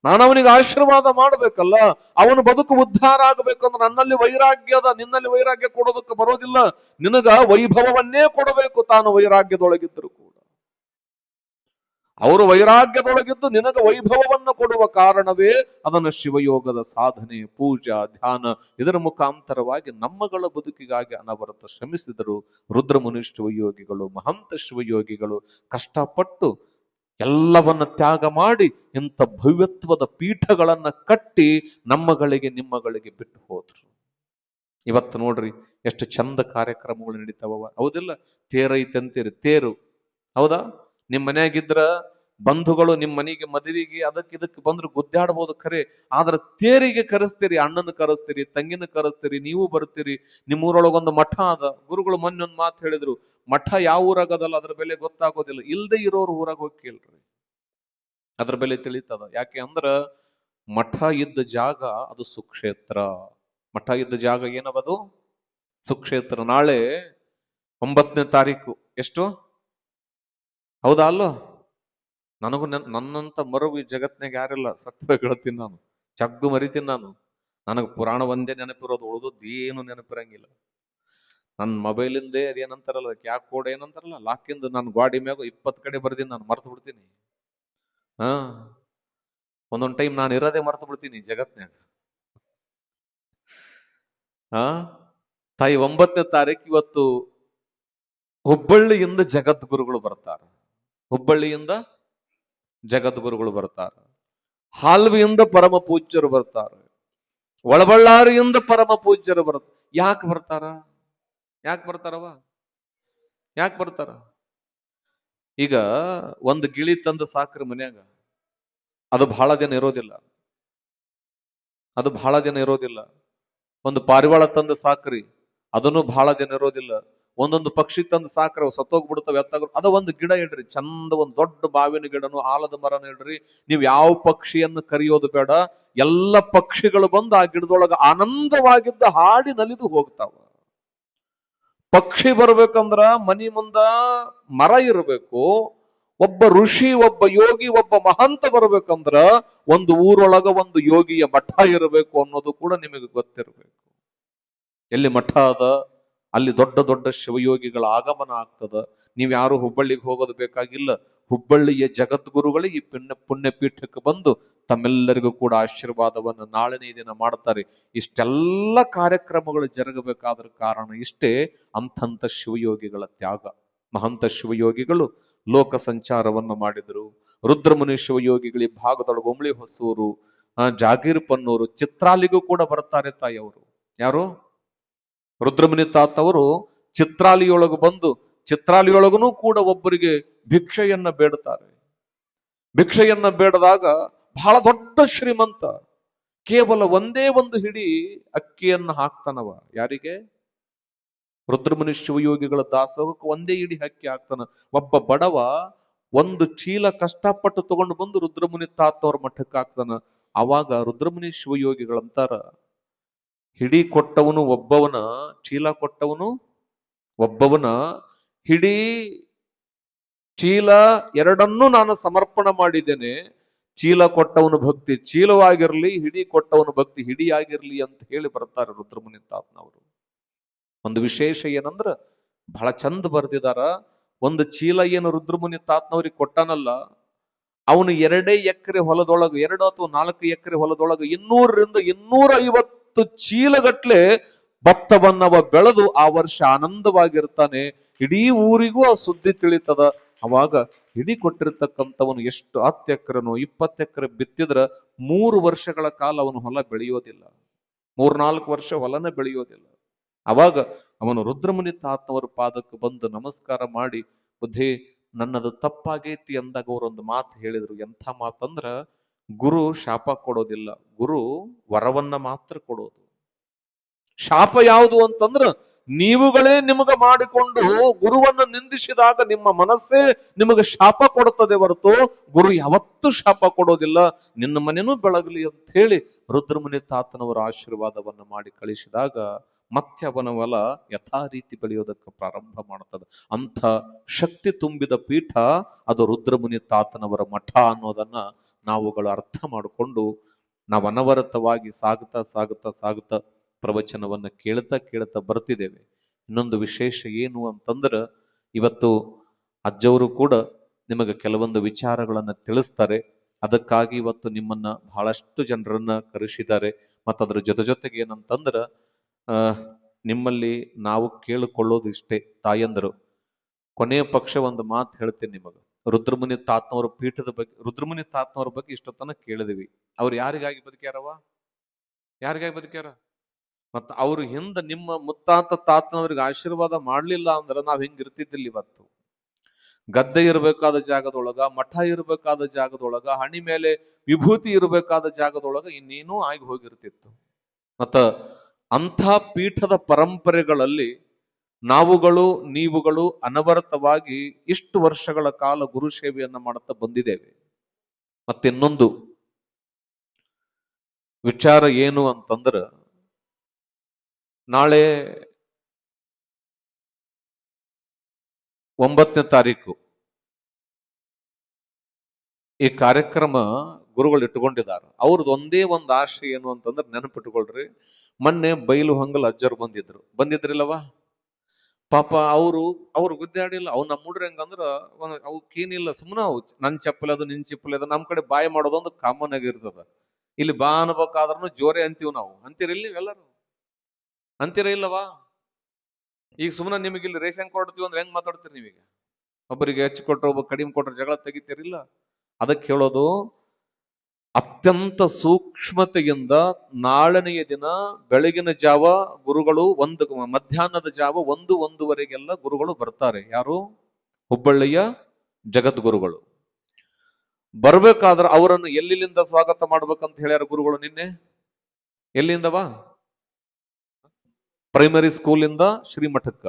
[SPEAKER 1] ನಾನು ಅವನಿಗೆ ಆಶೀರ್ವಾದ ಮಾಡ್ಬೇಕಲ್ಲ, ಅವನು ಬದುಕು ಉದ್ಧಾರ ಆಗ್ಬೇಕಂದ್ರೆ ನನ್ನಲ್ಲಿ ವೈರಾಗ್ಯ ಅದ, ನಿನ್ನಲ್ಲಿ ವೈರಾಗ್ಯ ಕೊಡೋದಕ್ಕೆ ಬರೋದಿಲ್ಲ. ನಿನಗ ವೈಭವವನ್ನೇ ಕೊಡಬೇಕು ತಾನು ವೈರಾಗ್ಯದೊಳಗಿದ್ರು ಕೂಡ. ಅವರು ವೈರಾಗ್ಯದೊಳಗಿದ್ದು ನಿನಗೆ ವೈಭವವನ್ನು ಕೊಡುವ ಕಾರಣವೇ ಅದನ್ನು ಶಿವಯೋಗದ ಸಾಧನೆ, ಪೂಜಾ, ಧ್ಯಾನ ಇದರ ಮುಖಾಂತರವಾಗಿ ನಮ್ಮಗಳ ಬದುಕಿಗಾಗಿ ಅನವರತ ಶ್ರಮಿಸಿದರು ರುದ್ರಮುನಿ ಶಿವಯೋಗಿಗಳು, ಮಹಂತ ಶಿವಯೋಗಿಗಳು. ಕಷ್ಟಪಟ್ಟು ಎಲ್ಲವನ್ನ ತ್ಯಾಗ ಮಾಡಿ ಇಂಥ ಭವ್ಯತ್ವದ ಪೀಠಗಳನ್ನ ಕಟ್ಟಿ ನಮ್ಮಗಳಿಗೆ ನಿಮ್ಮಗಳಿಗೆ ಬಿಟ್ಟು ಹೋದ್ರು. ಇವತ್ತು ನೋಡ್ರಿ ಎಷ್ಟು ಚಂದ ಕಾರ್ಯಕ್ರಮಗಳು ನಡೀತಾವ, ಹೌದಿಲ್ಲ? ತೇರೈತಂತೀರಿ, ತೇರು, ಹೌದಾ? ನಿಮ್ ಮನ್ಯಾಗಿದ್ರ ಬಂಧುಗಳು ನಿಮ್ ಮನೆಗೆ ಮದುವೆಗೆ ಇದಕ್ಕೆ ಬಂದ್ರು ಗುದ್ದಾಡ್ಬೋದು ಖರೆ, ಆದ್ರ ತೇರಿಗೆ ಕರೆಸ್ತೀರಿ, ಅಣ್ಣನ ಕರೆಸ್ತೀರಿ, ತಂಗಿನ ಕರೆಸ್ತೀರಿ, ನೀವು ಬರ್ತೀರಿ. ನಿಮ್ಮೂರೊಳಗೊಂದು ಮಠ ಅದ. ಗುರುಗಳು ಮೊನ್ನೆ ಒಂದು ಮಾತು ಹೇಳಿದ್ರು, ಮಠ ಯಾವ ಊರಾಗದಲ್ಲ ಅದ್ರ ಬೆಲೆ ಗೊತ್ತಾಗೋದಿಲ್ಲ, ಇಲ್ದೇ ಇರೋರು ಊರಾಗ ಹೋಗಿ ಕೇಳ್ರಿ, ಅದ್ರ ಬೆಲೆ ತಿಳಿತದ. ಯಾಕೆ ಅಂದ್ರ ಮಠ ಇದ್ದ ಜಾಗ ಅದು ಸುಕ್ಷೇತ್ರ. ಮಠ ಇದ್ದ ಜಾಗ ಏನವದು? ಸುಕ್ಷೇತ್ರ. ನಾಳೆ 9ನೇ ತಾರೀಕು ಎಷ್ಟು, ಹೌದಾ ಅಲ್ಲೋ? ನನಗೂ ನನ್ನಂತ ಮರವು ಈ ಜಗತ್ನಾಗ ಯಾರಿಲ್ಲ, ಸತ್ಯ ಹೇಳ್ತೀನಿ ನಾನು, ಚಗ್ಗು ಮರಿತೀನಿ ನಾನು. ನನಗೆ ಪುರಾಣ ಒಂದೇ ನೆನಪಿರೋದು, ಉಳಿದದ್ದು ಏನು ನೆನಪಿರಂಗಿಲ್ಲ. ನನ್ನ ಮೊಬೈಲಿಂದೇ ಅದೇನಂತಾರಲ್ಲ, ಯಾಕೆ ಕೋಡ್ ಏನಂತಾರಲ್ಲ, ಲಾಕಿಂದ ನಾನು ಗಾಡಿ ಮ್ಯಾಗ 20 ಕಡೆ ಬರ್ದೀನಿ, ನಾನು ಮರ್ತು ಬಿಡ್ತೀನಿ. ಒಂದೊಂದ್ ಟೈಮ್ ನಾನು ಇರೋದೇ ಮರ್ತು ಬಿಡ್ತೀನಿ ಜಗತ್ನ್ಯಾಗ. ತಾಯಿ 9ನೇ ತಾರೀಕು ಇವತ್ತು ಹುಬ್ಬಳ್ಳಿಯಿಂದ ಜಗದ್ಗುರುಗಳು ಬರ್ತಾರ. ಹುಬ್ಬಳ್ಳಿಯಿಂದ ಜಗದ್ಗುರುಗಳು ಬರ್ತಾರ. ಹಾಲ್ವಿಯಿಂದ ಪರಮ ಪೂಜ್ಯರು ಬರ್ತಾರೆ. ಒಳಬಳ್ಳಾರಿಯಿಂದ ಪರಮ ಪೂಜ್ಯರು ಬರ್ತಾರೆ. ಯಾಕೆ ಬರ್ತಾರ? ಯಾಕೆ ಬರ್ತಾರವ? ಯಾಕೆ ಬರ್ತಾರ? ಈಗ ಒಂದು ಗಿಳಿ ತಂದು ಸಾಕ್ರಿ ಮನ್ಯಾಗ, ಅದು ಬಹಳ ದಿನ ಇರೋದಿಲ್ಲ, ಅದು ಬಹಳ ದಿನ ಇರೋದಿಲ್ಲ. ಒಂದು ಪಾರಿವಾಳ ತಂದು ಸಾಕ್ರಿ, ಅದನ್ನು ಬಹಳ ದಿನ ಇರೋದಿಲ್ಲ. ಒಂದೊಂದು ಪಕ್ಷಿ ತಂದು ಸಾಕ್ರೆ ಸತ್ತೋಗ್ಬಿಡ್ತಾವೆ, ಎತ್ತಾಗ. ಅದ ಒಂದು ಗಿಡ ಇಡ್ರಿ, ಚಂದ ಒಂದು ದೊಡ್ಡ ಬಾವಿನ ಗಿಡನು ಆಲದ ಮರನ ಇಡ್ರಿ, ನೀವು ಯಾವ ಪಕ್ಷಿಯನ್ನು ಕರೆಯೋದು ಬೇಡ, ಎಲ್ಲ ಪಕ್ಷಿಗಳು ಬಂದು ಆ ಗಿಡದೊಳಗ ಆನಂದವಾಗಿದ್ದ ಹಾಡಿ ನಲಿದು ಹೋಗ್ತಾವ. ಪಕ್ಷಿ ಬರ್ಬೇಕಂದ್ರ ಮನಿ ಮುಂದ ಮರ ಇರಬೇಕು, ಒಬ್ಬ ಋಷಿ, ಒಬ್ಬ ಯೋಗಿ, ಒಬ್ಬ ಮಹಂತ ಬರ್ಬೇಕಂದ್ರ ಒಂದು ಊರೊಳಗ ಒಂದು ಯೋಗಿಯ ಮಠ ಇರಬೇಕು ಅನ್ನೋದು ಕೂಡ ನಿಮಗೆ ಗೊತ್ತಿರಬೇಕು. ಎಲ್ಲಿ ಮಠ ಅದ ಅಲ್ಲಿ ದೊಡ್ಡ ದೊಡ್ಡ ಶಿವಯೋಗಿಗಳ ಆಗಮನ ಆಗ್ತದ. ನೀವ್ ಯಾರು ಹುಬ್ಬಳ್ಳಿಗೆ ಹೋಗೋದು ಬೇಕಾಗಿಲ್ಲ. ಹುಬ್ಬಳ್ಳಿಯ ಜಗದ್ಗುರುಗಳೇ ಈ ಪುಣ್ಯ ಪೀಠಕ್ಕೆ ಬಂದು ತಮ್ಮೆಲ್ಲರಿಗೂ ಕೂಡ ಆಶೀರ್ವಾದವನ್ನು ನಾಳನೇ ದಿನ ಮಾಡ್ತಾರೆ. ಇಷ್ಟೆಲ್ಲ ಕಾರ್ಯಕ್ರಮಗಳು ಜರುಗಬೇಕಾದ್ರ ಕಾರಣ ಇಷ್ಟೇ, ಅಂಥಂಥ ಶಿವಯೋಗಿಗಳ ತ್ಯಾಗ. ಮಹಂತ ಶಿವಯೋಗಿಗಳು ಲೋಕ ಸಂಚಾರವನ್ನು ಮಾಡಿದರು. ರುದ್ರಮುನಿ ಶಿವಯೋಗಿಗಳ ಭಾಗದೊಳಗೆ ಉಮ್ಳಿ ಹೊಸೂರು, ಜಾಗೀರ್ ಪನ್ನೂರು, ಚಿತ್ರಾಲಿಗೂ ಕೂಡ ಬರ್ತಾರೆ ತಾಯಿ ಅವರು. ಯಾರು? ರುದ್ರಮುನಿ ತಾತವರು ಚಿತ್ರಾಲಿಯೊಳಗೆ ಬಂದು ಚಿತ್ರಾಲಿಯೊಳಗೂ ಕೂಡ ಒಬ್ಬರಿಗೆ ಭಿಕ್ಷೆಯನ್ನ ಬೇಡ್ತಾರೆ. ಭಿಕ್ಷೆಯನ್ನ ಬೇಡದಾಗ ಬಹಳ ದೊಡ್ಡ ಶ್ರೀಮಂತ ಕೇವಲ ಒಂದೇ ಒಂದು ಹಿಡಿ ಅಕ್ಕಿಯನ್ನ ಹಾಕ್ತಾನವ. ಯಾರಿಗೆ? ರುದ್ರಮುನಿ ಶಿವಯೋಗಿಗಳ ದಾಸೋಹಕ್ಕೆ ಒಂದೇ ಹಿಡಿ ಅಕ್ಕಿ ಹಾಕ್ತಾನ. ಒಬ್ಬ ಬಡವ ಒಂದು ಚೀಲ ಕಷ್ಟಪಟ್ಟು ತಗೊಂಡು ಬಂದು ರುದ್ರಮುನಿ ತಾತವ್ರ ಮಠಕ್ಕೆ ಹಾಕ್ತಾನ. ಅವಾಗ ರುದ್ರಮುನಿ ಶಿವಯೋಗಿಗಳಂತಾರ, ಹಿಡಿ ಕೊಟ್ಟವನು ಒಬ್ಬವನ, ಚೀಲ ಕೊಟ್ಟವನು ಒಬ್ಬವನ, ಹಿಡಿ ಚೀಲ ಎರಡನ್ನೂ ನಾನು ಸಮರ್ಪಣೆ ಮಾಡಿದ್ದೇನೆ. ಚೀಲ ಕೊಟ್ಟವನು ಭಕ್ತಿ ಚೀಲವಾಗಿರ್ಲಿ, ಹಿಡಿ ಕೊಟ್ಟವನು ಭಕ್ತಿ ಹಿಡಿಯಾಗಿರ್ಲಿ ಅಂತ ಹೇಳಿ ಬರ್ತಾರೆ ರುದ್ರಮುನಿ ತಾತನವರು. ಒಂದು ವಿಶೇಷ ಏನಂದ್ರ ಬಹಳ ಚಂದ ಬರ್ದಿದಾರ. ಒಂದು ಚೀಲ ಏನು ರುದ್ರಮುನಿ ತಾತನವ್ರಿಗೆ ಕೊಟ್ಟನಲ್ಲ, ಅವನು 2 ಎಕರೆ ಹೊಲದೊಳಗೆ, 2 ಅಥವಾ 4 ಎಕರೆ ಹೊಲದೊಳಗೆ 200ರಿಂದ 250 ಚೀಲಗಟ್ಲೆ ಭತ್ತವನ್ನವ ಬೆಳೆದು ಆ ವರ್ಷ ಆನಂದವಾಗಿರ್ತಾನೆ. ಇಡೀ ಊರಿಗೂ ಆ ಸುದ್ದಿ ತಿಳಿತದ. ಅವಾಗ ಹಿಡಿ ಕೊಟ್ಟಿರ್ತಕ್ಕಂಥವನು ಎಷ್ಟು 10 ಎಕರೆನೋ 20 ಎಕರೆ ಬಿತ್ತಿದ್ರ 3 ವರ್ಷಗಳ ಕಾಲ ಅವನು ಹೊಲ ಬೆಳೆಯೋದಿಲ್ಲ, 3-4 ವರ್ಷ ಹೊಲನ ಬೆಳೆಯೋದಿಲ್ಲ. ಅವಾಗ ಅವನು ರುದ್ರಮುನಿ ತಾತನವರ ಪಾದಕ್ಕೆ ಬಂದು ನಮಸ್ಕಾರ ಮಾಡಿ, ಬುದ್ಧಿ ನನ್ನದು ತಪ್ಪಾಗೈತಿ ಅಂದಾಗ ಅವರೊಂದು ಮಾತು ಹೇಳಿದ್ರು. ಎಂಥ ಮಾತಂದ್ರ, ಗುರು ಶಾಪ ಕೊಡೋದಿಲ್ಲ, ಗುರು ವರವನ್ನ ಮಾತ್ರ ಕೊಡೋದು. ಶಾಪ ಯಾವುದು ಅಂತಂದ್ರ, ನೀವುಗಳೇ ನಿಮಗ ಮಾಡಿಕೊಂಡು ಗುರುವನ್ನ ನಿಂದಿಸಿದಾಗ ನಿಮ್ಮ ಮನಸ್ಸೇ ನಿಮಗೆ ಶಾಪ ಕೊಡುತ್ತದೆ ಹೊರತು ಗುರು ಯಾವತ್ತೂ ಶಾಪ ಕೊಡೋದಿಲ್ಲ. ನಿನ್ನ ಮನೆನೂ ಬೆಳಗಲಿ ಅಂತ ಹೇಳಿ ರುದ್ರಮುನಿ ತಾತನವರ ಆಶೀರ್ವಾದವನ್ನ ಮಾಡಿ ಕಳಿಸಿದಾಗ ಮತ್ತೆ ಅವನ ಹೊಲ ಯಥಾ ರೀತಿ ಬೆಳೆಯೋದಕ್ಕೆ ಪ್ರಾರಂಭ ಮಾಡ್ತದೆ. ಅಂಥ ಶಕ್ತಿ ತುಂಬಿದ ಪೀಠ ಅದು ರುದ್ರಮುನಿ ತಾತನವರ ಮಠ ಅನ್ನೋದನ್ನ ನಾವುಗಳು ಅರ್ಥ ಮಾಡಿಕೊಂಡು ನಾವು ಅನವರತವಾಗಿ ಸಾಗುತ್ತಾ ಸಾಗುತ್ತಾ ಸಾಗುತ್ತಾ ಪ್ರವಚನವನ್ನ ಕೇಳ್ತಾ ಕೇಳ್ತಾ ಬರ್ತಿದ್ದೇವೆ. ಇನ್ನೊಂದು ವಿಶೇಷ ಏನು ಅಂತಂದ್ರ, ಇವತ್ತು ಅಜ್ಜವರು ಕೂಡ ನಿಮಗೆ ಕೆಲವೊಂದು ವಿಚಾರಗಳನ್ನ ತಿಳಿಸ್ತಾರೆ. ಅದಕ್ಕಾಗಿ ಇವತ್ತು ನಿಮ್ಮನ್ನ ಬಹಳಷ್ಟು ಜನರನ್ನ ಕರೆಸಿದ್ದಾರೆ. ಮತ್ತು ಅದ್ರ ಜೊತೆಗೆ ಏನಂತಂದ್ರ ಆ ನಿಮ್ಮಲ್ಲಿ ನಾವು ಕೇಳಿಕೊಳ್ಳೋದು ಇಷ್ಟೇ, ತಾಯಂದರು, ಕೊನೆಯ ಪಕ್ಷ ಒಂದು ಮಾತು ಹೇಳ್ತೀನಿ ನಿಮಗೆ. ರುದ್ರಮುನಿ ತಾತನವರ ಪೀಠದ ಬಗ್ಗೆ, ರುದ್ರಮುನಿ ತಾತನವರ ಬಗ್ಗೆ ಇಷ್ಟೊತ್ತನ ಕೇಳಿದಿವಿ. ಅವ್ರು ಯಾರಿಗಾಗಿ ಬದುಕ್ಯಾರವ? ಯಾರಿಗಾಗಿ ಬದುಕ್ಯಾರ? ಮತ್ತ ಅವ್ರು ಹಿಂದ ನಿಮ್ಮ ಮುತ್ತಾತ ತಾತನವ್ರಿಗೆ ಆಶೀರ್ವಾದ ಮಾಡ್ಲಿಲ್ಲ ಅಂದ್ರ ನಾವ್ ಹಿಂಗಿರ್ತಿದ್ದಿಲ್ಲ ಇವತ್ತು. ಗದ್ದೆ ಇರಬೇಕಾದ ಜಾಗದೊಳಗ, ಮಠ ಇರಬೇಕಾದ ಜಾಗದೊಳಗ, ಹಣಿ ಮೇಲೆ ವಿಭೂತಿ ಇರಬೇಕಾದ ಜಾಗದೊಳಗ ಇನ್ನೇನೂ ಆಗಿ ಹೋಗಿರ್ತಿತ್ತು. ಮತ್ತ ಅಂಥ ಪೀಠದ ಪರಂಪರೆಗಳಲ್ಲಿ ನಾವುಗಳು ನೀವುಗಳು ಅನವರತವಾಗಿ ಇಷ್ಟು ವರ್ಷಗಳ ಕಾಲ ಗುರು ಸೇವೆಯನ್ನ ಮಾಡುತ್ತಾ ಬಂದಿದ್ದೇವೆ. ಮತ್ತಿನ್ನೊಂದು ವಿಚಾರ ಏನು ಅಂತಂದ್ರ, ನಾಳೆ 9ನೇ ತಾರೀಕು ಈ ಕಾರ್ಯಕ್ರಮ ಗುರುಗಳು ಇಟ್ಕೊಂಡಿದ್ದಾರೆ. ಅವ್ರದ್ದು ಒಂದೇ ಒಂದು ಆಶೆ ಏನು ಅಂತಂದ್ರೆ, ನೆನಪಿಟ್ಕೊಳ್ರಿ, ಮೊನ್ನೆ ಬೈಲು ಹಂಗಲ್ ಅಜ್ಜರು ಬಂದಿದ್ರಿಲ್ಲವಾ? ಪಾಪ ಅವ್ರು ಗುದ್ದಾಡಿಲ್ಲ. ಅವ್ ನಮ್ಮ ಹುಡ್ರಿ ಹೆಂಗಂದ್ರ ಅವಕ್ಕೇನಿಲ್ಲ, ಸುಮ್ಮನೆ ಅವು ನನ್ ಚಪ್ಪಲಿ ಅದು ನಿನ್ ಚಪ್ಪಲಿ ಅದು. ನಮ್ ಕಡೆ ಬಾಯಿ ಮಾಡೋದೊಂದು ಕಾಮನ್ ಆಗಿರ್ತದ. ಇಲ್ಲಿ ಬಾ ಅನ್ಬೇಕಾದ್ರೂ ಜೋರೆ ಅಂತೀವ್ ನಾವು. ಅಂತೀರಿಲ್ಲ ನೀವೆಲ್ಲರೂ? ಅಂತೀರ ಇಲ್ಲವಾ? ಈಗ ಸುಮ್ಮನೆ ನಿಮಗೆ ಇಲ್ಲಿ ರೇಷನ್ ಕೊಡ್ತೀವಿ ಅಂದ್ರೆ ಹೆಂಗ್ ಮಾತಾಡ್ತೀರಿ ನೀವೀಗ? ಒಬ್ಬರಿಗೆ ಹೆಚ್ಚು ಕೊಟ್ಟರು ಒಬ್ಬ ಕಡಿಮೆ ಕೊಟ್ಟರು ಜಗಳ ತೆಗಿತೀರಿಲ್ಲ? ಅದಕ್ಕೆ ಹೇಳೋದು, ಅತ್ಯಂತ ಸೂಕ್ಷ್ಮತೆಯಿಂದ ನಾಳನೆಯ ದಿನ ಬೆಳಗಿನ ಜಾವ ಗುರುಗಳು ಮಧ್ಯಾಹ್ನದ ಜಾವ 1-1:30ಗೆಲ್ಲ ಗುರುಗಳು ಬರ್ತಾರೆ. ಯಾರು? ಹುಬ್ಬಳ್ಳಿಯ ಜಗದ್ಗುರುಗಳು ಬರ್ಬೇಕಾದ್ರೆ ಅವರನ್ನು ಎಲ್ಲಿಂದ ಸ್ವಾಗತ ಮಾಡ್ಬೇಕಂತ ಹೇಳ್ಯಾರ ಗುರುಗಳು ನಿನ್ನೆ. ಎಲ್ಲಿಂದವಾ? ಪ್ರೈಮರಿ ಸ್ಕೂಲಿಂದ ಶ್ರೀಮಠಕ್ಕ.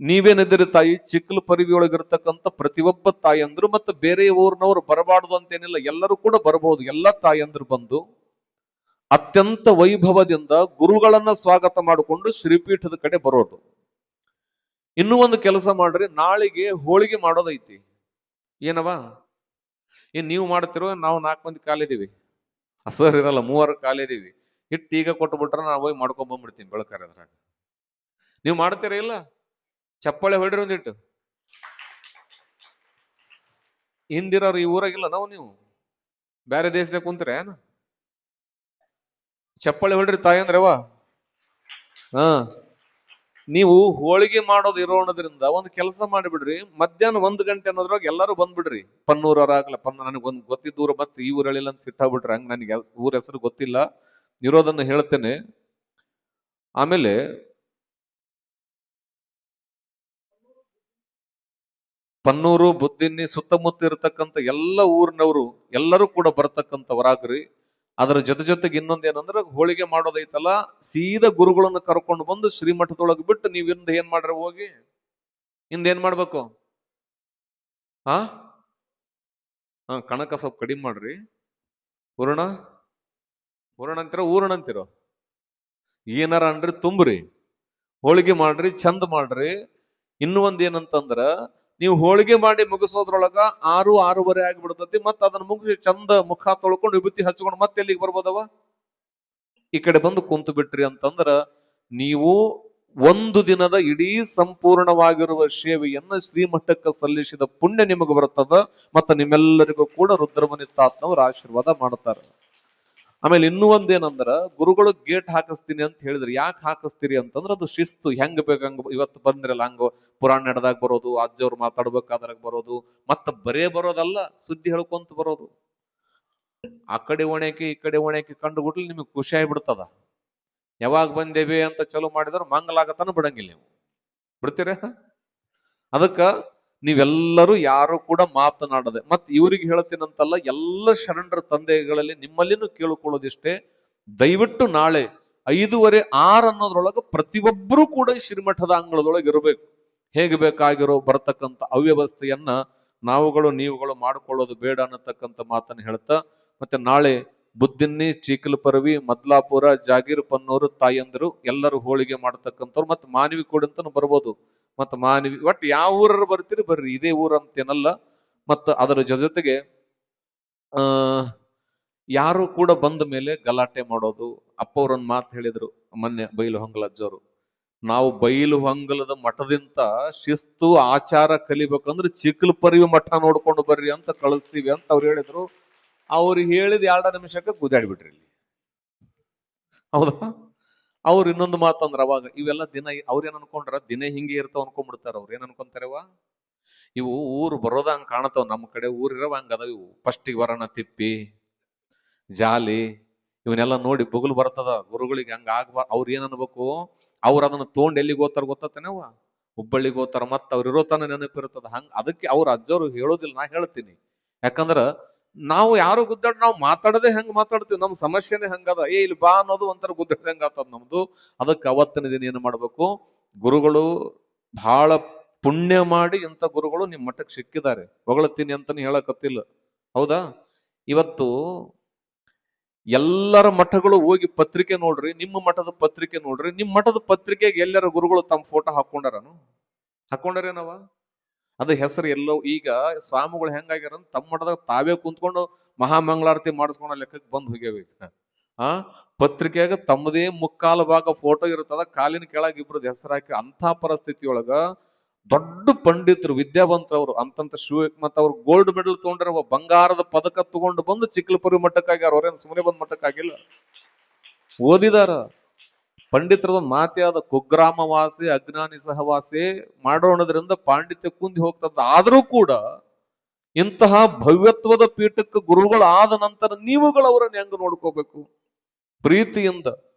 [SPEAKER 1] ನೀವೇನಿದ್ದೀರಿ ತಾಯಿ, ಚಿಕ್ಕಲ ಪರಿವಿಯೊಳಗಿರ್ತಕ್ಕಂಥ ಪ್ರತಿಯೊಬ್ಬ ತಾಯಂದ್ರು ಮತ್ತು ಬೇರೆ ಊರಿನವರು ಬರಬಾರ್ದು ಅಂತೇನಿಲ್ಲ, ಎಲ್ಲರೂ ಕೂಡ ಬರಬಹುದು. ಎಲ್ಲ ತಾಯಂದ್ರು ಬಂದು ಅತ್ಯಂತ ವೈಭವದಿಂದ ಗುರುಗಳನ್ನ ಸ್ವಾಗತ ಮಾಡಿಕೊಂಡು ಶ್ರೀಪೀಠದ ಕಡೆ ಬರೋದು. ಇನ್ನೂ ಒಂದು ಕೆಲಸ ಮಾಡ್ರಿ, ನಾಳೆಗೆ ಹೋಳಿಗೆ ಮಾಡೋದೈತಿ. ಏನವಾ? ಏನ್ ನೀವು ಮಾಡ್ತಿರೋ? ನಾವು 4 ಮಂದಿ ಕಾಲಿದೀವಿ, ಹಸರ್ ಇರಲ್ಲ, 3 ಕಾಲಿದೀವಿ. ಹಿಟ್ಟು ಈಗ ಕೊಟ್ಬಿಟ್ರೆ ನಾವು ಹೋಗಿ ಮಾಡ್ಕೊಂಡ್ ಬಂದ್ಬಿಡ್ತೀನಿ ಬೆಳಕಾರೆ. ಅದ್ರಾಗ ನೀವು ಮಾಡ್ತೀರ ಇಲ್ಲ? ಚಪ್ಪಾಳೆ ಹೊಡ್ರಿ ಒಂದಿಟ್ಟು. ಹಿಂದಿರೋರು ಈ ಊರಾಗಿಲ್ಲ ನಾವು, ನೀವು ಬೇರೆ ದೇಶದಾಗ ಕುಂತೀರ ಏನ? ಚಪ್ಪಾಳೆ ಹೊಡ್ರಿ ತಾಯಂದ್ರವ. ನೀವು ಹೋಳಿಗೆ ಮಾಡೋದು ಇರೋದ್ರಿಂದ ಒಂದು ಕೆಲಸ ಮಾಡಿಬಿಡ್ರಿ, ಮಧ್ಯಾಹ್ನ 1 ಗಂಟೆ ಅನ್ನೋದ್ರಾಗ ಎಲ್ಲರೂ ಬಂದ್ಬಿಡ್ರಿ. ಪನ್ನೂರವರಾಗ್ಲ, ನನಗೊಂದು ಗೊತ್ತಿದ್ದ ಊರು ಮತ್ತೆ ಈ ಊರಳಿಲ್ಲ ಅಂತ ಸಿಟ್ಟಾಗ್ಬಿಟ್ರೆ ಹಂಗ. ನನಗೆ ಊರ ಹೆಸರು ಗೊತ್ತಿಲ್ಲ, ಇರೋದನ್ನು ಹೇಳ್ತೇನೆ. ಆಮೇಲೆ ಪನ್ನೂರು, ಬುದ್ದಿನ್ನಿ ಸುತ್ತಮುತ್ತ ಇರತಕ್ಕಂಥ ಎಲ್ಲ ಊರಿನವರು ಎಲ್ಲರೂ ಕೂಡ ಬರ್ತಕ್ಕಂಥವರಾಗ್ರಿ. ಅದರ ಜೊತೆಗೆ ಇನ್ನೊಂದೇನಂದ್ರೆ, ಹೋಳಿಗೆ ಮಾಡೋದೈತಲ್ಲ, ಸೀದಾ ಗುರುಗಳನ್ನ ಕರ್ಕೊಂಡು ಬಂದು ಶ್ರೀಮಠದೊಳಗೆ ಬಿಟ್ಟು ನೀವಿಂದ ಏನ್ ಮಾಡ್ರಿ, ಹೋಗಿ ಏನ್ ಮಾಡ್ಬೇಕು? ಕಣಕ ಸ್ವಲ್ಪ ಕಡಿಮೆ ಮಾಡ್ರಿ. ಹೂರಣ ಅಂತಿರೋ, ಊರಣ ಅಂತಿರೋ, ಏನಾರ ಅನ್ರಿ, ತುಂಬ್ರಿ, ಹೋಳಿಗೆ ಮಾಡ್ರಿ, ಚಂದ ಮಾಡ್ರಿ. ಇನ್ನೂ ಒಂದೇನಂತಂದ್ರ, ನೀವು ಹೋಳಿಗೆ ಮಾಡಿ ಮುಗಿಸೋದ್ರೊಳಗ 6-6:30 ಆಗಿಬಿಡ್ತತಿ. ಮತ್ತ ಅದನ್ನ ಮುಗಿಸಿ ಚಂದ ಮುಖ ತೊಳ್ಕೊಂಡು ವಿಭೂತಿ ಹಚ್ಕೊಂಡು ಮತ್ತೆ ಎಲ್ಲಿಗೆ ಬರ್ಬೋದವ? ಈ ಕಡೆ ಬಂದು ಕುಂತು ಬಿಟ್ರಿ ಅಂತಂದ್ರ ನೀವು ಒಂದು ದಿನದ ಇಡೀ ಸಂಪೂರ್ಣವಾಗಿರುವ ಸೇವೆಯನ್ನ ಶ್ರೀಮಠಕ್ಕೆ ಸಲ್ಲಿಸಿದ ಪುಣ್ಯ ನಿಮಗೆ ಬರುತ್ತದ. ಮತ್ತು ನಿಮ್ಮೆಲ್ಲರಿಗೂ ಕೂಡ ರುದ್ರಮುನಿ ತಾತನವರು ಆಶೀರ್ವಾದ ಮಾಡ್ತಾರೆ. ಆಮೇಲೆ ಇನ್ನೂ ಒಂದೇನಂದ್ರ, ಗುರುಗಳು ಗೇಟ್ ಹಾಕಿಸ್ತೀನಿ ಅಂತ ಹೇಳಿದ್ರು. ಯಾಕೆ ಹಾಕಿಸ್ತೀರಿ ಅಂತಂದ್ರೆ, ಅದು ಶಿಸ್ತು. ಹೆಂಗ್ ಬೇಕಂಗ ಇವತ್ತು ಬಂದ್ರಲ್ಲ, ಹಂಗ ಪುರಾಣ ನಡೆದಾಗ ಬರೋದು, ಅಜ್ಜವ್ರು ಮಾತಾಡ್ಬೇಕಾದ್ರಾಗ ಬರೋದು, ಮತ್ತ ಬರೇ ಬರೋದಲ್ಲ, ಸುದ್ದಿ ಹೇಳ್ಕೊಂತ ಬರೋದು. ಆ ಕಡೆ ಒಣೆಕಿ ಈ ಕಡೆ ಒಣೆಕಿ ಕಂಡುಬಿಟ್ಲಿ ನಿಮಗೆ ಖುಷಿ ಆಗ್ಬಿಡ್ತದ. ಯಾವಾಗ ಬಂದೇವಿ ಅಂತ ಚಲೋ ಮಾಡಿದ್ರೆ ಮಂಗಲಾಗತನ ಬಿಡಂಗಿಲ್ಲ, ನೀವು ಬಿಡ್ತೀರ. ಅದಕ್ಕ ನೀವೆಲ್ಲರೂ ಯಾರು ಕೂಡ ಮಾತನಾಡದೆ, ಮತ್ ಇವ್ರಿಗೆ ಹೇಳ್ತೀನಂತಲ್ಲ, ಎಲ್ಲ ಶರಣರ ತಂದೆಗಳಲ್ಲಿ ನಿಮ್ಮಲ್ಲಿನೂ ಕೇಳಿಕೊಳ್ಳೋದಿಷ್ಟೇ, ದಯವಿಟ್ಟು ನಾಳೆ 5:30-6 ಅನ್ನೋದ್ರೊಳಗೆ ಪ್ರತಿಯೊಬ್ಬರು ಕೂಡ ಶ್ರೀಮಠದ ಅಂಗಳದೊಳಗೆ ಇರಬೇಕು. ಹೇಗೆ ಬೇಕಾಗಿರೋ ಬರತಕ್ಕಂಥ ಅವ್ಯವಸ್ಥೆಯನ್ನ ನಾವುಗಳು ನೀವುಗಳು ಮಾಡಿಕೊಳ್ಳೋದು ಬೇಡ ಅನ್ನತಕ್ಕಂಥ ಮಾತನ್ನು ಹೇಳ್ತಾ, ಮತ್ತೆ ನಾಳೆ ಬುದ್ದಿನ್ನಿ, ಚೀಕಲಪರವಿ, ಮದ್ಲಾಪುರ, ಜಾಗೀರ್, ಪನ್ನೂರು ತಾಯಂದರು ಎಲ್ಲರೂ ಹೋಳಿಗೆ ಮಾಡತಕ್ಕಂಥವ್ರು, ಮತ್ತೆ ಮಾನವಿ ಕೂಡ ಅಂತಾನು ಬರ್ಬೋದು. ಮತ್ತು ಮಾನವಿ ಒಟ್ಟು ಯಾವ ಊರರು ಬರ್ತೀರಿ ಬರ್ರಿ, ಇದೇ ಊರ ಅಂತೇನಲ್ಲ. ಮತ್ತು ಅದರ ಜೊತೆಗೆ ಯಾರು ಕೂಡ ಬಂದ ಮೇಲೆ ಗಲಾಟೆ ಮಾಡೋದು. ಅಪ್ಪ ಅವ್ರೊಂದು ಮಾತು ಹೇಳಿದ್ರು ಮೊನ್ನೆ, ಬೈಲು ಹೊಂಗಲ ಅಜ್ಜವರು, ನಾವು ಬೈಲು ಹೊಂಗಲದ ಮಠದಿಂದ ಶಿಸ್ತು ಆಚಾರ ಕಲಿಬೇಕಂದ್ರೆ ಚಿಕ್ಕಲ ಪರಿವಿ ಮಠ ನೋಡ್ಕೊಂಡು ಬರ್ರಿ ಅಂತ ಕಳಿಸ್ತೀವಿ ಅಂತ ಅವ್ರು ಹೇಳಿದ್ರು. ಅವ್ರು ಹೇಳಿದ 2 ನಿಮಿಷಕ್ಕೆ ಗುದ್ದಾಡ್ಬಿಟ್ರಿ ಇಲ್ಲಿ. ಹೌದಾ? ಅವ್ರು ಇನ್ನೊಂದು ಮಾತಂದ್ರ ಅವಾಗ ಇವೆಲ್ಲ ದಿನ ಅವ್ರೇನ್ ಅನ್ಕೊಂಡ್ರ ದಿನ ಹಿಂಗೆ ಇರ್ತಾವ ಅನ್ಕೊಂಡ್ಬಿಡ್ತಾರ. ಅವ್ರು ಏನ್ ಅನ್ಕೊಂತಾರವ, ಇವು ಊರು ಬರೋದ ಹಂಗ ಕಾಣತಾವ, ನಮ್ಮ ಕಡೆ ಊರಿರವ ಹಂಗದ, ಇವು ಫಸ್ಟಿಗೆ ಬರೋಣ ತಿಪ್ಪಿ ಜಾಲಿ ಇವನ್ನೆಲ್ಲ ನೋಡಿ ಬುಗುಲ್ ಬರ್ತದ ಗುರುಗಳಿಗೆ. ಹಂಗ ಆಗ್ಬಾರ. ಅವ್ರ ಏನ್ ಅನ್ಬೇಕು, ಅವ್ರ ಅದನ್ನ ತೊಗೊಂಡ್ ಎಲ್ಲಿಗೆ ಹೋಗ್ತಾರ ಗೊತ್ತತೇನವ, ಹುಬ್ಬಳ್ಳಿಗೆ ಹೋಗ್ತಾರ. ಮತ್ತ ಅವ್ರ ಇರೋತನ ನೆನಪಿರ್ತದ. ಹಂಗ ಅದಕ್ಕೆ ಅವ್ರ ಅಜ್ಜವ್ರು ಹೇಳೋದಿಲ್ಲ, ನಾ ಹೇಳ್ತೀನಿ. ಯಾಕಂದ್ರ ನಾವು ಯಾರು ಗುದ್ದಾಡ್, ನಾವು ಮಾತಾಡದೆ ಹೆಂಗ್ ಮಾತಾಡ್ತೀವಿ, ನಮ್ ಸಮಸ್ಯೆನೆ ಹಂಗದ. ಇಲ್ಲಿ ಬಾ ಅನ್ನೋದು ಒಂಥರ ಗುದ್ದಾಡ್ದಂಗ ಆತದ ನಮ್ದು. ಅದಕ್ಕೆ ಅವತ್ತಿನ ದಿನ ಏನ್ ಮಾಡ್ಬೇಕು, ಗುರುಗಳು ಬಹಳ ಪುಣ್ಯ ಮಾಡಿ ಇಂಥ ಗುರುಗಳು ನಿಮ್ ಮಠಕ್ಕೆ ಸಿಕ್ಕಿದ್ದಾರೆ. ಹೊಗಳತ್ತೀನಿ ಅಂತಾನೆ ಹೇಳಕತ್ತಿಲ್ಲ. ಹೌದಾ? ಇವತ್ತು ಎಲ್ಲರ ಮಠಗಳು ಹೋಗಿ ಪತ್ರಿಕೆ ನೋಡ್ರಿ, ನಿಮ್ಮ ಮಠದ ಪತ್ರಿಕೆ ನೋಡ್ರಿ. ನಿಮ್ ಮಠದ ಪತ್ರಿಕೆಗೆ ಎಲ್ಲರ ಗುರುಗಳು ತಮ್ಮ ಫೋಟೋ ಹಾಕೊಂಡಾರೇನವ? ಅದ ಹೆಸರು ಎಲ್ಲೋ. ಈಗ ಸ್ವಾಮಿಗಳು ಹೆಂಗಾಗ್ಯಾರ, ತಮ್ಮ ಮಠದಾಗ ತಾವೇ ಕುಂತ್ಕೊಂಡು ಮಹಾಮಂಗಳಾರತಿ ಮಾಡಿಸ್ಕೊಂಡ ಲೆಕ್ಕಕ್ಕೆ ಬಂದ್ ಹೋಗ್ಯಾವ. ಆ ಪತ್ರಿಕೆಯಾಗ ತಮ್ಮದೇ ಮುಕ್ಕಾಲು ಭಾಗ ಫೋಟೋ ಇರ್ತದ, ಕಾಲಿನ ಕೆಳಗೆ ಇಬ್ರದ್ ಹೆಸರು ಹಾಕಿ. ಅಂತ ಪರಿಸ್ಥಿತಿಯೊಳಗ ದೊಡ್ಡ ಪಂಡಿತರು, ವಿದ್ಯಾವಂತರವ್ರು, ಅಂತಂತ ಮತ್ತ ಅವ್ರು ಗೋಲ್ಡ್ ಮೆಡಲ್ ತಗೊಂಡ್ರ, ಬಂಗಾರದ ಪದಕ ತಗೊಂಡು ಬಂದು ಚಿಕ್ಕಲಪುರಿ ಮಟ್ಟಕ್ಕಾಗ್ಯಾರ. ಅವ್ರೇನು ಸುಮ್ಮನೆ ಬಂದ್ ಮಟ್ಟಕ್ಕಾಗಿಲ್ಲ, ಓದಿದಾರ. ಪಂಡಿತರದೊಂದು ಮಾತೆ ಆದ, ಕುಗ್ರಾಮವಾಸಿ ಅಜ್ಞಾನಿ ಸಹವಾಸಿ ಮಾಡೋಣದ್ರಿಂದ ಪಾಂಡಿತ್ಯ ಕುಂದಿ ಹೋಗ್ತದ. ಆದ್ರೂ ಕೂಡ ಇಂತಹ ಭವ್ಯತ್ವದ ಪೀಠಕ್ಕೆ ಗುರುಗಳು ಆದ ನಂತರ ನೀವುಗಳು ಅವರನ್ನು ಹೆಂಗ ನೋಡ್ಕೋಬೇಕು? ಪ್ರೀತಿಯಿಂದ.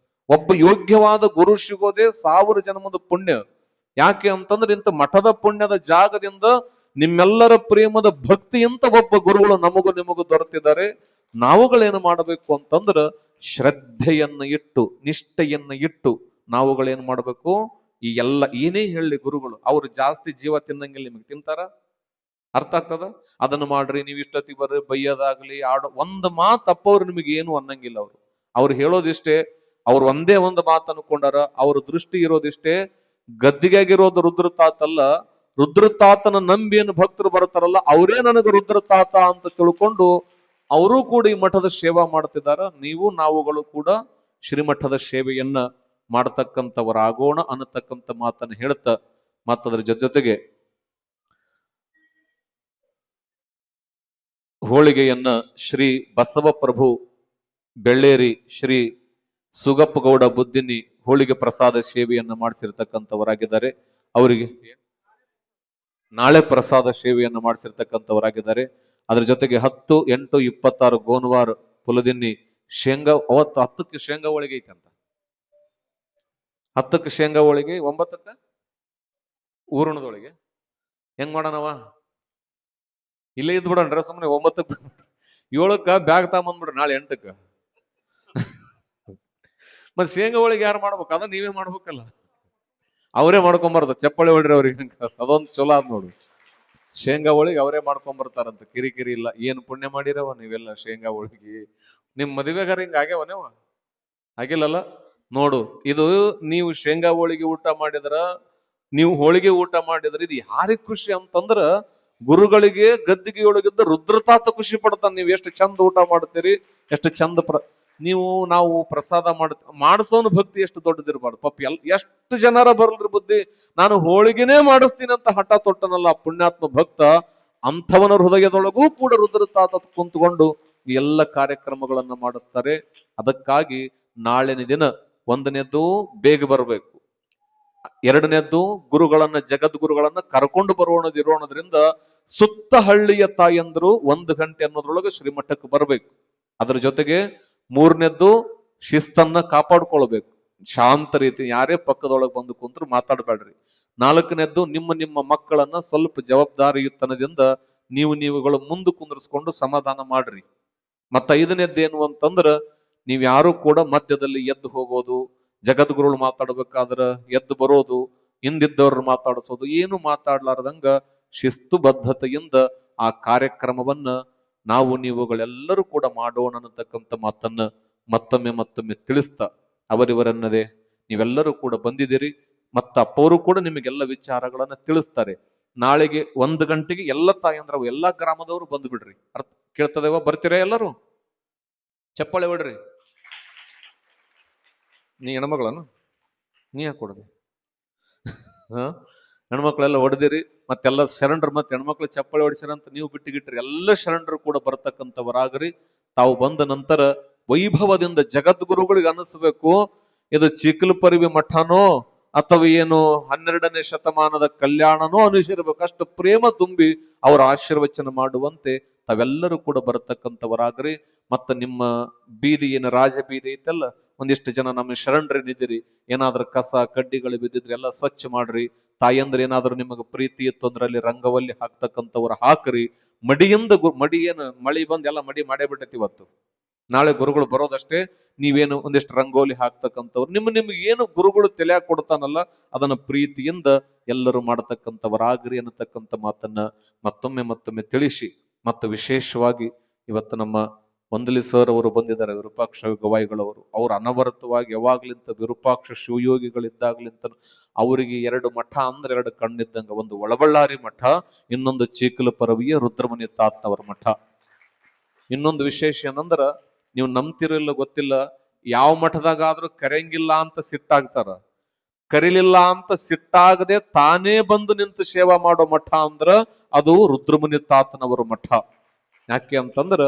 [SPEAKER 1] ಒಬ್ಬ ಯೋಗ್ಯವಾದ ಗುರು ಸಿಗೋದೇ 1000 ಜನ್ಮದ ಪುಣ್ಯ. ಯಾಕೆ ಅಂತಂದ್ರೆ ಇಂಥ ಮಠದ ಪುಣ್ಯದ ಜಾಗದಿಂದ ನಿಮ್ಮೆಲ್ಲರ ಪ್ರೇಮದ ಭಕ್ತಿಯಿಂದ ಒಬ್ಬ ಗುರುಗಳು ನಮಗೂ ನಿಮಗೂ ದೊರೆತಿದ್ದಾರೆ. ನಾವುಗಳೇನು ಮಾಡಬೇಕು ಅಂತಂದ್ರ ಶ್ರದ್ಧೆಯನ್ನ ಇಟ್ಟು, ನಿಷ್ಠೆಯನ್ನ ಇಟ್ಟು ನಾವುಗಳೇನು ಮಾಡ್ಬೇಕು, ಈ ಎಲ್ಲ ಏನೇ ಹೇಳಿ ಗುರುಗಳು ಅವ್ರು ಜಾಸ್ತಿ ಜೀವ ತಿನ್ನಂಗಿಲ್ಲ. ನಿಮಗೆ ತಿಂತಾರ? ಅರ್ಥ ಆಗ್ತದ? ಅದನ್ನ ಮಾಡ್ರಿ, ನೀವು ಇಷ್ಟೊತ್ತಿಗೆ ಬರ್ರಿ, ಬೈಯೋದಾಗ್ಲಿ ಆಡೋ ಒಂದು ಮಾತು ಅಪ್ಪವ್ರು ನಿಮಗೆ ಏನು ಅನ್ನಂಗಿಲ್ಲ. ಅವ್ರು ಹೇಳೋದಿಷ್ಟೇ. ಅವ್ರು ಒಂದೇ ಒಂದು ಮಾತು ಅನ್ಕೊಂಡಾರ. ಅವ್ರ ದೃಷ್ಟಿ ಇರೋದಿಷ್ಟೇ. ಗದ್ದಿಗಾಗಿರೋದು ರುದ್ರತಾತಲ್ಲ, ರುದ್ರತಾತನ ನಂಬಿ ಏನು ಭಕ್ತರು ಬರ್ತಾರಲ್ಲ ಅವರೇ ನನಗೆ ರುದ್ರತಾತ ಅಂತ ತಿಳ್ಕೊಂಡು ಅವರೂ ಕೂಡ ಈ ಮಠದ ಸೇವಾ ಮಾಡ್ತಿದಾರ. ನೀವು ನಾವುಗಳು ಕೂಡ ಶ್ರೀಮಠದ ಸೇವೆಯನ್ನ ಮಾಡ್ತಕ್ಕಂಥವರಾಗೋಣ ಅನ್ನತಕ್ಕಂಥ ಮಾತನ್ನ ಹೇಳ್ತಾ, ಮತ್ತದ್ರ ಜೊತೆಗೆ ಹೋಳಿಗೆಯನ್ನ ಶ್ರೀ ಬಸವಪ್ರಭು ಬೆಳ್ಳೇರಿ ಶ್ರೀ ಸುಗಪ್ಪಗೌಡ ಬುದ್ದಿನಿ ಹೋಳಿಗೆ ಪ್ರಸಾದ ಸೇವೆಯನ್ನ ಮಾಡಿಸಿರ್ತಕ್ಕಂಥವರಾಗಿದ್ದಾರೆ. ಅವರಿಗೆ ನಾಳೆ ಪ್ರಸಾದ ಸೇವೆಯನ್ನು ಮಾಡಿಸಿರ್ತಕ್ಕಂಥವರಾಗಿದ್ದಾರೆ. ಅದ್ರ ಜೊತೆಗೆ 10, 8, 26 ಗೋನ್ವಾರ್ ಪುಲದಿನ್ನಿ ಶೇಂಗಾ, ಅವತ್ತು 10ಕ್ಕೆ ಶೇಂಗಾ ಹೋಳಿಗೆ ಐತಂತ. 10ಕ್ಕೆ ಶೇಂಗಾ ಹೋಳಿಗೆ, 9ಕ್ಕೆ ಊರಣದೊಳಗೆ. ಹೆಂಗ್ ಮಾಡೋಣವ? ಇಲ್ಲೇ ಇದ್ ಬಿಡಣ್ರ ಸುಮ್ಮನೆ. 9ಕ್ಕೆ 7ಕ್ಕೆ ಬ್ಯಾಗ್ ತಗೊಂಬಂದ್ಬಿಡ್ರಿ, ನಾಳೆ 8ಕ್ಕೆ. ಮತ್ ಶೇಂಗಾ ಹೋಳಿಗೆ ಯಾರು ಮಾಡ್ಬೇಕು? ಅದ ನೀವೇ ಮಾಡ್ಬೇಕಲ್ಲ. ಅವರೇ ಮಾಡ್ಕೊಂಬಾರ್ದು, ಚಪ್ಪಳಿ ಹೊಡ್ರಿ ಅವ್ರಿಗೆ. ಅದೊಂದು ಚಲೋ ಆದ್ ನೋಡು. ಶೇಂಗಾ ಹೋಳಿಗೆ ಅವರೇ ಮಾಡ್ಕೊಂಬರ್ತಾರಂತ. ಕಿರಿಕಿರಿ ಇಲ್ಲ. ಏನ್ ಪುಣ್ಯ ಮಾಡಿರವ ನೀವೆಲ್ಲ ಶೇಂಗಾ ಹೋಳಿಗೆ. ನಿಮ್ ಮದುವೆಗಾರ ಹಿಂಗ ಆಗ್ಯಾವನೇವ? ಆಗಿಲ್ಲಲ್ಲ? ನೋಡು, ಇದು ನೀವು ಶೇಂಗಾ ಹೋಳಿಗೆ ಊಟ ಮಾಡಿದ್ರ, ನೀವು ಹೋಳಿಗೆ ಊಟ ಮಾಡಿದ್ರ ಇದು ಯಾರಿಗ್ ಖುಷಿ ಅಂತಂದ್ರ ಗುರುಗಳಿಗೆ ಗದ್ದಿಗೆಯೊಳಗಿದ್ದ ರುದ್ರತಾತ ಖುಷಿ ಪಡ್ತಾನೆ. ನೀವು ಎಷ್ಟು ಚಂದ ಊಟ ಮಾಡ್ತೀರಿ, ಎಷ್ಟು ಚಂದ ನಾವು ಪ್ರಸಾದ ಮಾಡಿಸೋನು ಭಕ್ತಿ ಎಷ್ಟು ದೊಡ್ಡದಿರ್ಬಾರ್ದು. ಪಾಪ ಎಷ್ಟು ಜನರ ಬರ್ಲ್ರಿ ಬುದ್ಧಿ, ನಾನು ಹೋಳಿಗೆನೇ ಮಾಡಿಸ್ತೀನಿ ಅಂತ ಹಠ ತೊಟ್ಟನಲ್ಲ ಪುಣ್ಯಾತ್ಮ ಭಕ್ತ, ಅಂಥವನ ಹೃದಯದೊಳಗೂ ಕೂಡ ರುದ್ರತಾತ ಕುಂತ್ಕೊಂಡು ಎಲ್ಲ ಕಾರ್ಯಕ್ರಮಗಳನ್ನ ಮಾಡಿಸ್ತಾರೆ. ಅದಕ್ಕಾಗಿ ನಾಳಿನ ದಿನ 1ನೇದ್ದು ಬೇಗ ಬರಬೇಕು, 2ನೇದ್ದು ಗುರುಗಳನ್ನ, ಜಗದ್ಗುರುಗಳನ್ನ ಕರ್ಕೊಂಡು ಇರೋಣದ್ರಿಂದ ಸುತ್ತ ಹಳ್ಳಿಯ ತಾಯಂದ್ರು 1 ಗಂಟೆ ಅನ್ನೋದ್ರೊಳಗೆ ಶ್ರೀಮಠಕ್ಕೆ ಬರಬೇಕು. ಅದ್ರ ಜೊತೆಗೆ 3ನೇದ್ದು ಶಿಸ್ತನ್ನ ಕಾಪಾಡ್ಕೊಳ್ಬೇಕು, ಶಾಂತ ರೀತಿ. ಯಾರೇ ಪಕ್ಕದೊಳಗೆ ಬಂದು ಕುಂತ್ರು ಮಾತಾಡ್ಬೇಡ್ರಿ. 4ನೇದ್ದು ನಿಮ್ಮ ಮಕ್ಕಳನ್ನ ಸ್ವಲ್ಪ ಜವಾಬ್ದಾರಿಯುತನದಿಂದ ನೀವುಗಳು ಮುಂದೆ ಕುಂದ್ರಿಸ್ಕೊಂಡು ಸಮಾಧಾನ ಮಾಡ್ರಿ. ಮತ್ತ 5ನೇದ್ದು ಏನು ಅಂತಂದ್ರ, ನೀವ್ ಯಾರು ಕೂಡ ಮಧ್ಯದಲ್ಲಿ ಎದ್ದು ಹೋಗೋದು, ಜಗದ್ಗುರುಗಳು ಮಾತಾಡ್ಬೇಕಾದ್ರ ಎದ್ದು ಬರೋದು, ಹಿಂದಿದ್ದವ್ರ ಮಾತಾಡಿಸೋದು ಏನು ಮಾತಾಡ್ಲಾರ್ದಂಗ ಶಿಸ್ತು ಬದ್ಧತೆಯಿಂದ ಆ ಕಾರ್ಯಕ್ರಮವನ್ನ ನೀವುಗಳೆಲ್ಲರೂ ಕೂಡ ಮಾಡೋಣ ಅನ್ನತಕ್ಕಂಥ ಮಾತನ್ನ ಮತ್ತೊಮ್ಮೆ ತಿಳಿಸ್ತಾ, ಅವರಿವರನ್ನದೇ ನೀವೆಲ್ಲರೂ ಕೂಡ ಬಂದಿದ್ದೀರಿ. ಮತ್ತ ಅಪ್ಪವರು ಕೂಡ ನಿಮಗೆಲ್ಲ ವಿಚಾರಗಳನ್ನ ತಿಳಿಸ್ತಾರೆ. ನಾಳೆಗೆ 1 ಗಂಟೆಗೆ ಎಲ್ಲ ತಾಯಂದ್ರ ಎಲ್ಲಾ ಗ್ರಾಮದವರು ಬಂದು ಬಿಡ್ರಿ. ಅರ್ಥ ಕೇಳ್ತದೇವ? ಬರ್ತೀರಾ ಎಲ್ಲರೂ? ಚಪ್ಪಾಳೆ ಹೊಡ್ರಿ. ನೀ ಹೆಣ್ಮಗಳನು? ನೀ ಯಾಕೆ ಕೊಡದೆ? ಹೆಣ್ಮಕ್ಳೆಲ್ಲ ಹೊಡೆದಿರಿ, ಮತ್ತೆಲ್ಲ ಶರಣರು ಮತ್ತೆ ಹೆಣ್ಮಕ್ಳು ಚಪ್ಪಳಿ ಹೊಡಿಸಿರಂತ ನೀವು ಬಿಟ್ಟಿಗಿಟ್ರಿ. ಎಲ್ಲ ಶರಣರು ಕೂಡ ಬರ್ತಕ್ಕಂಥವರಾಗ್ರಿ. ತಾವು ಬಂದ ನಂತರ ವೈಭವದಿಂದ ಜಗದ್ಗುರುಗಳಿಗೆ ಅನಿಸ್ಬೇಕು, ಇದು ಚಿಕ್ಕಲಪರಿವಿ ಮಠನೋ ಅಥವಾ ಏನು 12ನೇ ಶತಮಾನದ ಕಲ್ಯಾಣನೋ ಅನಿಸಿರ್ಬೇಕು. ಅಷ್ಟು ಪ್ರೇಮ ತುಂಬಿ ಅವರ ಆಶೀರ್ವಚನ ಮಾಡುವಂತೆ ತಾವೆಲ್ಲರೂ ಕೂಡ ಬರತಕ್ಕಂಥವರಾಗ್ರಿ. ಮತ್ತ ನಿಮ್ಮ ಬೀದಿ ಏನು ರಾಜ ಬೀದಿ ಐತಲ್ಲ, ಒಂದಿಷ್ಟು ಜನ ನಮ್ಮ ಶರಣರಿದ್ದೀರಿ, ಏನಾದ್ರೂ ಕಸ ಕಡ್ಡಿಗಳು ಬಿದ್ದಿದ್ರೆ ಎಲ್ಲ ಸ್ವಚ್ಛ ಮಾಡ್ರಿ. ತಾಯಂದ್ರೆ ಏನಾದ್ರೂ ನಿಮಗೆ ಪ್ರೀತಿ ಇತ್ತು ಅಂದ್ರೆ ಅಲ್ಲಿ ರಂಗವಲ್ಲಿ ಹಾಕ್ತಕ್ಕಂಥವ್ರು ಹಾಕ್ರಿ. ಮಡಿಯಿಂದ ಮಡಿ ಏನು ಮಳಿ ಬಂದ್ ಎಲ್ಲ ಮಡಿ ಮಾಡೇ ಬಿಟ್ಟೈತಿ ಇವತ್ತು. ನಾಳೆ ಗುರುಗಳು ಬರೋದಷ್ಟೇ, ನೀವೇನು ಒಂದಿಷ್ಟು ರಂಗೋಲಿ ಹಾಕ್ತಕ್ಕಂಥವ್ರು, ನಿಮ್ಗೆ ಏನು ಗುರುಗಳು ತಲೆ ಕೊಡ್ತಾನಲ್ಲ ಅದನ್ನ ಪ್ರೀತಿಯಿಂದ ಎಲ್ಲರೂ ಮಾಡತಕ್ಕಂಥವರಾಗ್ರಿ ಅನ್ನತಕ್ಕಂಥ ಮಾತನ್ನ ಮತ್ತೊಮ್ಮೆ ತಿಳಿಸಿ, ಮತ್ತು ವಿಶೇಷವಾಗಿ ಇವತ್ತು ನಮ್ಮ ವಂದಲಿ ಸರ್ ಅವರು ಬಂದಿದ್ದಾರೆ, ವಿರೂಪಾಕ್ಷ ಗವಾಯಿಗಳವರು. ಅವ್ರು ಅನವರತವಾಗಿ ಯಾವಾಗ್ಲಿಂತ ವಿರೂಪಾಕ್ಷ ಶಿವಯೋಗಿಗಳಿದ್ದಾಗ್ಲಿಂತ ಅವರಿಗೆ 2 ಮಠ ಅಂದ್ರೆ 2 ಕಣ್ಣಿದ್ದಂಗ. ಒಂದು ಒಳಬಳ್ಳಾರಿ ಮಠ, ಇನ್ನೊಂದು ಚಿಕ್ಕಲಪರವಿಯ ರುದ್ರಮುನಿ ತಾತನವರ ಮಠ. ಇನ್ನೊಂದು ವಿಶೇಷ ಏನಂದ್ರ, ನೀವು ನಂಬ್ತಿರಲ್ಲ ಗೊತ್ತಿಲ್ಲ, ಯಾವ ಮಠದಾಗಾದ್ರೂ ಕರೆಯಂಗಿಲ್ಲ ಅಂತ ಸಿಟ್ಟಾಗ್ತಾರ. ಕರಿಲಿಲ್ಲ ಅಂತ ಸಿಟ್ಟಾಗದೆ ತಾನೇ ಬಂದು ನಿಂತು ಸೇವಾ ಮಾಡೋ ಮಠ ಅಂದ್ರ ಅದು ರುದ್ರಮುನಿ ತಾತನವರ ಮಠ. ಯಾಕೆ ಅಂತಂದ್ರ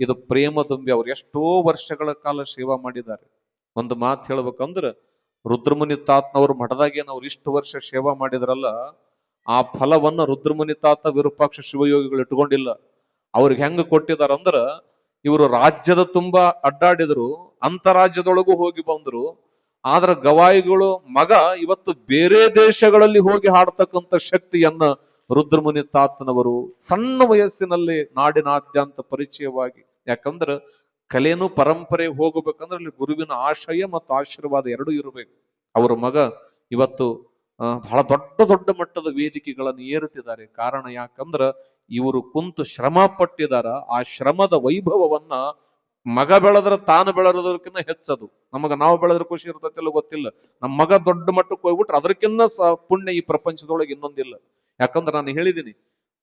[SPEAKER 1] ಇದು ಪ್ರೇಮ ತುಂಬಿ ಅವ್ರು ಎಷ್ಟೋ ವರ್ಷಗಳ ಕಾಲ ಸೇವಾ ಮಾಡಿದ್ದಾರೆ. ಒಂದು ಮಾತು ಹೇಳ್ಬೇಕಂದ್ರ, ರುದ್ರಮುನಿ ತಾತನವ್ರ ಮಠದಾಗೇನು ಅವ್ರು ಇಷ್ಟು ವರ್ಷ ಸೇವಾ ಮಾಡಿದ್ರಲ್ಲ, ಆ ಫಲವನ್ನ ರುದ್ರಮುನಿ ತಾತ ವಿರೂಪಾಕ್ಷ ಶಿವಯೋಗಿಗಳು ಇಟ್ಕೊಂಡಿಲ್ಲ. ಅವ್ರಿಗೆ ಹೆಂಗ ಕೊಟ್ಟಿದಾರಂದ್ರ, ಇವರು ರಾಜ್ಯದ ತುಂಬಾ ಅಡ್ಡಾಡಿದ್ರು, ಅಂತರಾಜ್ಯದೊಳಗೂ ಹೋಗಿ ಬಂದ್ರು. ಆದ್ರ ಗವಾಯಿಗಳು ಮಗ ಇವತ್ತು ಬೇರೆ ದೇಶಗಳಲ್ಲಿ ಹೋಗಿ ಹಾಡ್ತಕ್ಕಂಥ ಶಕ್ತಿಯನ್ನ ರುದ್ರಮುನಿ ತಾತನವರು ಸಣ್ಣ ವಯಸ್ಸಿನಲ್ಲಿ ನಾಡಿನಾದ್ಯಂತ ಪರಿಚಯವಾಗಿ. ಯಾಕಂದ್ರ ಕಲೆನೂ ಪರಂಪರೆ ಹೋಗಬೇಕಂದ್ರೆ ಅಲ್ಲಿ ಗುರುವಿನ ಆಶಯ ಮತ್ತು ಆಶೀರ್ವಾದ ಎರಡೂ ಇರಬೇಕು. ಅವರ ಮಗ ಇವತ್ತು ಬಹಳ ದೊಡ್ಡ ಮಟ್ಟದ ವೇದಿಕೆಗಳನ್ನು ಏರುತ್ತಿದ್ದಾರೆ. ಕಾರಣ ಯಾಕಂದ್ರ ಇವರು ಕುಂತು ಶ್ರಮ ಪಟ್ಟಿದಾರ. ಆ ಶ್ರಮದ ವೈಭವವನ್ನ ಮಗ ಬೆಳೆದ್ರ ತಾನು ಬೆಳೆರೋದಕ್ಕಿಂತ ಹೆಚ್ಚದು. ನಾವು ಬೆಳೆದ್ರ ಖುಷಿ ಇರ್ತತಿಲ್ಲ ಗೊತ್ತಿಲ್ಲ. ನಮ್ಮ ಮಗ ದೊಡ್ಡ ಮಟ್ಟಕ್ಕೆ ಹೋಗ್ಬಿಟ್ರೆ ಅದಕ್ಕಿಂತ ಪುಣ್ಯ ಈ ಪ್ರಪಂಚದೊಳಗೆ ಇನ್ನೊಂದಿಲ್ಲ. ಯಾಕಂದ್ರೆ ನಾನು ಹೇಳಿದ್ದೀನಿ,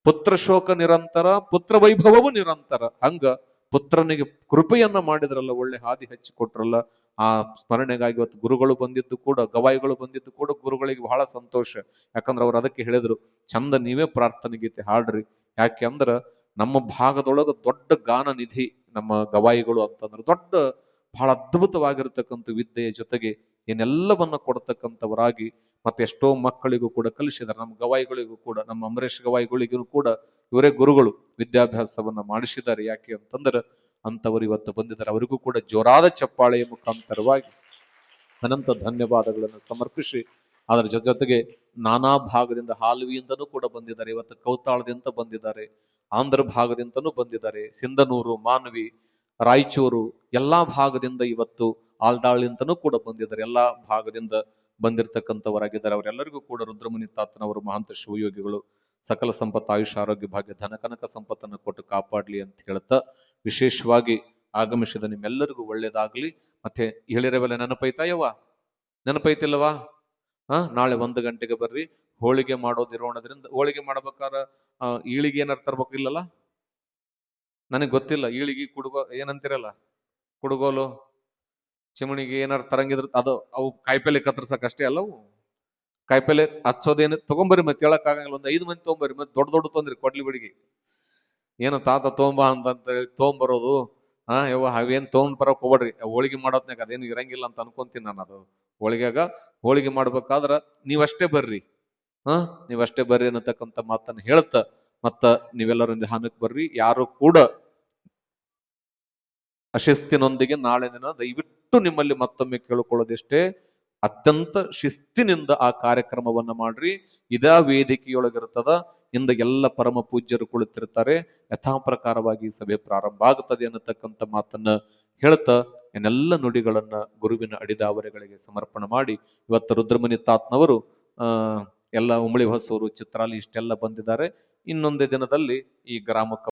[SPEAKER 1] ಪುತ್ರ ಶೋಕ ನಿರಂತರ, ಪುತ್ರ ವೈಭವವು ನಿರಂತರ. ಹಂಗ ಪುತ್ರನಿಗೆ ಕೃಪೆಯನ್ನ ಮಾಡಿದ್ರಲ್ಲ, ಒಳ್ಳೆ ಹಾದಿ ಹಚ್ಚಿಕೊಟ್ರಲ್ಲ, ಆ ಸ್ಮರಣೆಗಾಗಿ ಇವತ್ತು ಗುರುಗಳು ಬಂದಿದ್ದು ಕೂಡ, ಗವಾಯಿಗಳು ಬಂದಿದ್ದು ಕೂಡ ಗುರುಗಳಿಗೆ ಬಹಳ ಸಂತೋಷ. ಯಾಕಂದ್ರೆ ಅವ್ರು ಅದಕ್ಕೆ ಹೇಳಿದ್ರು, ಚಂದ ನೀವೇ ಪ್ರಾರ್ಥನೆ ಗೀತೆ ಹಾಡ್ರಿ. ಯಾಕೆ ಅಂದ್ರ ನಮ್ಮ ಭಾಗದೊಳಗ ದೊಡ್ಡ ಗಾನ ನಿಧಿ ನಮ್ಮ ಗವಾಯಿಗಳು ಅಂತಂದ್ರೆ. ಬಹಳ ಅದ್ಭುತವಾಗಿರ್ತಕ್ಕಂಥ ವಿದ್ಯೆಯ ಜೊತೆಗೆ ಏನೆಲ್ಲವನ್ನ ಕೊಡ್ತಕ್ಕಂಥವರಾಗಿ ಮತ್ತೆ ಎಷ್ಟೋ ಮಕ್ಕಳಿಗೂ ಕೂಡ ಕಲಿಸಿದ್ದಾರೆ. ನಮ್ಮ ಗವಾಯಿಗಳಿಗೂ ಕೂಡ, ನಮ್ಮ ಅಂಬರೀಷ್ ಗವಾಯಿಗಳಿಗೂ ಕೂಡ ಇವರೇ ಗುರುಗಳು, ವಿದ್ಯಾಭ್ಯಾಸವನ್ನ ಮಾಡಿಸಿದ್ದಾರೆ. ಯಾಕೆ ಅಂತಂದ್ರೆ ಅಂತವರು ಇವತ್ತು ಬಂದಿದ್ದಾರೆ. ಅವರಿಗೂ ಕೂಡ ಜೋರಾದ ಚಪ್ಪಾಳೆಯ ಮುಖಾಂತರವಾಗಿ ಅನಂತ ಧನ್ಯವಾದಗಳನ್ನು ಸಮರ್ಪಿಸಿ, ಅದರ ಜೊತೆಗೆ ನಾನಾ ಭಾಗದಿಂದ, ಹಾಲ್ವಿಯಿಂದನೂ ಕೂಡ ಬಂದಿದ್ದಾರೆ, ಇವತ್ತು ಕೌತಾಳದಿಂದ ಬಂದಿದ್ದಾರೆ, ಆಂಧ್ರ ಭಾಗದಿಂದನೂ ಬಂದಿದ್ದಾರೆ, ಸಿಂಧನೂರು, ಮಾನ್ವಿ, ರಾಯಚೂರು ಎಲ್ಲಾ ಭಾಗದಿಂದ, ಇವತ್ತು ಆಲ್ದಾಳಿಂದನೂ ಕೂಡ ಬಂದಿದ್ದಾರೆ. ಎಲ್ಲಾ ಭಾಗದಿಂದ ಬಂದಿರತಕ್ಕಂಥವರಾಗಿದ್ದಾರೆ. ಅವರೆಲ್ಲರಿಗೂ ಕೂಡ ರುದ್ರಮುನಿ ತಾತನವರು ಮಹಾಂತ ಶಿವಯೋಗಿಗಳು ಸಕಲ ಸಂಪತ್ತು, ಆಯುಷ, ಆರೋಗ್ಯ, ಭಾಗ್ಯ, ಧನ ಕನಕ ಸಂಪತ್ತನ್ನು ಕೊಟ್ಟು ಕಾಪಾಡ್ಲಿ ಅಂತ ಹೇಳ್ತಾ, ವಿಶೇಷವಾಗಿ ಆಗಮಿಸಿದ ನಿಮ್ಮೆಲ್ಲರಿಗೂ ಒಳ್ಳೇದಾಗ್ಲಿ. ಮತ್ತೆ ಹೇಳಿರವೆಲ್ಲ ನೆನಪೈತಾ ಯವ್ವ? ನೆನಪೈತಿಲ್ವಾ? ನಾಳೆ 1 ಗಂಟೆಗೆ ಬರ್ರಿ. ಹೋಳಿಗೆ ಮಾಡೋದಿರೋಣದ್ರಿಂದ, ಹೋಳಿಗೆ ಮಾಡ್ಬೇಕಾರ ಈಳಿಗೆ ಏನಾರು ತರ್ಬೇಕು ಇಲ್ಲಲ್ಲ? ನನಗೆ ಗೊತ್ತಿಲ್ಲ. ಈಳಿಗೆ ಕುಡುಗೋ ಏನಂತಿರಲ್ಲ, ಕುಡುಗೋಲು ಚಿಮಣಿಗೆ ಏನಾರು ತರಂಗಿದ್ರ ಅದು ಅವು ಕಾಯಿಪಲ್ಲೆ ಕತ್ತರ್ಸಕ್ ಅಷ್ಟೇ ಅಲ್ಲವು. ಕಾಯಿಪಲ್ಲೆ ಹಚ್ಚೋದೇನು ತಗೊಂಬರ್ರಿ, ಮತ್ತೆ ಹೇಳಕ್ಕಾಗಂಗಿಲ್ಲ. ಒಂದು 5 ಮಂದಿ ತೊಗೊಂಬರ್ರಿ, ಮತ್ತೆ ದೊಡ್ಡ ತೊಂದ್ರಿ ಕೊಡ್ಲಿ ಬಿಡಿಗೆ. ಏನು ತಾತ ತೊಗೊಂಬ ಅಂತ ತೊಗೊಂಬರೋದು. ಯವ್ವ ಅವೇನ್ ತೊಗೊಂಡ್ ಬರಕ್ ಹೋಗ್ಬೇಡ್ರಿ. ಹೋಳಿಗೆ ಮಾಡೋದ್ನಾಗ ಅದೇನು ಇರಂಗಿಲ್ಲ ಅಂತ ಅನ್ಕೊಂತೀನಿ ನಾನು. ಅದು ಹೋಳಿಗೆ ಮಾಡ್ಬೇಕಾದ್ರ ನೀವಷ್ಟೇ ಬರ್ರಿ, ನೀವಷ್ಟೇ ಬರ್ರಿ ಅನ್ನತಕ್ಕಂಥ ಮಾತನ್ನ ಹೇಳ್ತಾ, ಮತ್ತ ನೀವೆಲ್ಲರೂ ನಿಧಾನಕ್ಕೆ ಬರ್ರಿ. ಯಾರು ಕೂಡ ಅಶಿಸ್ತಿನೊಂದಿಗೆ ನಾಳೆ ದಿನ ದಯವಿಟ್ಟು ನಿಮ್ಮಲ್ಲಿ ಮತ್ತೊಮ್ಮೆ ಕೇಳಿಕೊಳ್ಳೋದಿಷ್ಟೇ, ಅತ್ಯಂತ ಶಿಸ್ತಿನಿಂದ ಆ ಕಾರ್ಯಕ್ರಮವನ್ನ ಮಾಡ್ರಿ. ಇದೇ ವೇದಿಕೆಯೊಳಗಿರ್ತದ, ಇಂದ ಎಲ್ಲ ಪರಮ ಪೂಜ್ಯರು ಕುಳಿತಿರ್ತಾರೆ. ಯಥಾ ಪ್ರಕಾರವಾಗಿ ಸಭೆ ಪ್ರಾರಂಭ ಆಗುತ್ತದೆ ಅನ್ನತಕ್ಕಂಥ ಮಾತನ್ನ ಹೇಳ್ತಾ, ಏನೆಲ್ಲ ನುಡಿಗಳನ್ನ ಗುರುವಿನ ಅಡಿದಾವರೆಗಳಿಗೆ ಸಮರ್ಪಣೆ ಮಾಡಿ, ಇವತ್ತು ರುದ್ರಮುನಿ ತಾತನವರು ಎಲ್ಲ ಉಮಳಿ ಹೊಸೂರು, ಚಿತ್ರಾಲಿ ಇಷ್ಟೆಲ್ಲ ಬಂದಿದ್ದಾರೆ. ಇನ್ನೊಂದೇ ದಿನದಲ್ಲಿ ಈ ಗ್ರಾಮಕ್ಕೆ